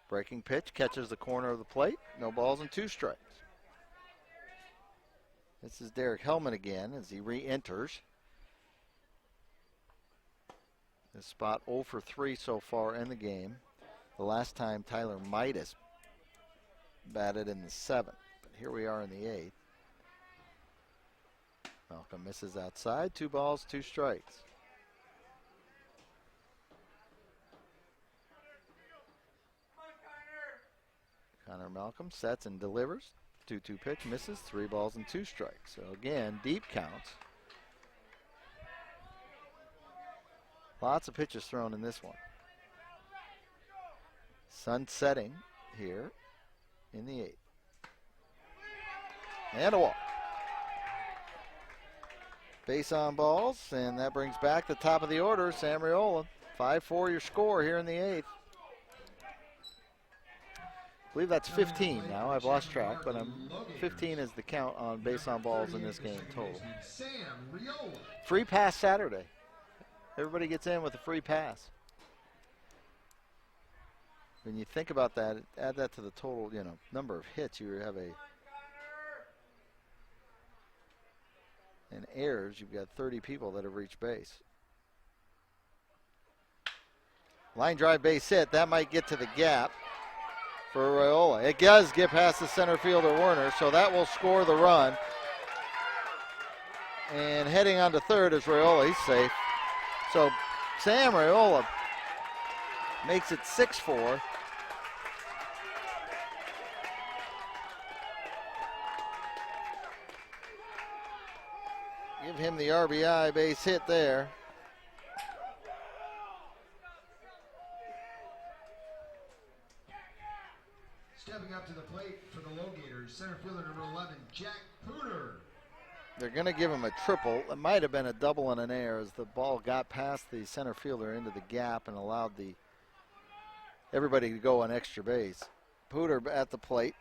Breaking pitch, catches the corner of the plate. No balls and 2 strikes. This is Derek Hellman again as he re-enters. This spot 0 for 3 so far in the game. The last time Tyler Midas batted in the 7th. But here we are in the 8th. Malcolm misses outside. 2 balls, 2 strikes. Connor Malcolm sets and delivers. 2-2 pitch, misses. 3 balls and 2 strikes. So again, deep counts. Lots of pitches thrown in this one. Sun setting here in the 8th. And a walk. Base on balls, and that brings back the top of the order, Sam Riola. 5-4 your score here in the 8th. I believe that's 15 now. I've lost track, but 15 is the count on base on balls in this game total. Free pass Saturday. Everybody gets in with a free pass. When you think about that, add that to the total, number of hits. You have and errors, you've got 30 people that have reached base. Line drive base hit. That might get to the gap for Riola. It does get past the center fielder Werner, so that will score the run. And heading on to third is Riola. He's safe. So Sam Riola makes it 6-4. Give him the RBI base hit there. Stepping up to the plate for the LoGators, center fielder number 11, Jack Ruhr. They're going to give him a triple. It might have been a double and an error as the ball got past the center fielder into the gap and allowed everybody to go on extra base. Puder at the plate.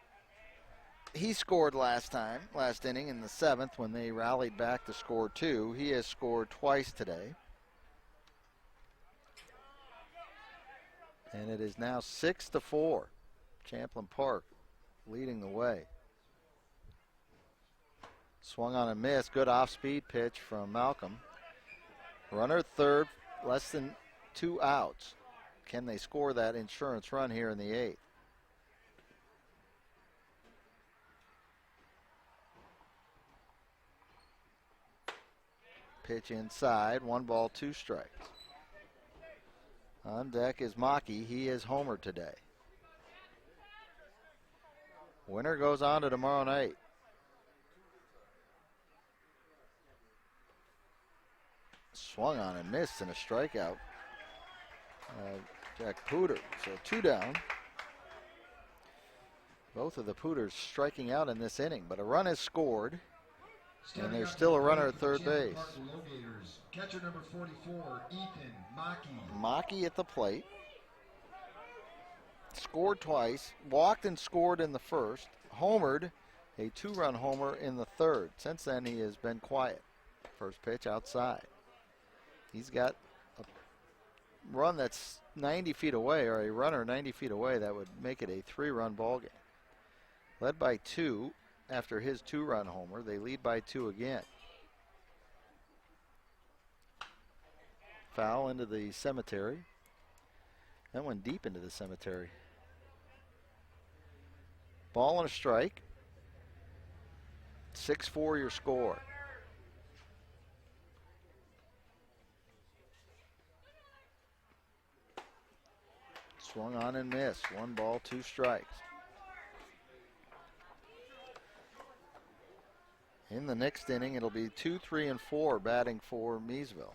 He scored last inning in the 7th when they rallied back to score 2. He has scored twice today. And it is now 6-4. Champlin Park leading the way. Swung on and missed. Good off-speed pitch from Malcolm. Runner at third, less than 2 outs. Can they score that insurance run here in the 8th? Pitch inside, 1 ball, 2 strikes. On deck is Maki. He is homered today. Winner goes on to tomorrow night. Swung on and missed, and a strikeout. Jack Ruhr. So 2 down. Both of the Pooters striking out in this inning, but a run is scored, and there's still a runner at third base. LoGators. Catcher number 44, Ethan Maki. Maki at the plate. Scored twice, walked and scored in the first, homered, a 2-run homer in the third. Since then, he has been quiet. First pitch outside. He's got a run that's 90 feet away, or a runner 90 feet away, that would make it a 3-run ball game. Led by 2 after his 2-run homer. They lead by 2 again. Foul into the cemetery. That went deep into the cemetery. Ball and a strike. 6-4 your score. Swung on and missed. 1 ball, 2 strikes. In the next inning, it'll be 2, 3, and 4 batting for Miesville.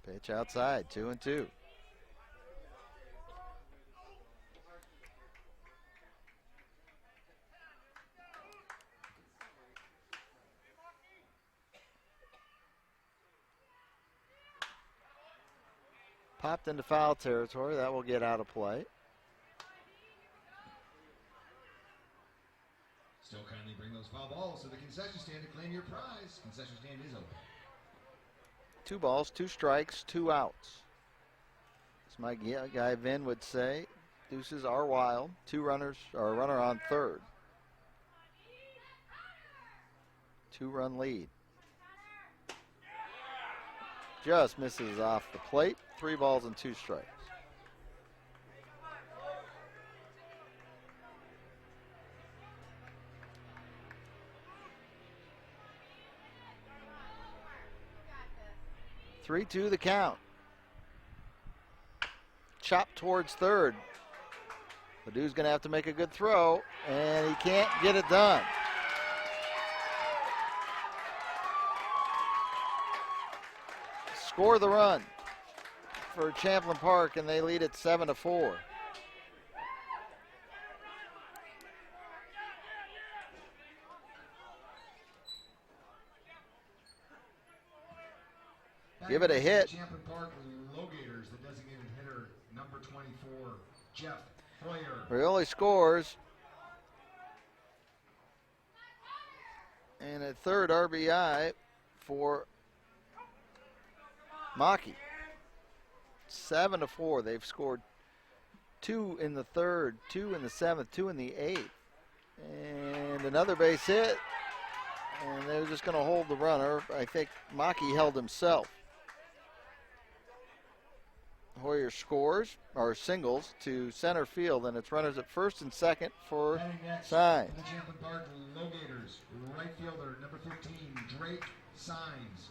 Pitch outside, 2-2. Popped into foul territory. That will get out of play. Still kindly bring those foul balls to the concession stand to claim your prize. Concession stand is open. 2 balls, 2 strikes, 2 outs. As my guy Vin would say, deuces are wild. 2 runners, or a runner on third. 2-run lead. Just misses off the plate. 3 balls and 2 strikes. Three-two the count. Chop towards third. Ladou's going to have to make a good throw, and he can't get it done. Score the run for Champlin Park, and they lead it 7-4. Give it a hit. Champlin Park LoGators, the designated hitter, number 24, Jack Ruhr. Rioli scores. And a third RBI for Maki. 7-4. They've scored 2 in the third, 2 in the 7th, 2 in the 8th. And another base hit. And they're just going to hold the runner. I think Maki held himself. Hoyer scores, or singles, to center field, and it's runners at first and second for Signs. The Champlin Park LoGators, right fielder, number 15, Drake Signs.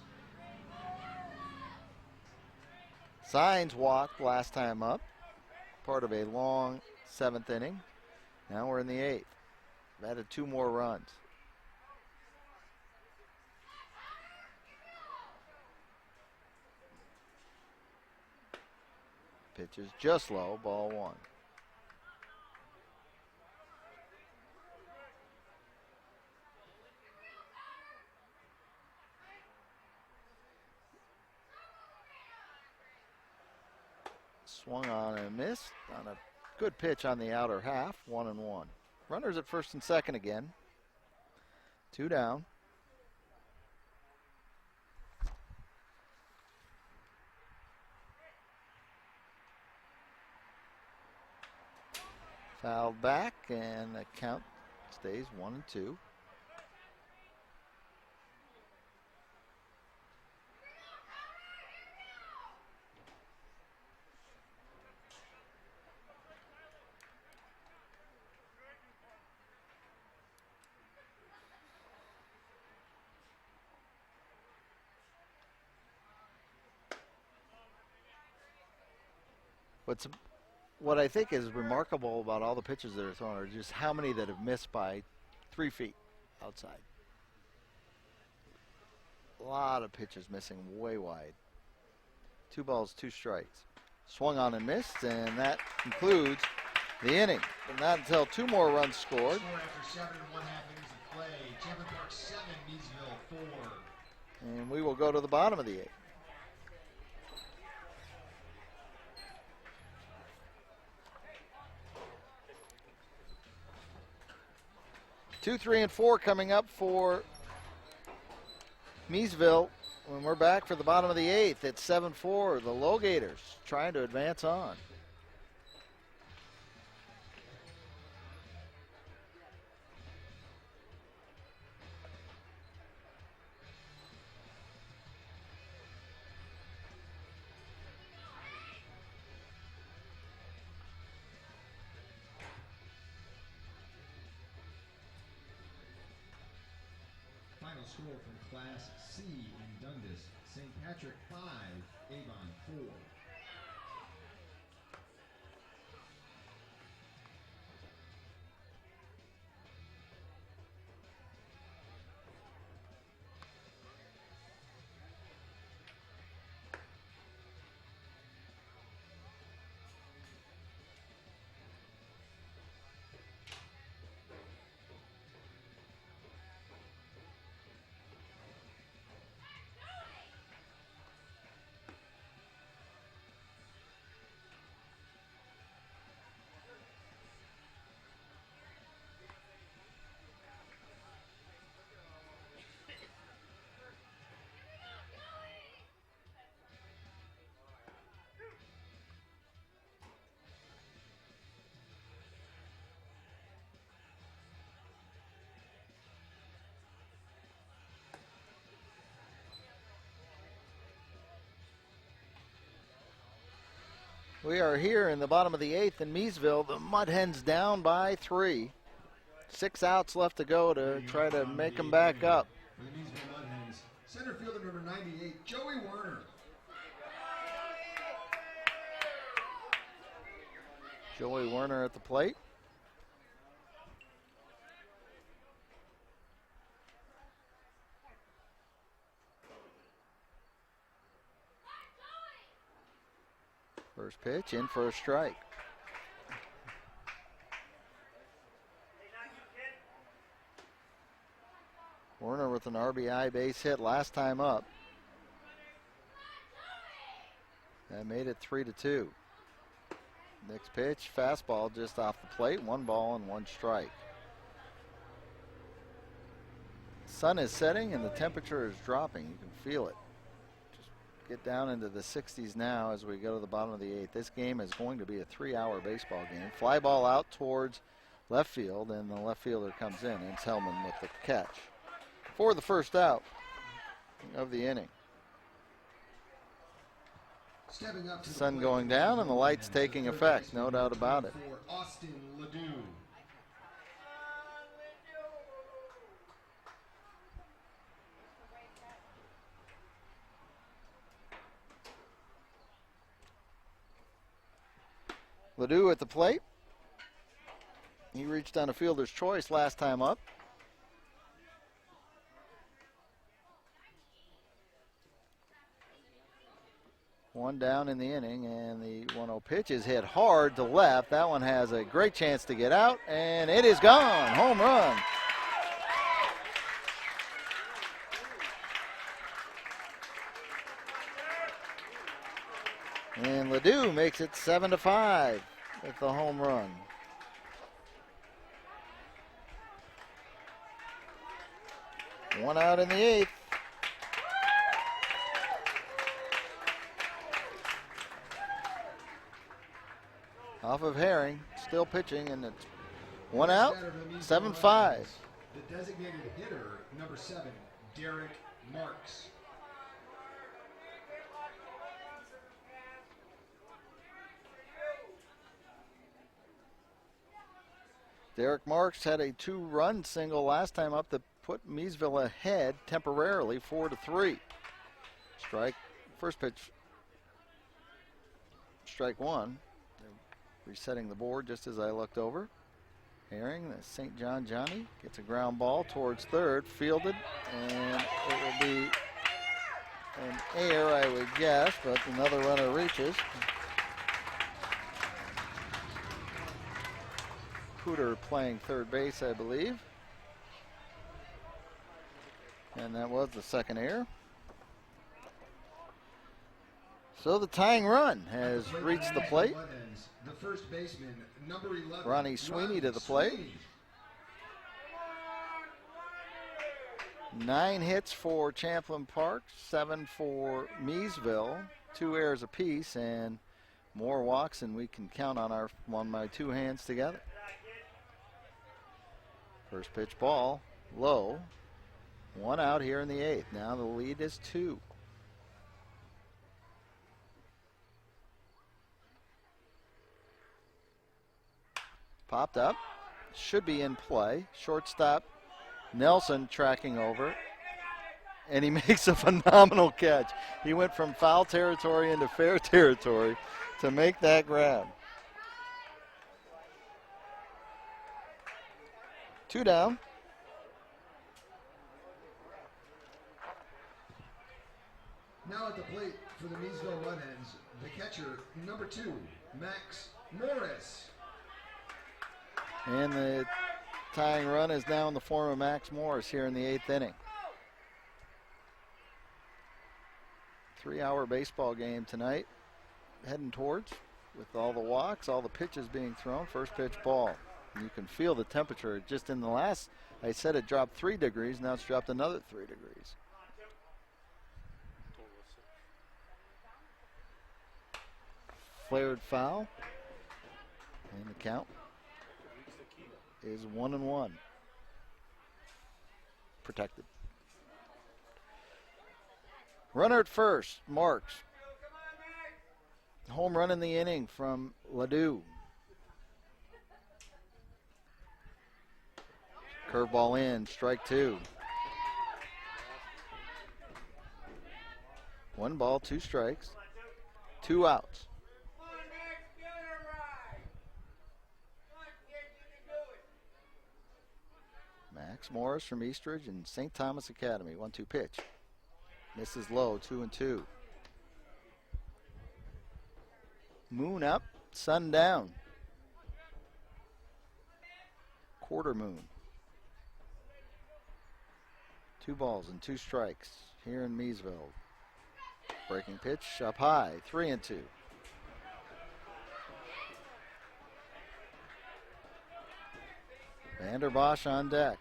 Signs walked last time up, part of a long 7th inning. Now we're in the 8th. Added 2 more runs. Pitch is just low, ball 1. Swung on and missed on a good pitch on the outer half, 1-1. Runners at first and second again. 2 down. Fouled back, and the count stays 1-2. What I think is remarkable about all the pitches that are thrown are just how many that have missed by 3 feet outside. A lot of pitches missing way wide. 2 balls, 2 strikes. Swung on and missed, and that concludes the inning. But not until 2 more runs scored. Score after 7 1/2 innings of play. Champlin Park 7, Miesville 4. And we will go to the bottom of the 8th. Two, 3, and 4 coming up for Miesville when we're back for the bottom of the 8th. It's 7-4. The LoGators trying to advance on. Final score from Class C in Dundas. St. Patrick 5, Avon 4. We are here in the bottom of the 8th in Miesville. The Mudhens down by 3. 6 outs left to go to try to make them back up. For the Miesville Mudhens, center fielder number 98, Joey Werner. Joey Werner at the plate. First pitch in for a strike. Werner with an RBI base hit last time up. That made it 3-2. Next pitch, fastball just off the plate. 1 ball and 1 strike. Sun is setting and the temperature is dropping. You can feel it. Get down into the 60s now as we go to the bottom of the 8th. This game is going to be a 3-hour baseball game. Fly ball out towards left field, and the left fielder comes in. It's Hellman with the catch for the first out of the inning. Stepping up to Sun the going down and the lights taking effect, no doubt about it. For Austin Ledoux. Ledoux at the plate. He reached on a fielder's choice last time up. One down in the inning, and the 1-0 pitch is hit hard to left. That one has a great chance to get out, and it is gone. Home run. And Ledoux makes it 7-5 with the home run. One out in the 8th. Off of Herring, still pitching, and it's 1 out, 7-5. The designated hitter, number 7, Derek Marks. Derek Marks had a 2-run single last time up that put Miesville ahead temporarily, 4-3. Strike, first pitch, strike 1. They're resetting the board just as I looked over. Herring, the St. John Johnny, gets a ground ball towards third, fielded, and it will be an error, I would guess, but another runner reaches. Cooter playing third base, I believe. And that was the second error. So the tying run has reached the plate. The first baseman, number 11, Ronnie Sweeney to the plate. 9 hits for Champlin Park, 7 for Miesville, 2 errors apiece, and more walks than we can count on my 2 hands together. First pitch ball, low. 1 out here in the 8th. Now the lead is 2. Popped up, should be in play. Shortstop Nelson tracking over, and he makes a phenomenal catch. He went from foul territory into fair territory to make that grab. 2 down. Now at the plate for the Miesville Mudhens, the catcher, number 2, Max Morris. And the tying run is now in the form of Max Morris here in the 8th inning. 3-hour baseball game tonight, heading towards, with all the walks, all the pitches being thrown. First pitch ball. And you can feel the temperature. Just in the last, I said it dropped 3 degrees. Now it's dropped another 3 degrees. Flared foul. And the count is 1-1. Protected. Runner at first, Marks. Home run in the inning from Ledoux. Curveball in, strike 2. 1 ball, 2 strikes, 2 outs. Max Morris from Eastridge and St. Thomas Academy. 1-2 pitch. Misses low, 2-2. Moon up, sun down. Quarter moon. 2 balls and 2 strikes here in Miesville. Breaking pitch up high, 3-2. Vanderbosch on deck.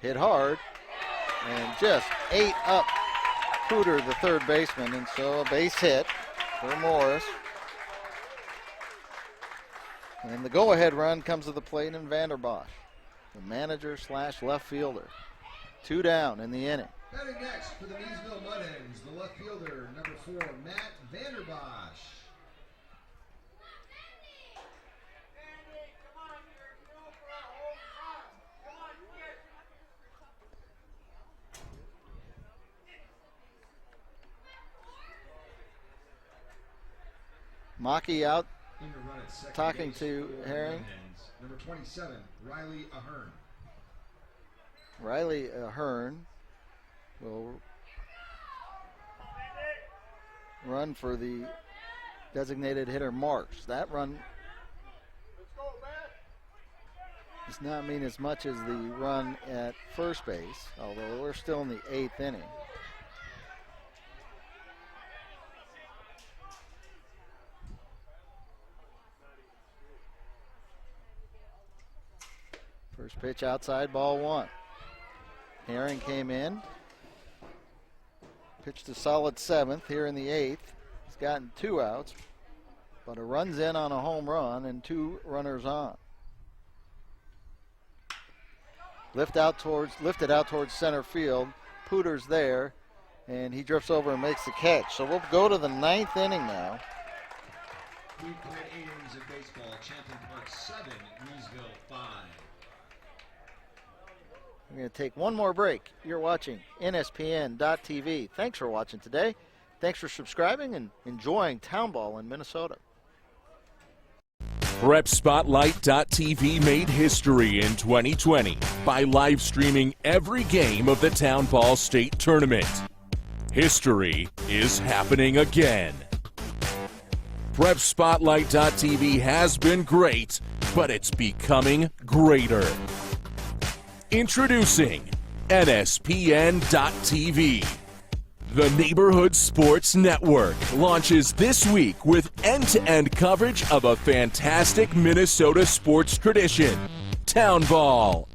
Hit hard and just ate up Cooter, the third baseman, and so a base hit for Morris. And the go-ahead run comes to the plate in Vanderbosch, the manager / left fielder. 2 down in the inning. Batting next for the Miesville Mudhens, the left fielder, number 4, Matt Vanderbosch. Maki out In to run at second talking base to for the Herring. Mudhens, number 27, Riley Ahern. Riley Ahern will run for the designated hitter Marks. That run does not mean as much as the run at first base, although we're still in the 8th inning. First pitch outside, ball 1. Herring came in, pitched a solid 7th here in the 8th. He's gotten 2 outs, but a run's in on a home run and 2 runners on. Lifted out towards center field. Pooter's there, and he drifts over and makes the catch. So we'll go to the 9th inning now. We've played 8 innings of baseball. Champlin Park 7, Miesville 5. We're going to take one more break. You're watching NSPN.TV. Thanks for watching today. Thanks for subscribing and enjoying town ball in Minnesota. PrepSpotlight.tv made history in 2020 by live streaming every game of the Town Ball State Tournament. History is happening again. PrepSpotlight.tv has been great, but it's becoming greater. Introducing NSPN.tv. The Neighborhood Sports Network launches this week with end-to-end coverage of a fantastic Minnesota sports tradition, Town Ball.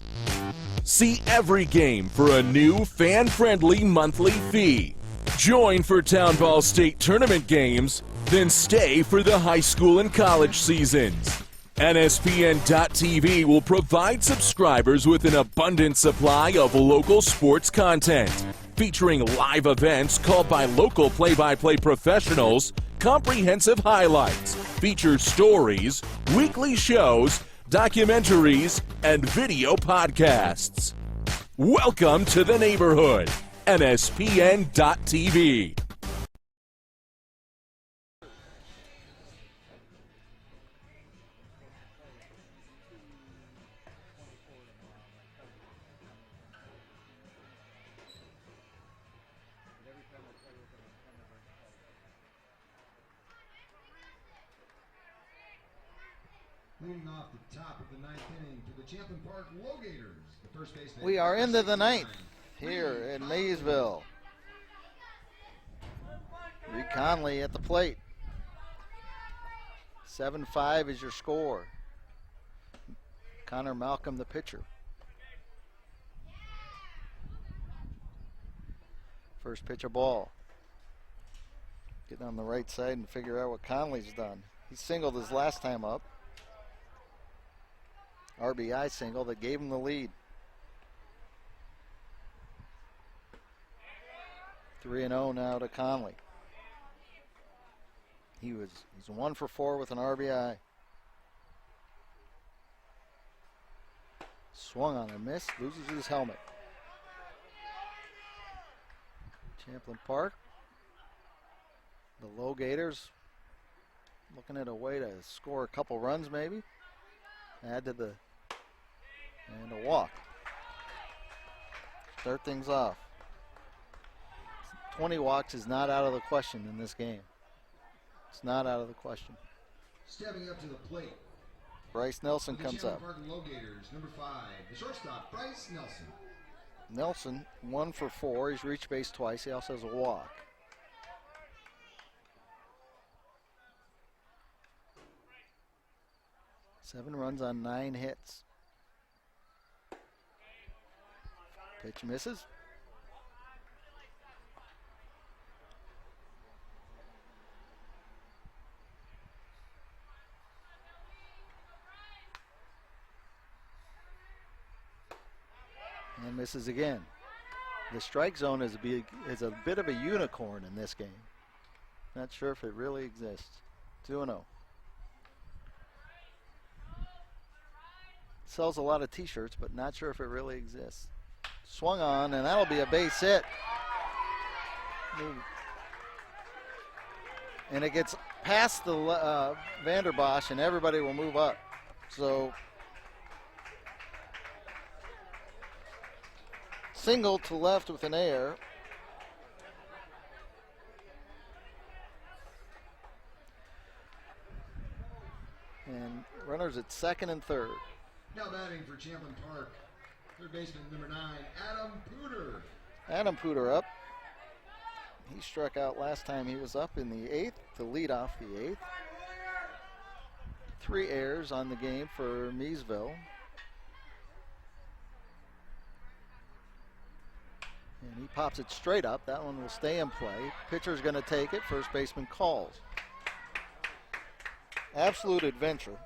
See every game for a new fan-friendly monthly fee. Join for Town Ball State Tournament games, then stay for the high school and college seasons. NSPN.tv will provide subscribers with an abundant supply of local sports content, featuring live events called by local play-by-play professionals, comprehensive highlights, feature stories, weekly shows, documentaries, and video podcasts. Welcome to the neighborhood. NSPN.tv. Leading off the top of the ninth inning for the Champlin Park LoGators. The first baseman. We are into the ninth here in Miesville. Reed Conley at the plate. 7-5 is your score. Connor Malcolm, the pitcher. First pitch of ball. Get on the right side and figure out what Conley's done. He singled his last time up. RBI single that gave him the lead. 3-0 now to Conley. He's 1 for 4 with an RBI. Swung on a miss, loses his helmet. Champlin Park. The LoGators looking at a way to score a couple runs maybe. Add to the, and a walk. Start things off. 20 walks is not out of the question in this game. It's not out of the question. Stepping up to the plate. Bryce Nelson comes up. Champlin Park LoGators, number 5, the shortstop, Bryce Nelson. Nelson, 1 for 4. He's reached base twice. He also has a walk. Seven runs on 9 hits. Pitch misses. And misses again. The strike zone is a bit of a unicorn in this game. Not sure if it really exists. 2-0. Sells a lot of t-shirts, but not sure if it really exists. Swung on, and that'll be a base hit. And it gets past the Vanderbosch, and everybody will move up. So, single to left with an air. And runners at second and third. Now batting for Champlin Park, third baseman number 9, Adam Pooter. Adam Pooter up. He struck out last time he was up in the 8th to lead off the 8th. 3 errors on the game for Miesville. And he pops it straight up. That one will stay in play. Pitcher's going to take it. First baseman calls. Absolute adventure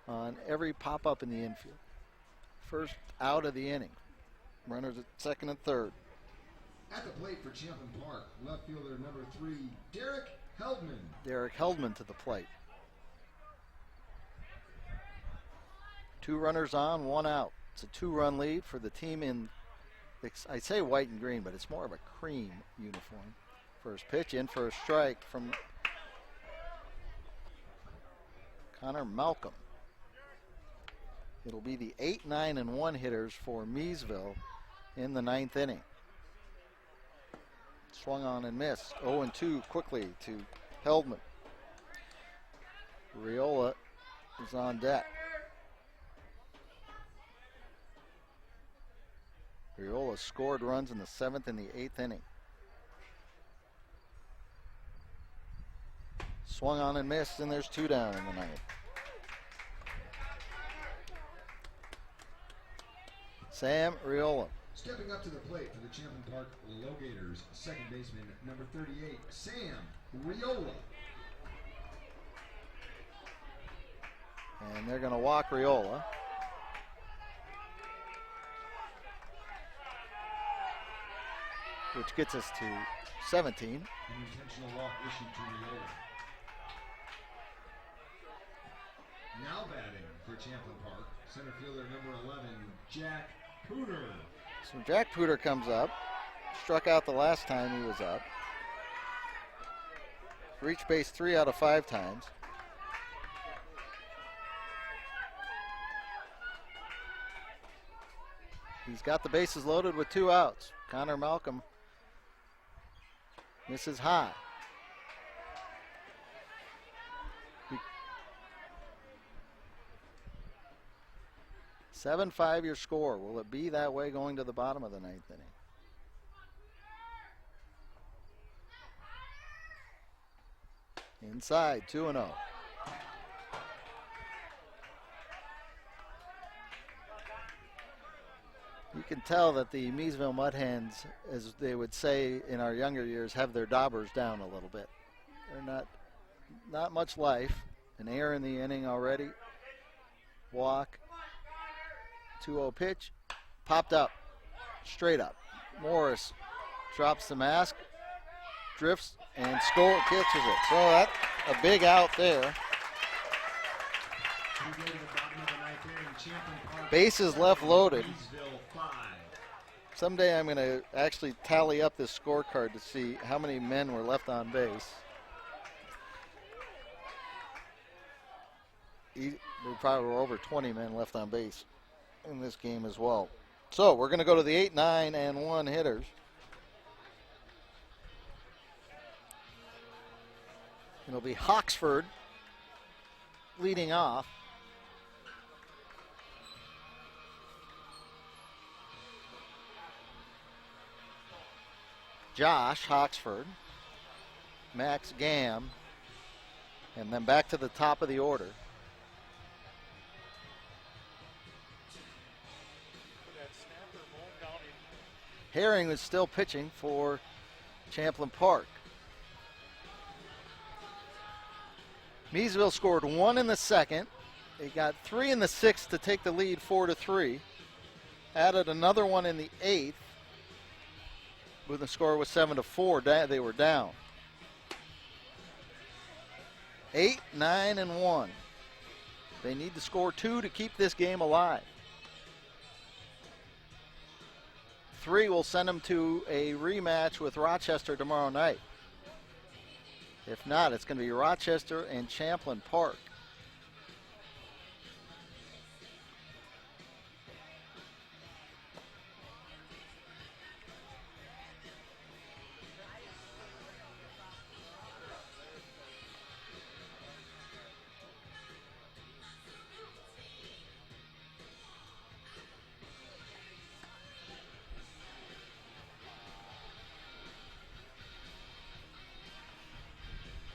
on every pop-up in the infield. First out of the inning. Runners at second and third. At the plate for Champlin Park, left fielder number 3, Derek Heldman. Derek Heldman to the plate. 2 runners on, 1 out. It's a 2-run lead for the team in, I say white and green, but it's more of a cream uniform. First pitch in for a strike from Connor Malcolm. It'll be the 8, 9, and 1 hitters for Miesville in the 9th inning. Swung on and missed. 0-2 quickly to Heldman. Riola is on deck. Riola scored runs in the 7th and the 8th inning. Swung on and missed, and there's 2 down in the 9th. Sam Riola. Stepping up to the plate for the Champlin Park LoGators, second baseman, number 38, Sam Riola. And they're going to walk Riola. Which gets us to 17. An intentional walk issued to Riola. Now batting for Champlin Park, center fielder number 11, Jack Ruhr. So Jack Ruhr comes up. Struck out the last time he was up. Reached base 3 out of 5 times. He's got the bases loaded with 2 outs. Connor Malcolm misses high. 7-5 your score. Will it be that way going to the bottom of the 9th inning? Inside, 2-0. You can tell that the Miesville Mudhens, as they would say in our younger years, have their daubers down a little bit. They're not much life. An error in the inning already. Walk. 2-0 pitch. Popped up. Straight up. Morris drops the mask. Drifts and catches it. So that's a big out there. Bases left loaded. Someday I'm going to actually tally up this scorecard to see how many men were left on base. There probably were over 20 men left on base in this game as well. So we're going to go to the 8, 9, and 1 hitters. It'll be Hawksford leading off. Josh Hawksford, Max Gam, and then back to the top of the order. Herring is still pitching for Champlin Park. Miesville scored 1 in the 2nd. They got 3 in the 6th to take the lead 4-3. Added another one in the 8th. When the score was 7-4, they were down. 8, 9, and 1. They need to score 2 to keep this game alive. 3 will send them to a rematch with Rochester tomorrow night. If not, it's going to be Rochester and Champlin Park.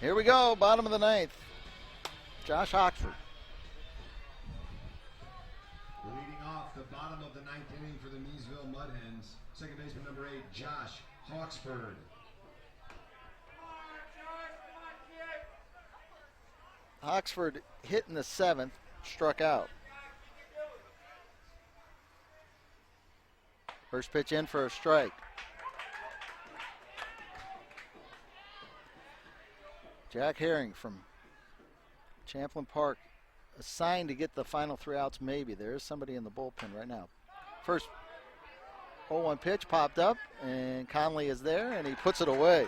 Here we go, bottom of the 9th. Josh Hawksford. Leading off the bottom of the 9th inning for the Miesville Mudhens, second baseman number 8, Josh Hawksford. Hawksford hit in the 7th, struck out. First pitch in for a strike. Jack Herring from Champlin Park assigned to get the final 3 outs maybe. There is somebody in the bullpen right now. First 0-1 pitch popped up, and Conley is there, and he puts it away.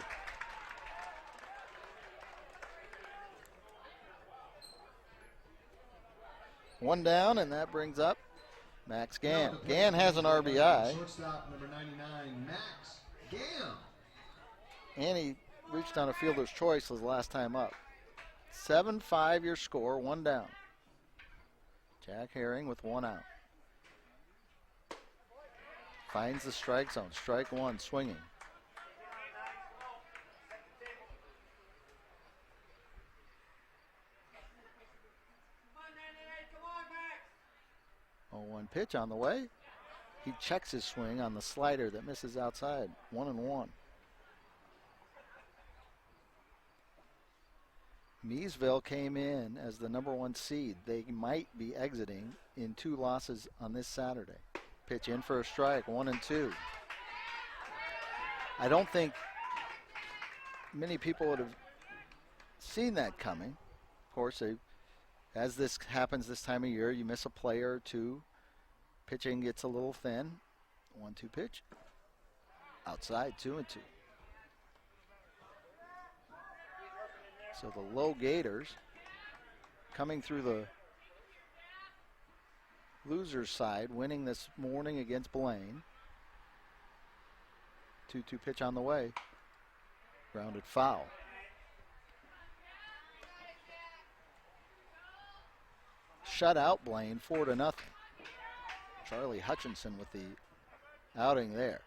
One down, and that brings up Max Gann. Gann has an RBI. Shortstop number 99, Max Gann. And he reached on a fielder's choice his last time up. 7-5 your score, one down. Jack Herring with one out. Finds the strike zone. Strike one, swinging. One pitch on the way. He checks his swing on the slider that misses outside. 1-1. Miesville came in as the number one seed. They might be exiting in 2 losses on this Saturday. Pitch in for a strike, 1-2. I don't think many people would have seen that coming. Of course, as this happens this time of year, you miss a player or two. Pitching gets a little thin. 1-2 pitch. Outside, 2-2. So the LoGators coming through the loser's side, winning this morning against Blaine. 2-2 pitch on the way. Grounded foul. Shut out Blaine 4-0. Charlie Hutchinson with the outing there.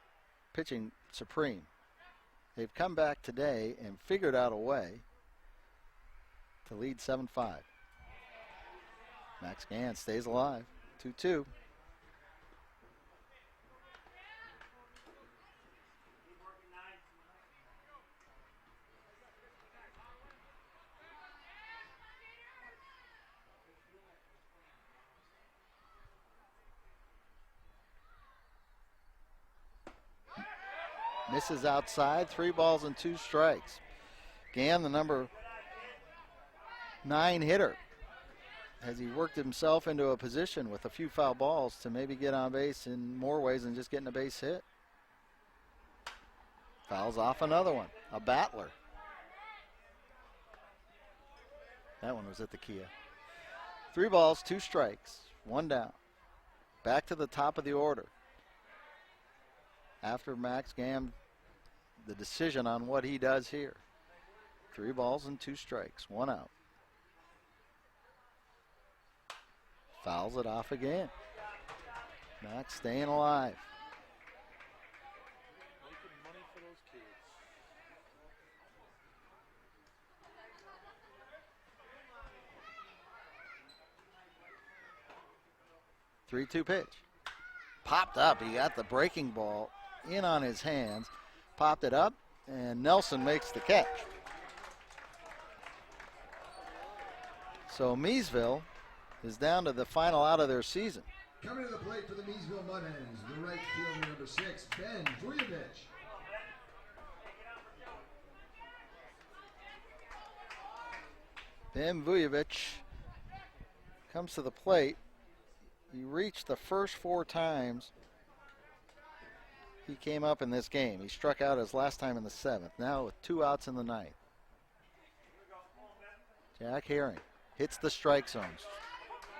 Pitching supreme. They've come back today and figured out a way to lead 7-5. Max Gann stays alive. 2-2. Misses outside. 3 balls and 2 strikes. Gann, the number 9 hitter, has he worked himself into a position with a few foul balls to maybe get on base in more ways than just getting a base hit. Fouls off another one. A battler. That one was at the Kia. 3 balls, 2 strikes, 1 down. Back to the top of the order. After Max Gann, the decision on what he does here. 3 balls and 2 strikes, 1 out. Fouls it off again. Max staying alive. Making money for those kids. 3-2 pitch. Popped up. He got the breaking ball in on his hands. Popped it up, and Nelson makes the catch. So Miesville is down to the final out of their season. Coming to the plate for the Miesville Mudhens, the right fielder number 6, Ben Vujevich. Ben Vujevich comes to the plate. He reached the first 4 times he came up in this game. He struck out his last time in the 7th, now with 2 outs in the 9th. Jack Herring hits the strike zones.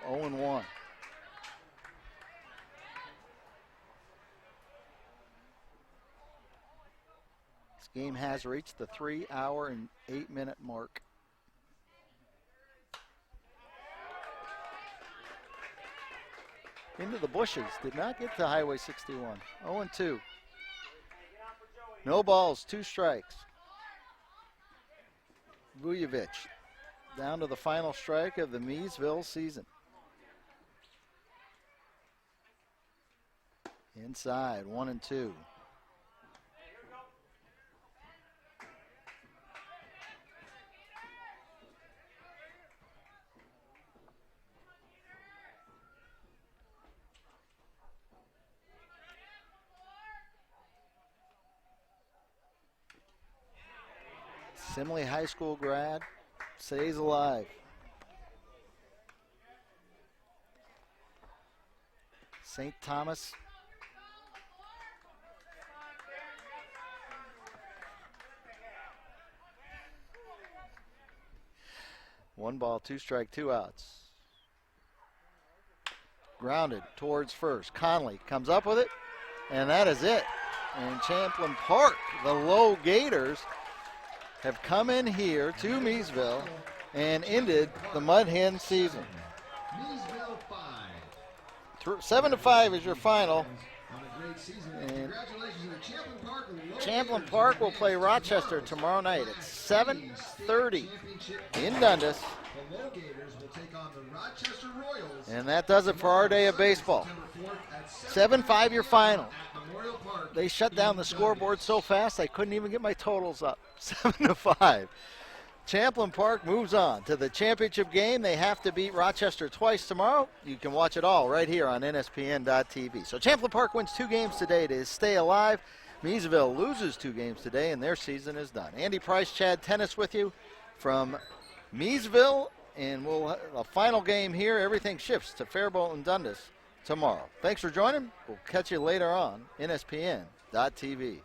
0-1. This game has reached the 3-hour and 8-minute mark. Into the bushes. Did not get to Highway 61. 0-2. No balls, 2 strikes. Vujevich down to the final strike of the Miesville season. Inside, 1-2. Simley High School grad, stays alive. St. Thomas. One ball, 2 strike, 2 outs. grounded towards first. Conley comes up with it, and that is it. And Champlin Park, the LoGators, have come in here to Miesville and ended the Mudhens season. Miesville 5. 7-5 is your final. On a great season. And Congratulations to the Champlin Park LoGators. Champlin Park will play Rochester tomorrow night at 7:30 in Dundas. The LoGators will take on the Rochester Royals. And that does it for our day of baseball. September 4th at 7-5 your final. at Memorial Park. They shut down the scoreboard so fast I couldn't even get my totals up. 7-5. Champlin Park moves on to the championship game. They have to beat Rochester twice tomorrow. You can watch it all right here on NSPN.TV. So Champlin Park wins 2 games today to stay alive. Miesville loses 2 games today, and their season is done. Andy Price, Chad Tennis with you from Miesville, and we'll have a final game here. Everything shifts to Faribault and Dundas tomorrow. Thanks for joining. We'll catch you later on NSPN.TV.